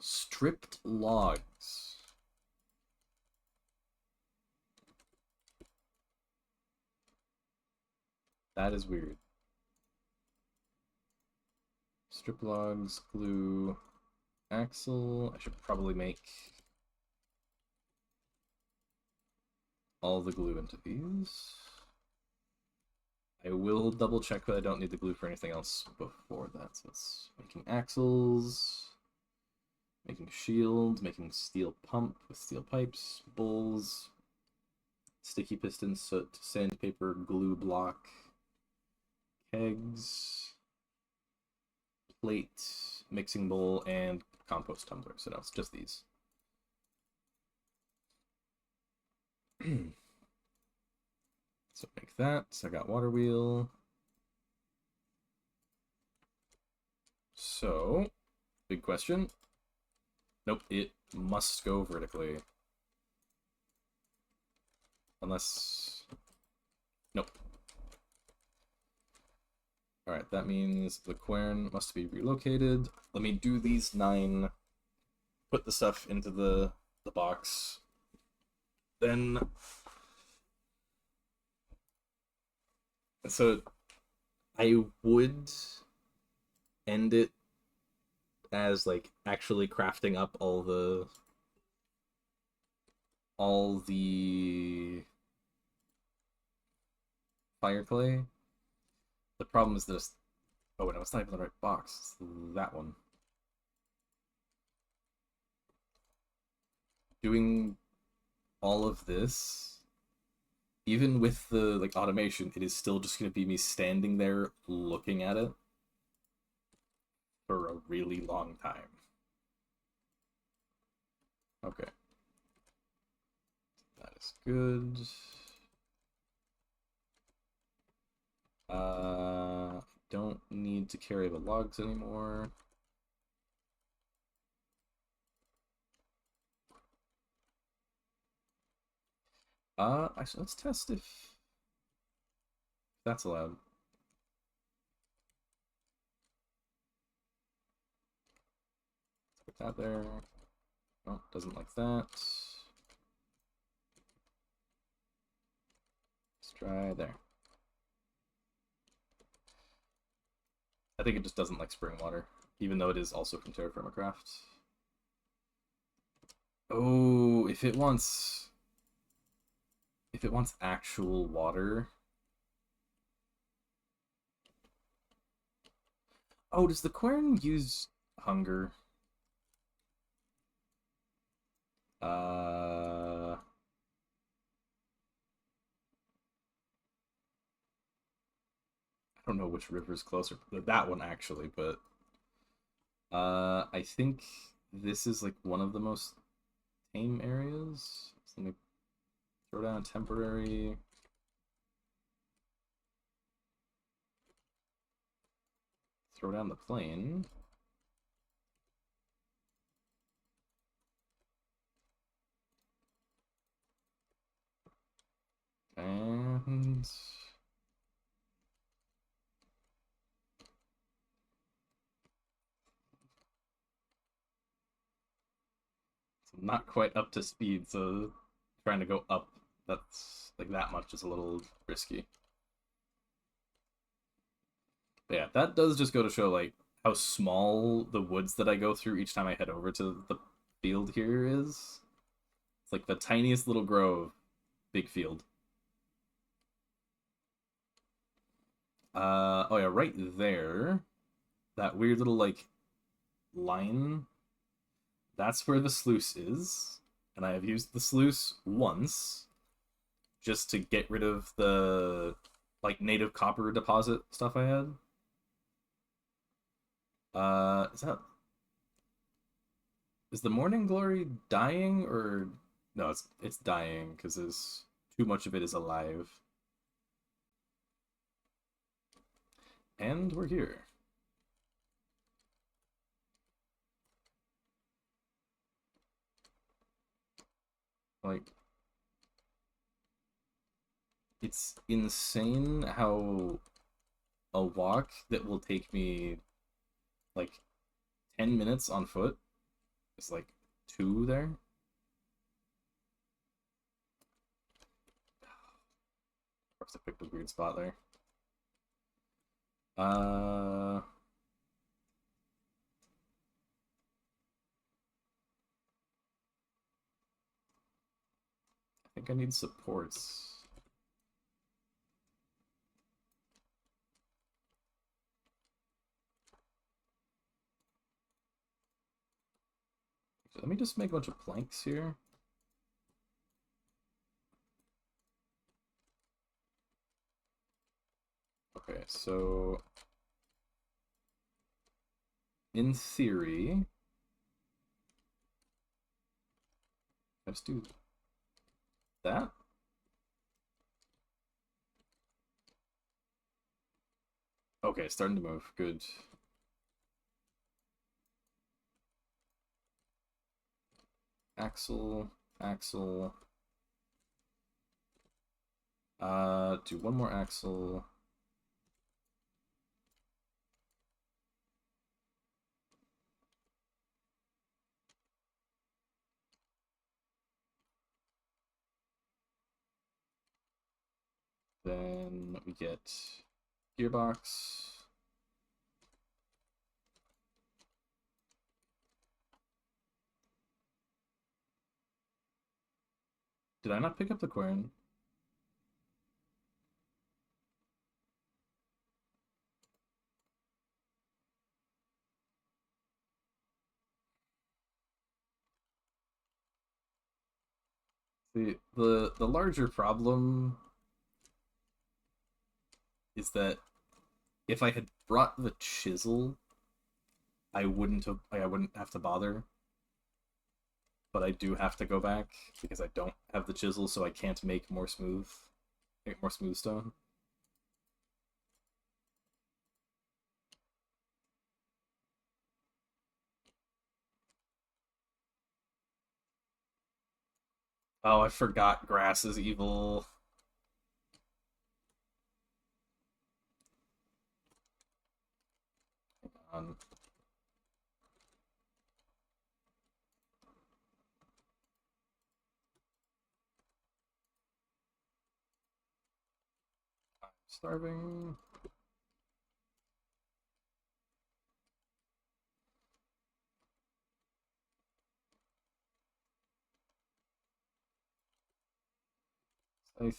Stripped logs. That is weird. Strip logs, glue, axle. I should probably make all the glue into these. I will double check that I don't need the glue for anything else before that. So it's making axles, making shield, making steel pump with steel pipes, bowls, sticky pistons, soot, sandpaper, glue block, kegs, plate, mixing bowl, and compost tumbler. So no, it's just these. So make that. So I got water wheel. So, big question. Nope, it must go vertically. Unless... Nope. Alright, that means the quern must be relocated. Let me do these 9. Put the stuff into the box. Then... So, I would end it as, like, actually crafting up all the fire clay. The problem is this... Oh, no, it's not even the right box. It's that one. Doing all of this, even with the like automation, it is still just going to be me standing there looking at it for a really long time. Okay. That is good. Don't need to carry the logs anymore. Actually, let's test if that's allowed. Put that there. Oh, doesn't like that. Let's try there. I think it just doesn't like spring water, even though it is also from TerraFirma Craft. Oh, if it wants actual water. Oh, does the Quern use hunger? I don't know which river's closer. That one actually, but I think this is like one of the most tame areas. So let me throw down a temporary. Throw down the plane. And not quite up to speed, so trying to go up that's like that much is a little risky. But yeah, that does just go to show like how small the woods that I go through each time I head over to the field here is. It's like the tiniest little grove, big field. Oh yeah, right there. That weird little like line. That's where the sluice is. And I have used the sluice once just to get rid of the like native copper deposit stuff I had. Is that is the morning glory dying or no? It's dying because there's too much of it is alive. And we're here. Like it's insane how a walk that will take me like 10 minutes on foot is like two there. Of course, I picked a weird spot there. I think I need supports. Let me just make a bunch of planks here. Okay, so in theory, let's do that. Okay, starting to move. Good. Axle, axle. Do one more axle. Then we get gearbox. Did I not pick up the Quern? The larger problem is that if I had brought the chisel, I wouldn't have to bother. But I do have to go back because I don't have the chisel, so I can't make more smooth stone. Oh, I forgot grass is evil. I'm starving. I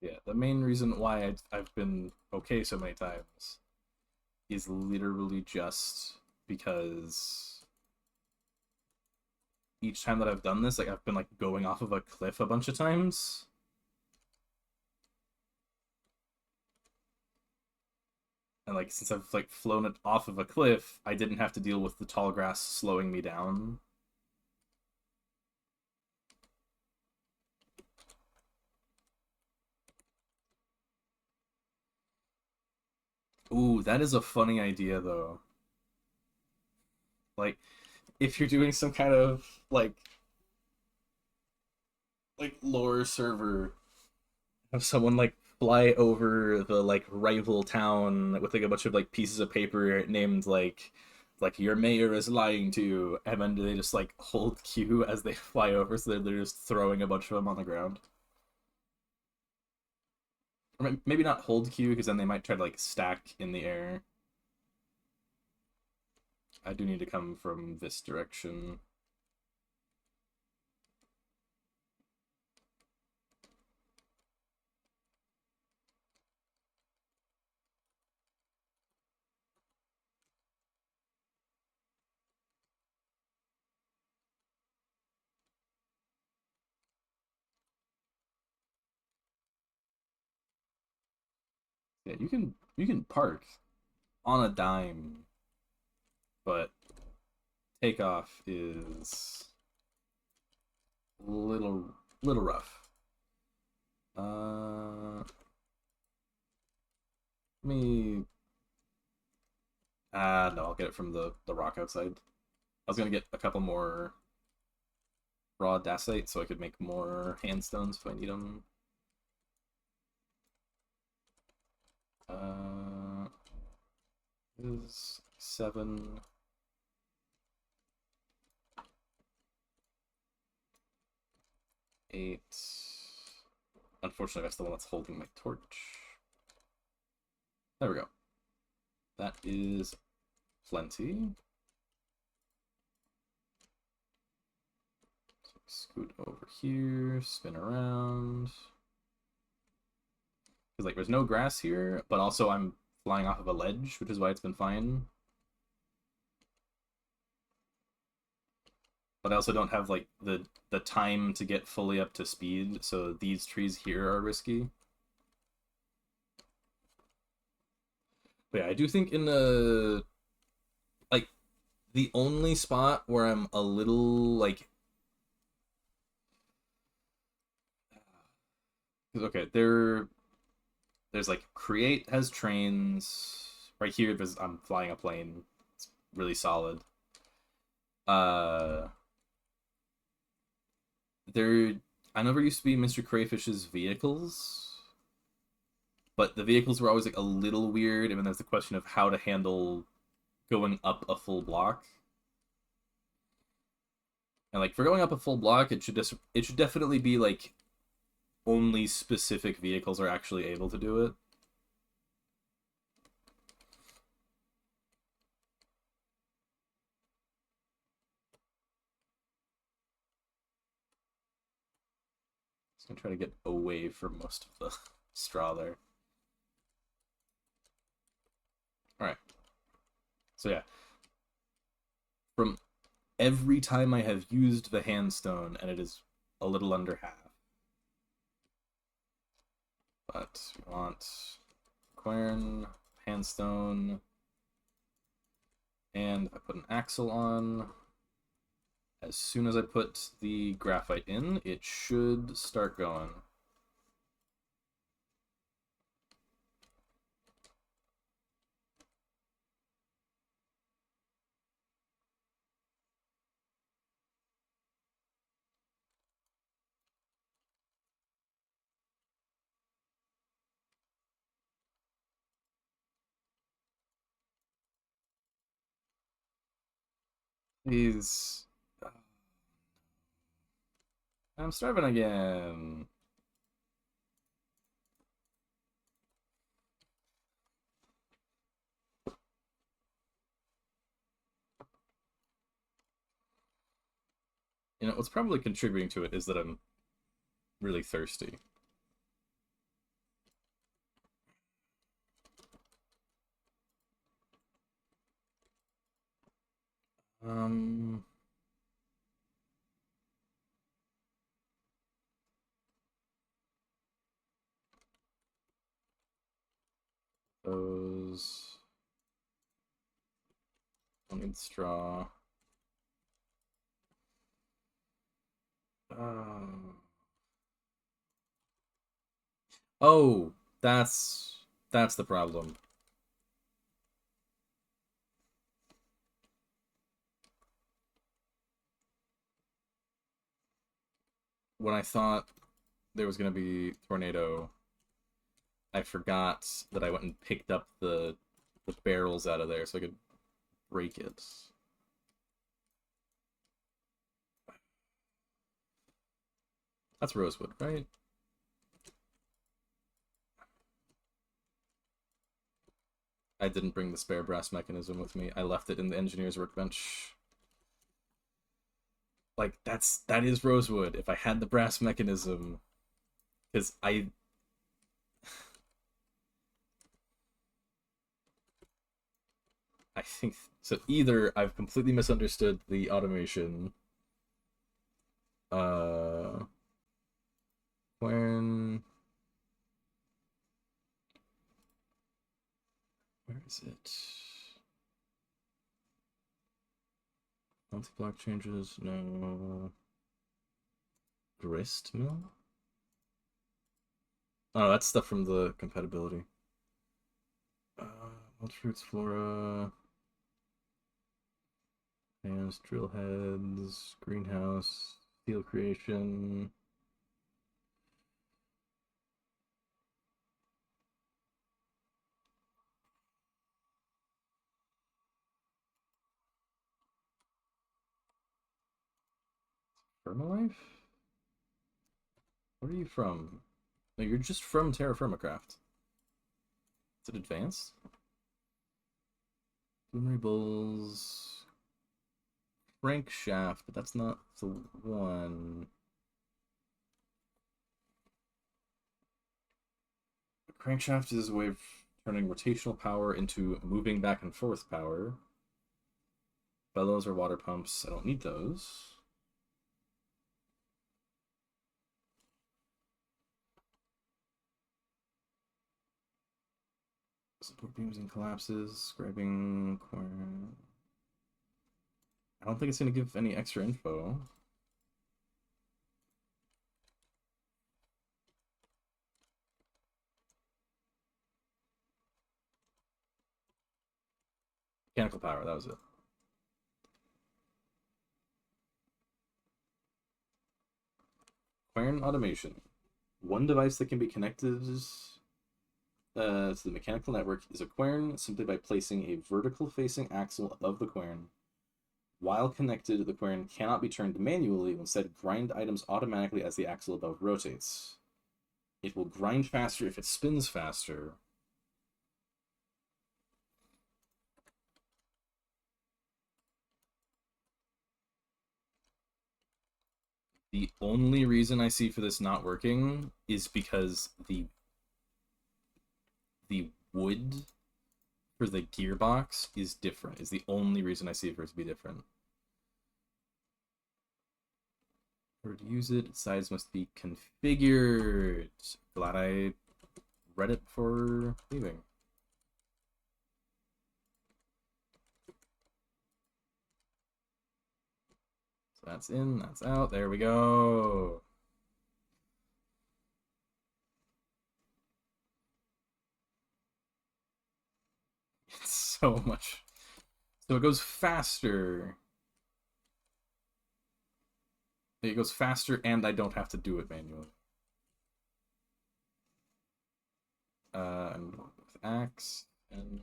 Yeah, the main reason why I've been okay so many times is literally just because each time that I've done this, like I've been like going off of a cliff a bunch of times. And like since I've like flown it off of a cliff, I didn't have to deal with the tall grass slowing me down. Ooh, that is a funny idea though. Like if you're doing some kind of like lore server, have someone like fly over the like rival town with like a bunch of like pieces of paper named like your mayor is lying to you, and then they just like hold Q as they fly over, so they're just throwing a bunch of them on the ground. Or maybe not hold Q because then they might try to like stack in the air. I do need to come from this direction. Yeah, you can park on a dime, but takeoff is little rough. Me no, I'll get it from the rock outside. I was gonna get a couple more raw dacite so I could make more handstones if I need them. Uh, is 7. Eight. Unfortunately, that's the one that's holding my torch. There we go. That is plenty. So scoot over here, spin around. Because like there's no grass here, but also I'm flying off of a ledge, which is why it's been fine. But I also don't have like the time to get fully up to speed, so these trees here are risky. But yeah, I do think in the like the only spot where I'm a little like okay, there's like create has trains right here. I'm flying a plane. It's really solid. Uh, there I never used to be Mr. Crayfish's vehicles, but the vehicles were always like a little weird. And then there's the question of how to handle going up a full block. And like for going up a full block, it should definitely be like only specific vehicles are actually able to do it. Just gonna try to get away from most of the straw there. All right. So yeah, from every time I have used the handstone, and it is a little under half. But we want Quern, handstone, and I put an axle on. As soon as I put the graphite in, it should start going. Please. I'm starving again. You know, what's probably contributing to it is that I'm really thirsty. Um, those. Don't need straw. Um, oh, that's the problem. When I thought there was gonna be tornado, I forgot that I went and picked up the barrels out of there so I could break it. That's rosewood, right? I didn't bring the spare brass mechanism with me. I left it in the engineer's workbench. Like that is rosewood. If I had the brass mechanism, because I think so. Either I've completely misunderstood the automation. Uh, when where is it? Multi-block changes, no. Grist mill? Oh, that's stuff from the compatibility. Fruits, flora, hands, drill heads, greenhouse, steel creation. Firmalife? Where are you from? No, you're just from TerraFirma Craft. Is it advanced? Bloomery Bulls. Crankshaft, but that's not the one. Crankshaft is a way of turning rotational power into moving back and forth power. Bellows or water pumps, I don't need those. Support beams and collapses, scribing, Quern. I don't think it's going to give any extra info. Mechanical power, that was it. Quern automation. One device that can be connected to the mechanical network is a quern simply by placing a vertical facing axle above the quern. While connected, the quern cannot be turned manually, will instead grind items automatically as the axle above rotates. It will grind faster if it spins faster. The only reason I see for this not working is because the wood for the gearbox is different. Is the only reason I see for it to be different. In order to use it, sides must be configured. Glad I read it before leaving. So that's in, that's out. There we go. It's so much. So it goes faster. It goes faster, and I don't have to do it manually. And with axe, and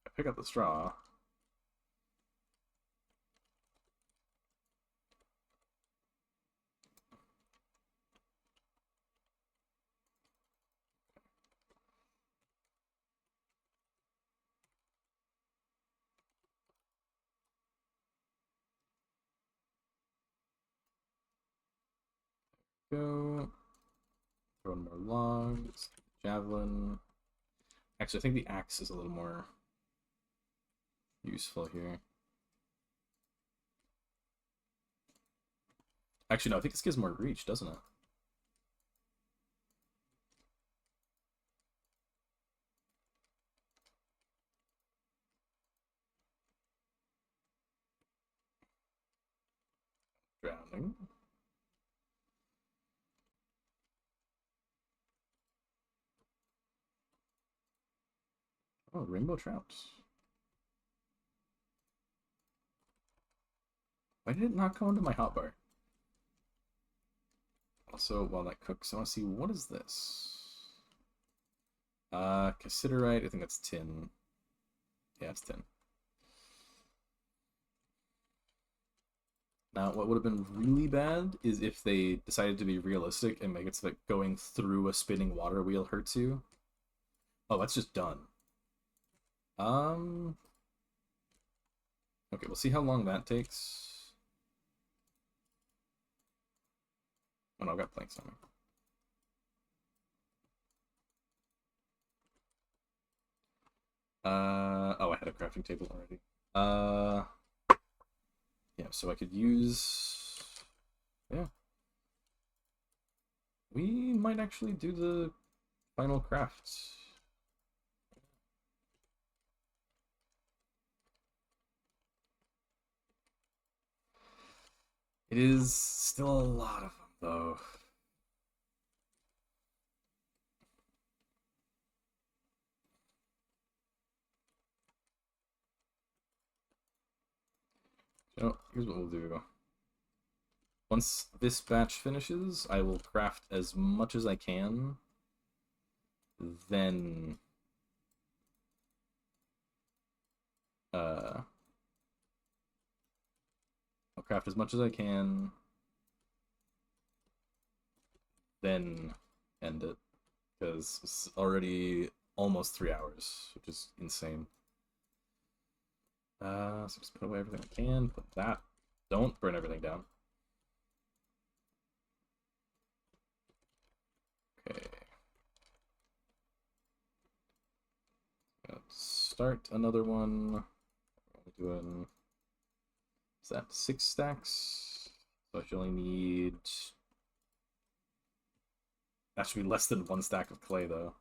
I pick up the straw. Go. Throw in more logs. Javelin. Actually, I think the axe is a little more useful here. Actually, no, I think this gives more reach, doesn't it? Drowning. Oh, rainbow trout. Why did it not go into my hotbar? Also, while that cooks, I want to see, what is this? Cassiterite, I think that's tin. Yeah, it's tin. Now, what would have been really bad is if they decided to be realistic and make it so that going through a spinning water wheel hurts you. Oh, that's just done. Okay, we'll see how long that takes. Oh no, I've got planks on me. Oh, I had a crafting table already. Yeah, so I could use... Yeah. We might actually do the final crafts. It is still a lot of them, though. So, here's what we'll do. Once this batch finishes, I will craft as much as I can. Then... I'll craft as much as I can. Then end it. Because it's already almost 3 hours, which is insane. So just put away everything I can. Put that. Don't burn everything down. Okay. Let's start another one. Doing... Is that 6 stacks? So I should only need... That should be less than 1 stack of clay, though.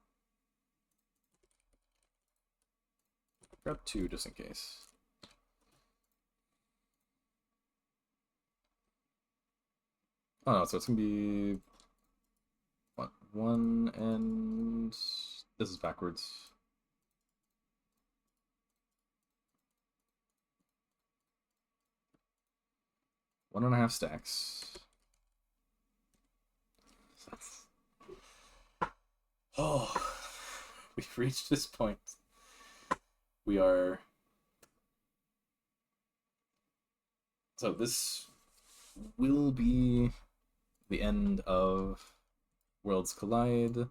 Grab 2 just in case. Oh no, so it's gonna be... What? 1 and... This is backwards. One and a half stacks. Oh, we've reached this point. We are... So this will be the end of Worlds Collide.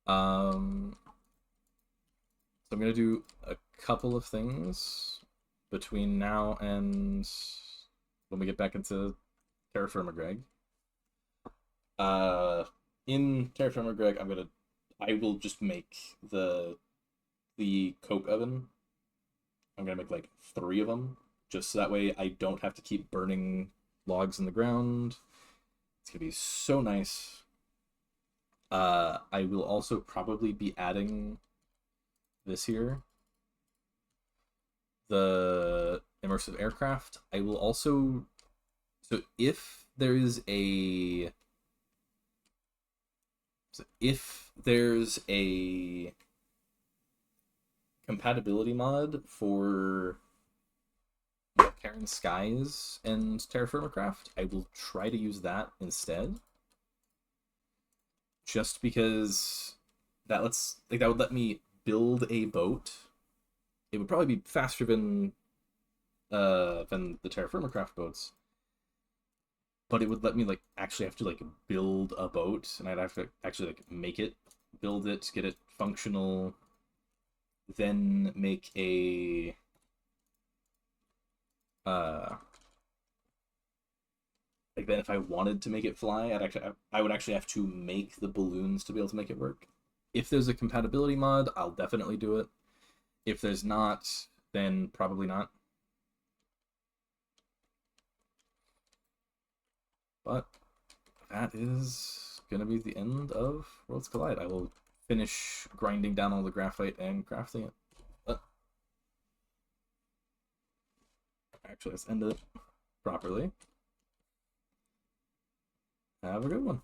So I'm gonna do a couple of things between now and when we get back into TerraFirma Greg. In TerraFirma Greg, I will just make the coke oven. I'm gonna make like 3 of them, just so that way I don't have to keep burning logs in the ground. It's gonna be so nice. I will also probably be adding this here, the immersive aircraft. I will also, so if there's a compatibility mod for Quern Skies and TerraFirma Craft, I will try to use that instead. Just because that would let me build a boat. It would probably be faster than the TerraFirma Craft boats, but it would let me like actually have to like build a boat, and I'd have to actually like make it, build it, get it functional, then make a Like then if I wanted to make it fly, I would actually have to make the balloons to be able to make it work. If there's a compatibility mod, I'll definitely do it. If there's not, then probably not. But that is going to be the end of Worlds Collide. I will finish grinding down all the graphite and crafting it. Actually, let's end it properly. Have a good one.